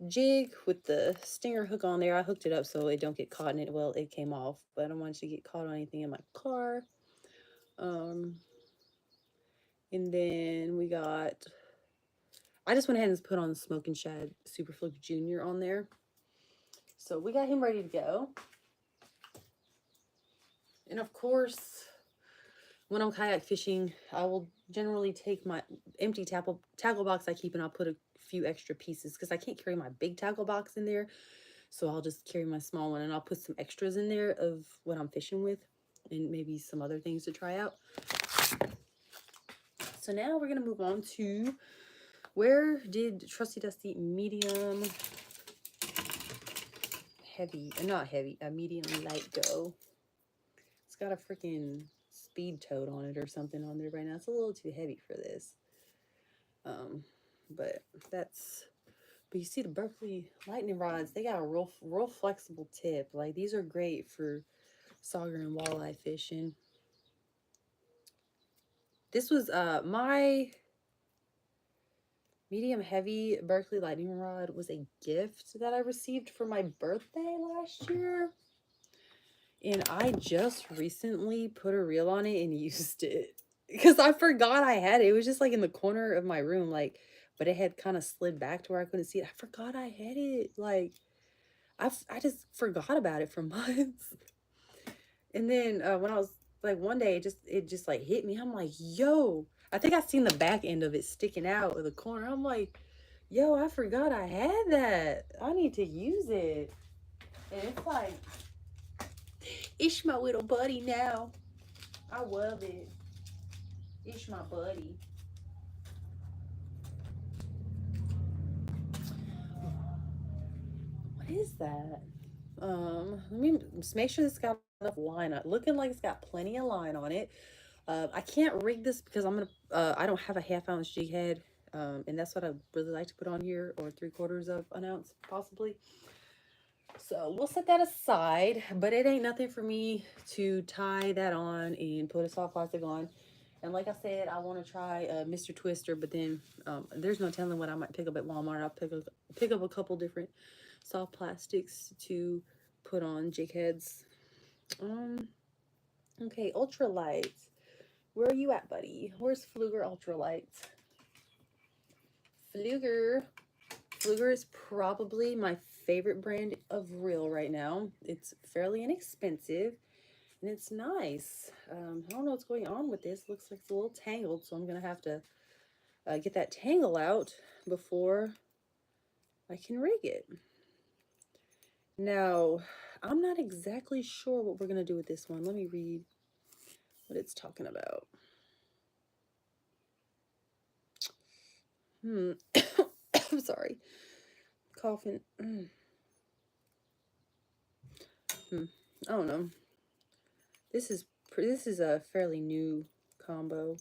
jig with the stinger hook on there. I hooked it up so it don't get caught in it. Well, it came off, but I don't want it to get caught on anything in my car. And then we got, I just went ahead and put on the Smoking Shad Super Fluke Junior on there. So we got him ready to go. And of course, when I'm kayak fishing, I will generally take my empty tackle box I keep, and I'll put a few extra pieces because I can't carry my big tackle box in there. So I'll just carry my small one, and I'll put some extras in there of what I'm fishing with and maybe some other things to try out. So now we're going to move on to, where did Trusty Dusty medium heavy, not heavy, a medium light go? It's got a freaking speed toad on it or something on there right now. It's a little too heavy for this. But you see the Berkley lightning rods, they got a real flexible tip. Like, these are great for sauger and walleye fishing. This was my medium heavy Berkley lightning rod was a gift that I received for my birthday last year. And I just recently put a reel on it and used it because I forgot I had it. It was just like in the corner of my room, like, but it had kind of slid back to where I couldn't see it. I forgot I had it. Like, I just forgot about it for months. And then when I was like, one day it just like hit me. I'm like, yo, I think I seen the back end of it sticking out of the corner. I'm like, yo, I forgot I had that. I need to use it. And it's like, it's my little buddy now. I love it. It's my buddy. What is that? Let me just make sure it's got enough line on it. Looking like it's got plenty of line on it. I can't rig this because I don't have a 1/2 ounce jig head. And that's what I really like to put on here, or 3/4 of an ounce, possibly. So we'll set that aside, but it ain't nothing for me to tie that on and put a soft plastic on. And like I said, I want to try Mr. Twister, but then there's no telling what I might pick up at Walmart. I'll pick up a couple different soft plastics to put on jig heads. Okay, ultralights. Where are you at, buddy? Where's Pflueger ultralights? Pflueger is probably my favorite brand of reel right now. It's fairly inexpensive and it's nice. I don't know what's going on with this. Looks like it's a little tangled, so I'm gonna have to get that tangle out before I can rig it. Now, I'm not exactly sure what we're gonna do with this one. Let me read what it's talking about. I'm sorry. Coughing. I don't know. This is a fairly new combo.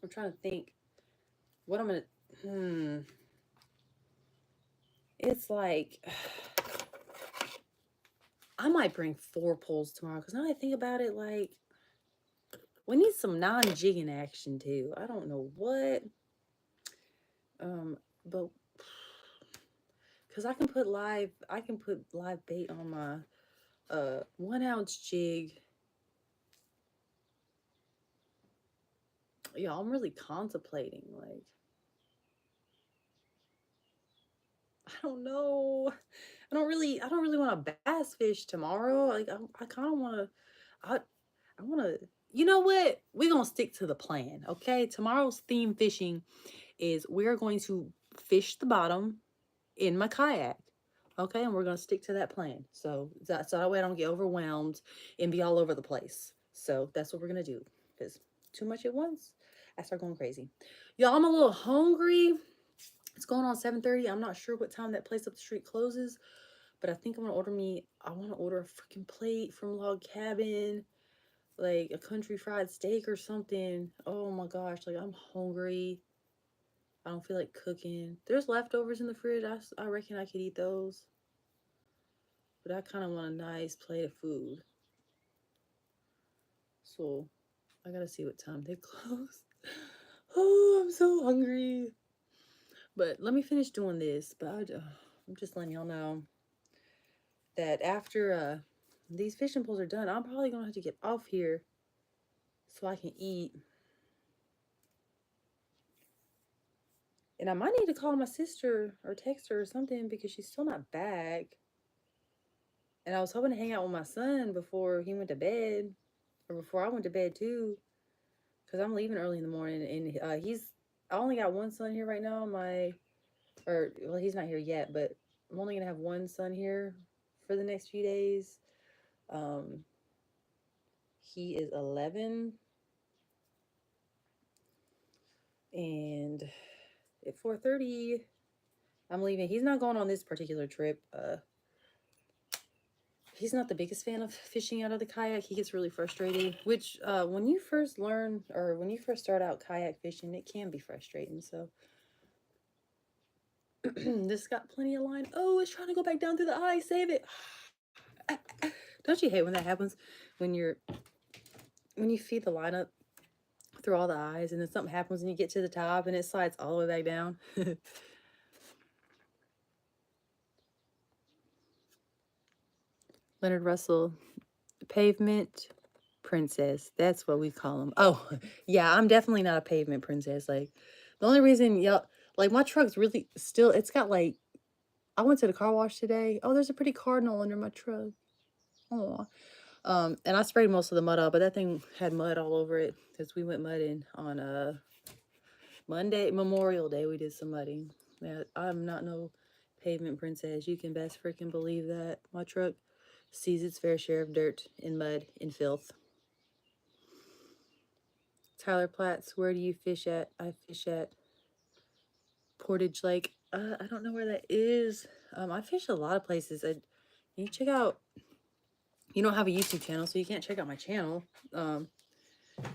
I'm trying to think what I'm gonna. It's like I might bring 4 poles tomorrow because now I think about it, like, we need some non-jigging action too. I don't know what. But because I can put live bait on my 1 ounce jig. Yeah, I'm really contemplating, like, I don't know. I don't really want to bass fish tomorrow. Like, I kind of want to, I want to, you know what? We're going to stick to the plan, okay? Tomorrow's theme fishing is we're going to fish the bottom in my kayak, okay? And we're going to stick to that plan. So that way I don't get overwhelmed and be all over the place. So that's what we're going to do, because too much at once, I start going crazy. Y'all, I'm a little hungry. It's going on 7:30. I'm not sure what time that place up the street closes, but I think I want to order a freaking plate from Log Cabin, like a country fried steak or something. Oh my gosh, like, I'm hungry. I don't feel like cooking. There's leftovers in the fridge. I reckon I could eat those. but I kind of want a nice plate of food. So I gotta see what time they close. Oh, I'm so hungry. But let me finish doing this. But I'm just letting y'all know that after these fishing poles are done, I'm probably gonna have to get off here so I can eat. And I might need to call my sister or text her or something because she's still not back. And I was hoping to hang out with my son before he went to bed, or before I went to bed too, because I'm leaving early in the morning. And I only got one son here right now. Well, he's not here yet, but I'm only gonna have one son here for the next few days. Um, he is 11, and at 4:30, I'm leaving. He's not going on this particular trip. He's not the biggest fan of fishing out of the kayak. He gets really frustrated, which when you first learn or when you first start out kayak fishing, it can be frustrating. So this got plenty of line. Oh, it's trying to go back down through the eye. Save it. Don't you hate when that happens? When you feed the line up through all the eyes and then something happens and you get to the top and it slides all the way back down. Leonard Russell, pavement princess. That's what we call them. Oh, yeah, I'm definitely not a pavement princess. Like, the only reason y'all, like, my truck's really still, it's got like, I went to the car wash today. Oh, there's a pretty cardinal under my truck. Oh, and I sprayed most of the mud off, but that thing had mud all over it because we went mudding on Monday, Memorial Day. We did some mudding. Yeah, I'm not no pavement princess. You can best freaking believe that. My truck sees its fair share of dirt and mud and filth. Tyler Platts, where do you fish at? I fish at Portage Lake. I don't know where that is. I fish a lot of places. You check out. You don't have a YouTube channel, so you can't check out my channel.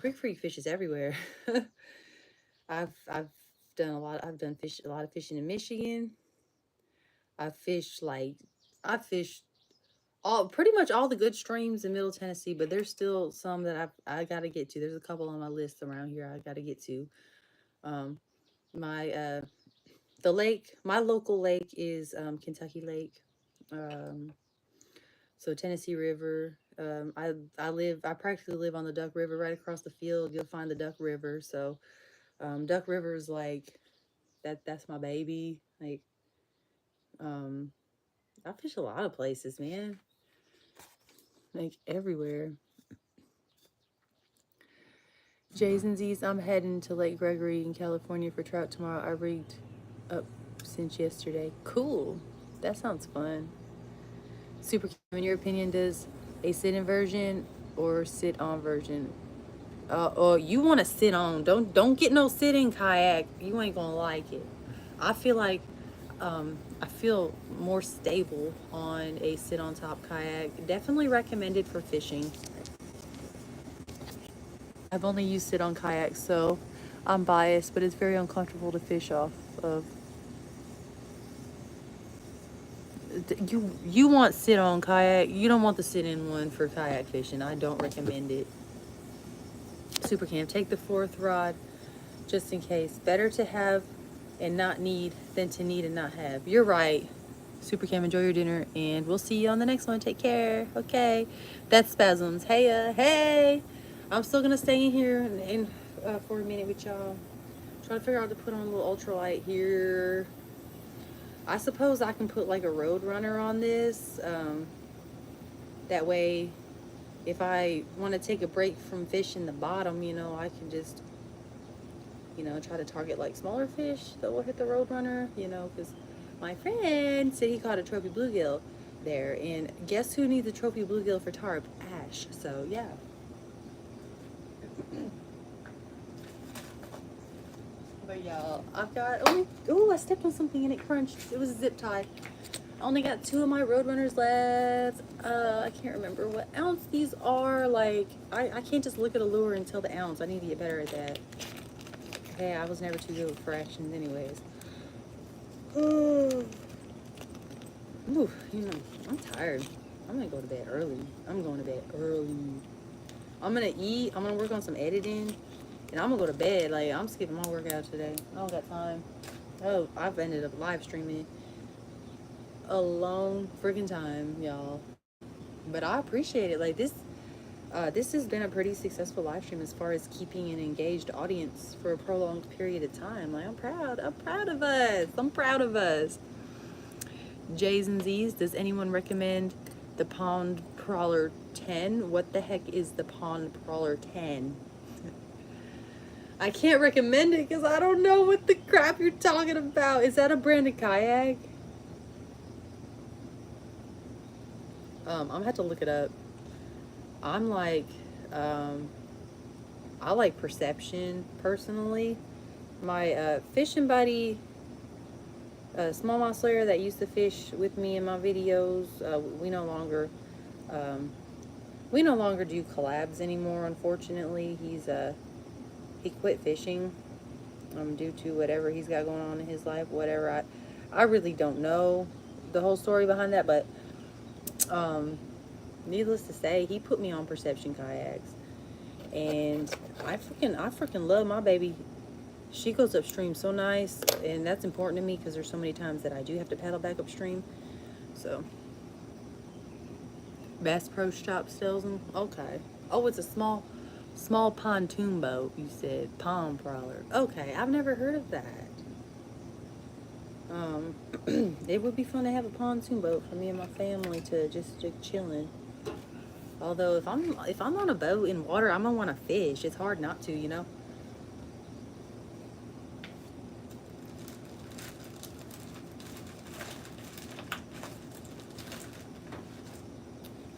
Creek Freak fishes everywhere. I've done a lot. I've done a lot of fishing in Michigan. I fished pretty much all the good streams in Middle Tennessee, but there's still some that I got to get to. There's a couple on my list around here I got to get to. My local lake is Kentucky Lake. So Tennessee River. I practically live on the Duck River right across the field. You'll find the Duck River. So Duck River is like that's my baby. Like I fish a lot of places, man. Like everywhere. J's and Z's, I'm heading to Lake Gregory in California for trout tomorrow. I rigged up since yesterday. Cool. That sounds fun. Super, in your opinion, does a sit-in version or sit-on version? Or you want to sit on. Don't get no sit-in kayak. You ain't gonna like it. I feel like I feel more stable on a sit-on-top kayak. Definitely recommended for fishing. I've only used it on kayaks, so I'm biased, but it's very uncomfortable to fish off of. You want sit on kayak. You don't want the sit in one for kayak fishing. I don't recommend it. Super Cam, take the fourth rod just in case. Better to have and not need than to need and not have. You're right. Super Cam, enjoy your dinner, and we'll see you on the next one. Take care. Okay. That's Spasms. Hey. I'm still gonna stay in here for a minute with y'all. Trying to figure out how to put on a little ultralight here. I suppose I can put like a road runner on this. That way, if I want to take a break from fishing the bottom, I can just, try to target like smaller fish that will hit the road runner, because my friend said he caught a trophy bluegill there. And guess who needs a trophy bluegill for tarp? Ash. So, yeah. But y'all, I've got I stepped on something and it crunched. It was a zip tie. I only got 2 of my Roadrunners left. I can't remember what ounce these are. Like, I can't just look at a lure and tell the ounce. I need to get better at that. Hey, I was never too good with fractions anyways. Ooh, I'm tired. I'm gonna go to bed early. I'm going to bed early. I'm gonna eat. I'm gonna work on some editing, and I'm gonna go to bed. Like, I'm skipping my workout today. I don't got time. Oh, I've ended up live streaming a long freaking time, y'all. But I appreciate it. Like, this has been a pretty successful live stream as far as keeping an engaged audience for a prolonged period of time. Like, I'm proud. I'm proud of us. I'm proud of us. J's and Z's, does anyone recommend the Pond Prowler 10? What the heck is the Pond Prowler 10? I can't recommend it because I don't know what the crap you're talking about. Is that a brand of kayak? I'm gonna have to look it up. I'm like, I like Perception personally. My fishing buddy, Smallmouth Slayer, that used to fish with me in my videos, um, we no longer do collabs anymore. Unfortunately, he quit fishing due to whatever he's got going on in his life. Whatever, I really don't know the whole story behind that, but um, needless to say, he put me on Perception kayaks, and I freaking love my baby. She goes upstream so nice, and that's important to me because there's so many times that I do have to paddle back upstream. So, Bass Pro Shop sells them. Okay. Oh, it's a small pontoon boat. You said Pond Prowler. Okay, I've never heard of that. Um, it would be fun to have a pontoon boat for me and my family to just chilling. Although if I'm on a boat in water, I'm gonna want to fish. It's hard not to, you know.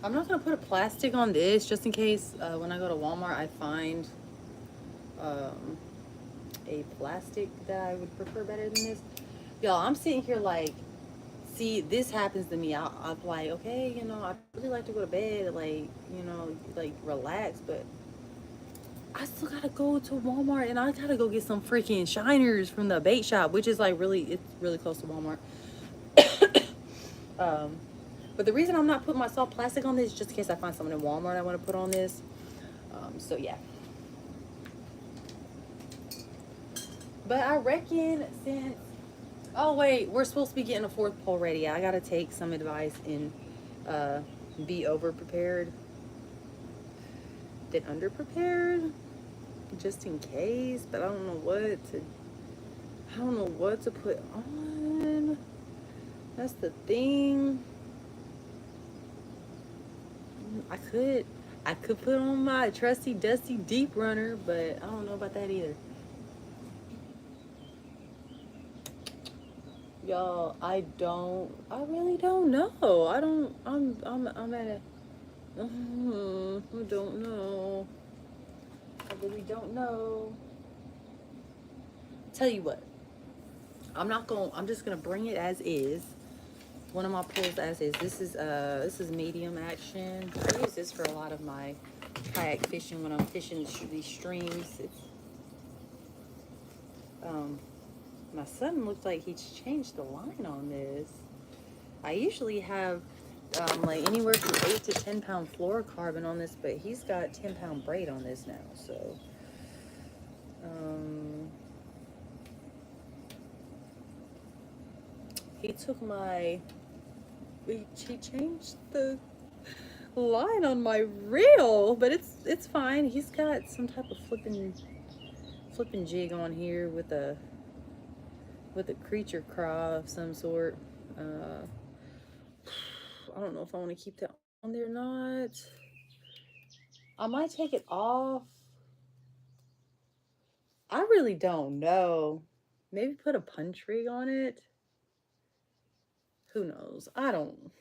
I'm not gonna put a plastic on this just in case when I go to Walmart I find um, a plastic that I would prefer better than this. Y'all, I'm sitting here like, see, this happens to me. I'm like, okay, I really like to go to bed, like, like relax, but I still gotta go to Walmart and I gotta go get some freaking shiners from the bait shop, which is like it's really close to Walmart. um, but the reason I'm not putting my soft plastic on this is just in case I find something in Walmart I want to put on this. So yeah. But I reckon since, oh wait, we're supposed to be getting a fourth pole ready. I gotta take some advice and uh, be over prepared than under prepared, just in case. But I don't know what to put on. That's the thing. I could I could put on my trusty dusty deep runner, but I don't know about that either. Y'all, I really don't know. I'm at a, I don't know. I really don't know. Tell you what, I'm just gonna bring it as is. One of my pulls as is. This is medium action. I use this for a lot of my kayak fishing when I'm fishing these streams. Um, my son looks like he's changed the line on this. I usually have like anywhere from 8 to 10 pound fluorocarbon on this, but he's got 10 pound braid on this now. So um, he took my he changed the line on my reel, but it's fine. He's got some type of flipping jig on here with a creature craw of some sort. Uh, I don't know if I want to keep that on there or not. I might take it off. I really don't know. Maybe put a punch rig on it. Who knows? I don't.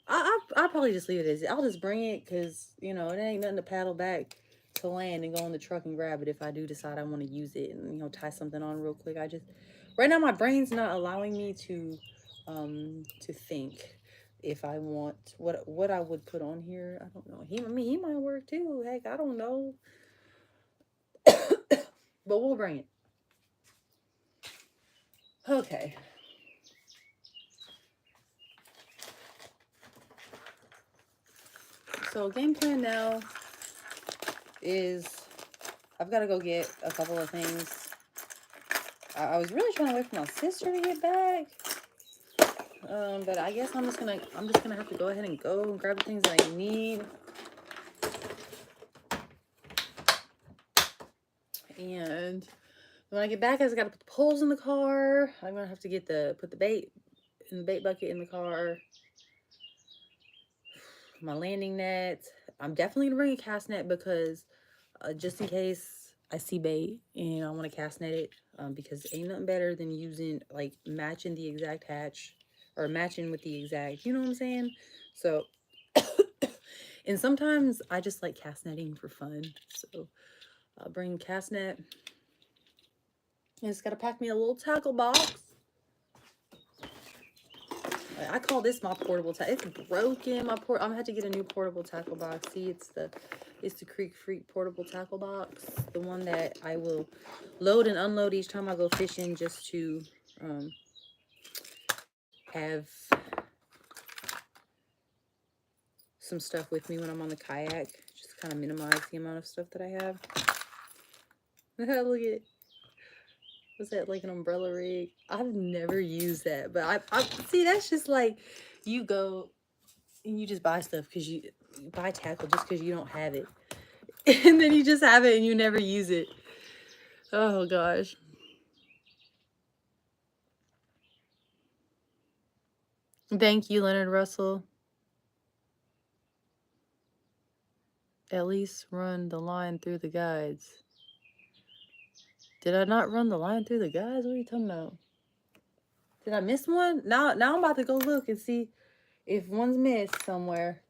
I'll probably just leave it as I'll just bring it because it ain't nothing to paddle back to land and go in the truck and grab it if I do decide I want to use it and tie something on real quick. I just right now my brain's not allowing me to think if I want what I would put on here. I don't know. He might work too. Heck, I don't know. But we'll bring it. Okay. So game plan now is I've got to go get a couple of things. I was really trying to wait for my sister to get back. But I guess I'm just gonna have to go ahead and go and grab the things that I need. And when I get back, I just gotta put the poles in the car. I'm gonna have to put the bait in the bait bucket in the car. My landing net. I'm definitely gonna bring a cast net because just in case I see bait and I want to cast net it, because ain't nothing better than using like matching the exact hatch or matching with the exact, you know what I'm saying? So, and sometimes I just like cast netting for fun. So I'll bring cast net. I just gotta pack me a little tackle box. I call this my portable tackle. It's broken. I'm gonna have to get a new portable tackle box. See, it's the Creek Freak portable tackle box, the one that I will load and unload each time I go fishing, just to have some stuff with me when I'm on the kayak. Just kind of minimize the amount of stuff that I have. Look at, what's that, like an umbrella rig? I've never used that, but I see, that's just like, you go and you just buy stuff because you buy tackle just because you don't have it. And then you just have it and you never use it. Oh gosh. Thank you, Leonard Russell. At least run the line through the guides. Did I not run the line through the guides? What are you talking about? Did I miss one? Now I'm about to go look and see if one's missed somewhere.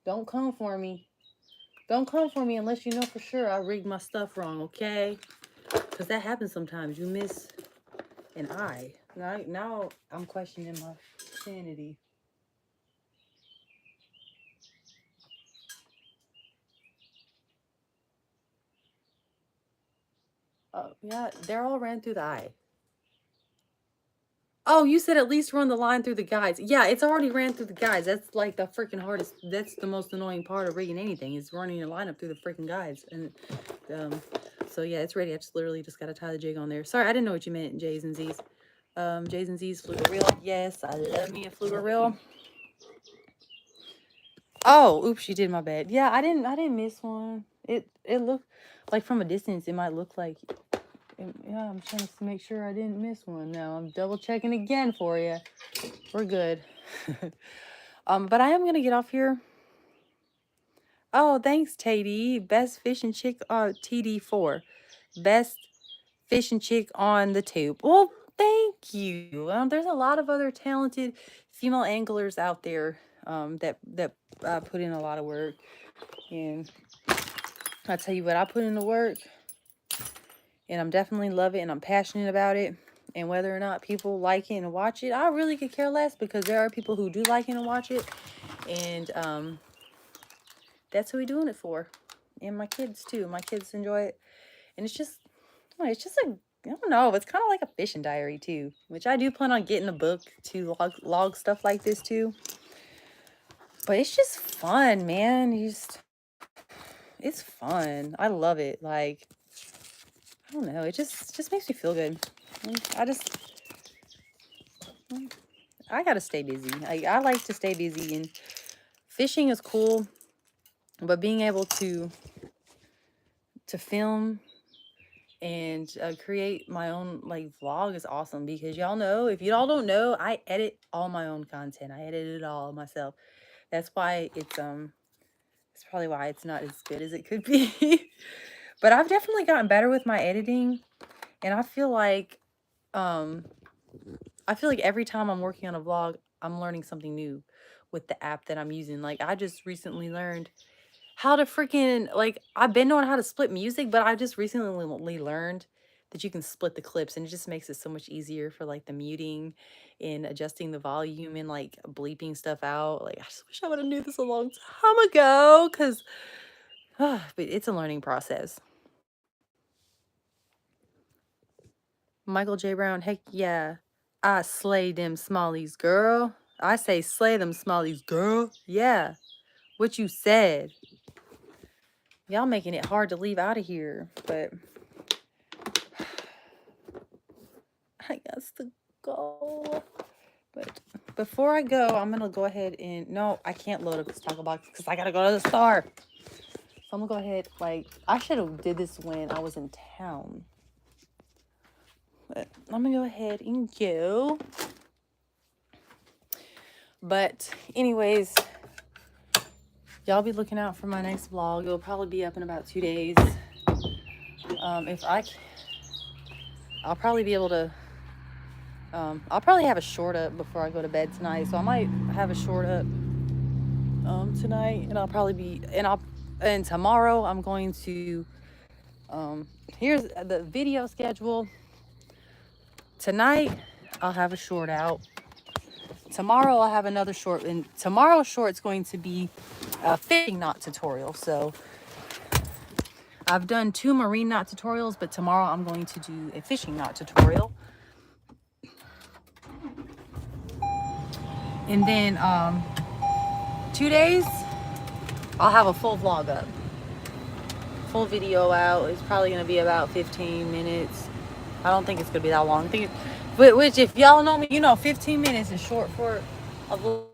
Don't come for me. Don't come for me unless you know for sure I rigged my stuff wrong, okay? Because that happens sometimes. You miss an eye. Now I'm questioning my sanity. Oh, yeah, they're all ran through the eye. Oh, you said at least run the line through the guides. Yeah, it's already ran through the guides. That's like the freaking hardest. That's the most annoying part of rigging anything, is running your line up through the freaking guides. And so yeah, it's ready. I just literally just got to tie the jig on there. Sorry, I didn't know what you meant, J's and Z's. J's and Z's fluke reel. Yes, I love me a fluke reel. Oh, oops, you did, my bad. Yeah, I didn't miss one. It looked like from a distance it might look like. Yeah, I'm trying to make sure I didn't miss one. Now I'm double checking again for you. We're good. But I am gonna get off here. Oh, thanks, TD. Best fishing chick, TD4. Best fishing chick on the tube. Well, thank you. There's a lot of other talented female anglers out there that put in a lot of work. And I'll tell you what, I put in the work. And I'm definitely love it, and I'm passionate about it. And whether or not people like it and watch it, I really could care less, because there are people who do like it and watch it. And that's who we're doing it for. And my kids too. My kids enjoy it. And it's just a, I don't know, it's kind of like a fishing diary too, which I do plan on getting a book to log stuff like this too. But it's just fun, man. It's fun. I love it. Like, I don't know, it just makes me feel good. I gotta stay busy. I like to stay busy, and fishing is cool, but being able to film and create my own like vlog is awesome, because y'all know, if y'all don't know, I edit all my own content. I edit it all myself. That's why it's probably why it's not as good as it could be. But I've definitely gotten better with my editing, and I feel like every time I'm working on a vlog, I'm learning something new with the app that I'm using. Like, I just recently learned how to freaking, like, I've been knowing how to split music, but I just recently learned that you can split the clips, and it just makes it so much easier for like the muting and adjusting the volume and like bleeping stuff out. Like, I just wish I would have knew this a long time ago, because but it's a learning process. Michael J. Brown, heck yeah. I slay them smallies, girl. I say slay them smileys, girl. Yeah, what you said. Y'all making it hard to leave out of here, but I guess to go. But before I go, I'm gonna go ahead and no, I can't load up this tackle box because I gotta go to the store. So I'm gonna go ahead. Like I should have did this when I was in town, but I'm gonna go ahead and go. But anyways, y'all be looking out for my next vlog. It'll probably be up in about 2 days. I'll probably be able to. I'll probably have a short up before I go to bed tonight. So I might have a short up tonight, and I'll probably be and tomorrow I'm going to. Here's the video schedule. Tonight I'll have a short out. Tomorrow I'll have another short, and tomorrow's short's going to be a fishing knot tutorial. So I've done 2 marine knot tutorials, but tomorrow I'm going to do a fishing knot tutorial. And then 2 days I'll have a full vlog up. Full video out. It's probably going to be about 15 minutes. I don't think it's going to be that long. Which if y'all know me, you know 15 minutes is short for a vlog.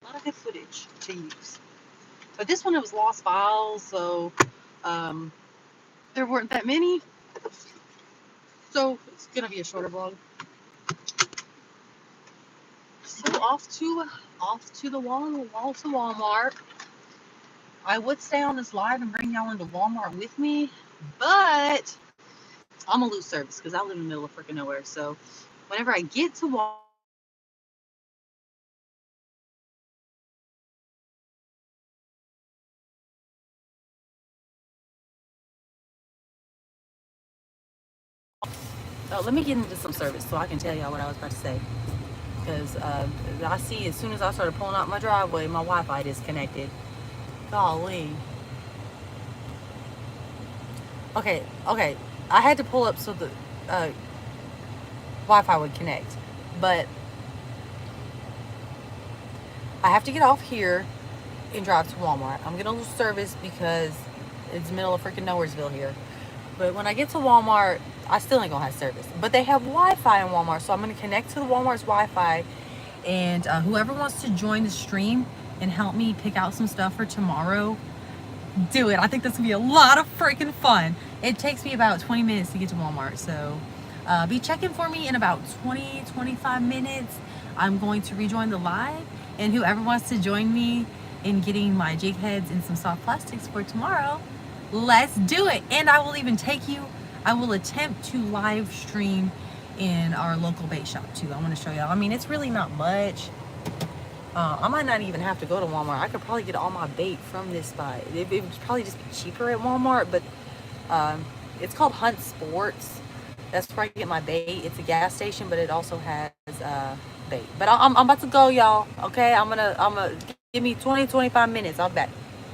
A lot of good footage to use. But this one, it was lost files, so there weren't that many. So it's going to be a shorter vlog. So off to the Walmart. I would stay on this live and bring y'all into Walmart with me, but I'm gonna lose service because I live in the middle of freaking nowhere. So whenever I get to Walmart, let me get into some service so I can tell y'all what I was about to say. Because I see as soon as I started pulling out my driveway, my Wi-Fi disconnected. Golly. Okay. I had to pull up so the Wi-Fi would connect, but I have to get off here and drive to Walmart. I'm gonna lose service because it's the middle of freaking Nowheresville here. But when I get to Walmart, I still ain't gonna have service. But they have Wi-Fi in Walmart, so I'm gonna connect to the Walmart's Wi-Fi. And whoever wants to join the stream and help me pick out some stuff for tomorrow, do it. I think this will be a lot of freaking fun. It takes me about 20 minutes to get to Walmart, so be checking for me in about 20-25 minutes. I'm going to rejoin the live, and whoever wants to join me in getting my jig heads and some soft plastics for tomorrow, let's do it. And I will even I will attempt to live stream in our local bait shop too. I want to show y'all. I mean, it's really not much. I might not even have to go to Walmart. I could probably get all my bait from this spot. It would probably just be cheaper at Walmart, but it's called Hunt Sports. That's where I get my bait. It's a gas station, but it also has bait. But I'm about to go, y'all. Okay, I'm gonna give me 20-25 minutes. I'll be back.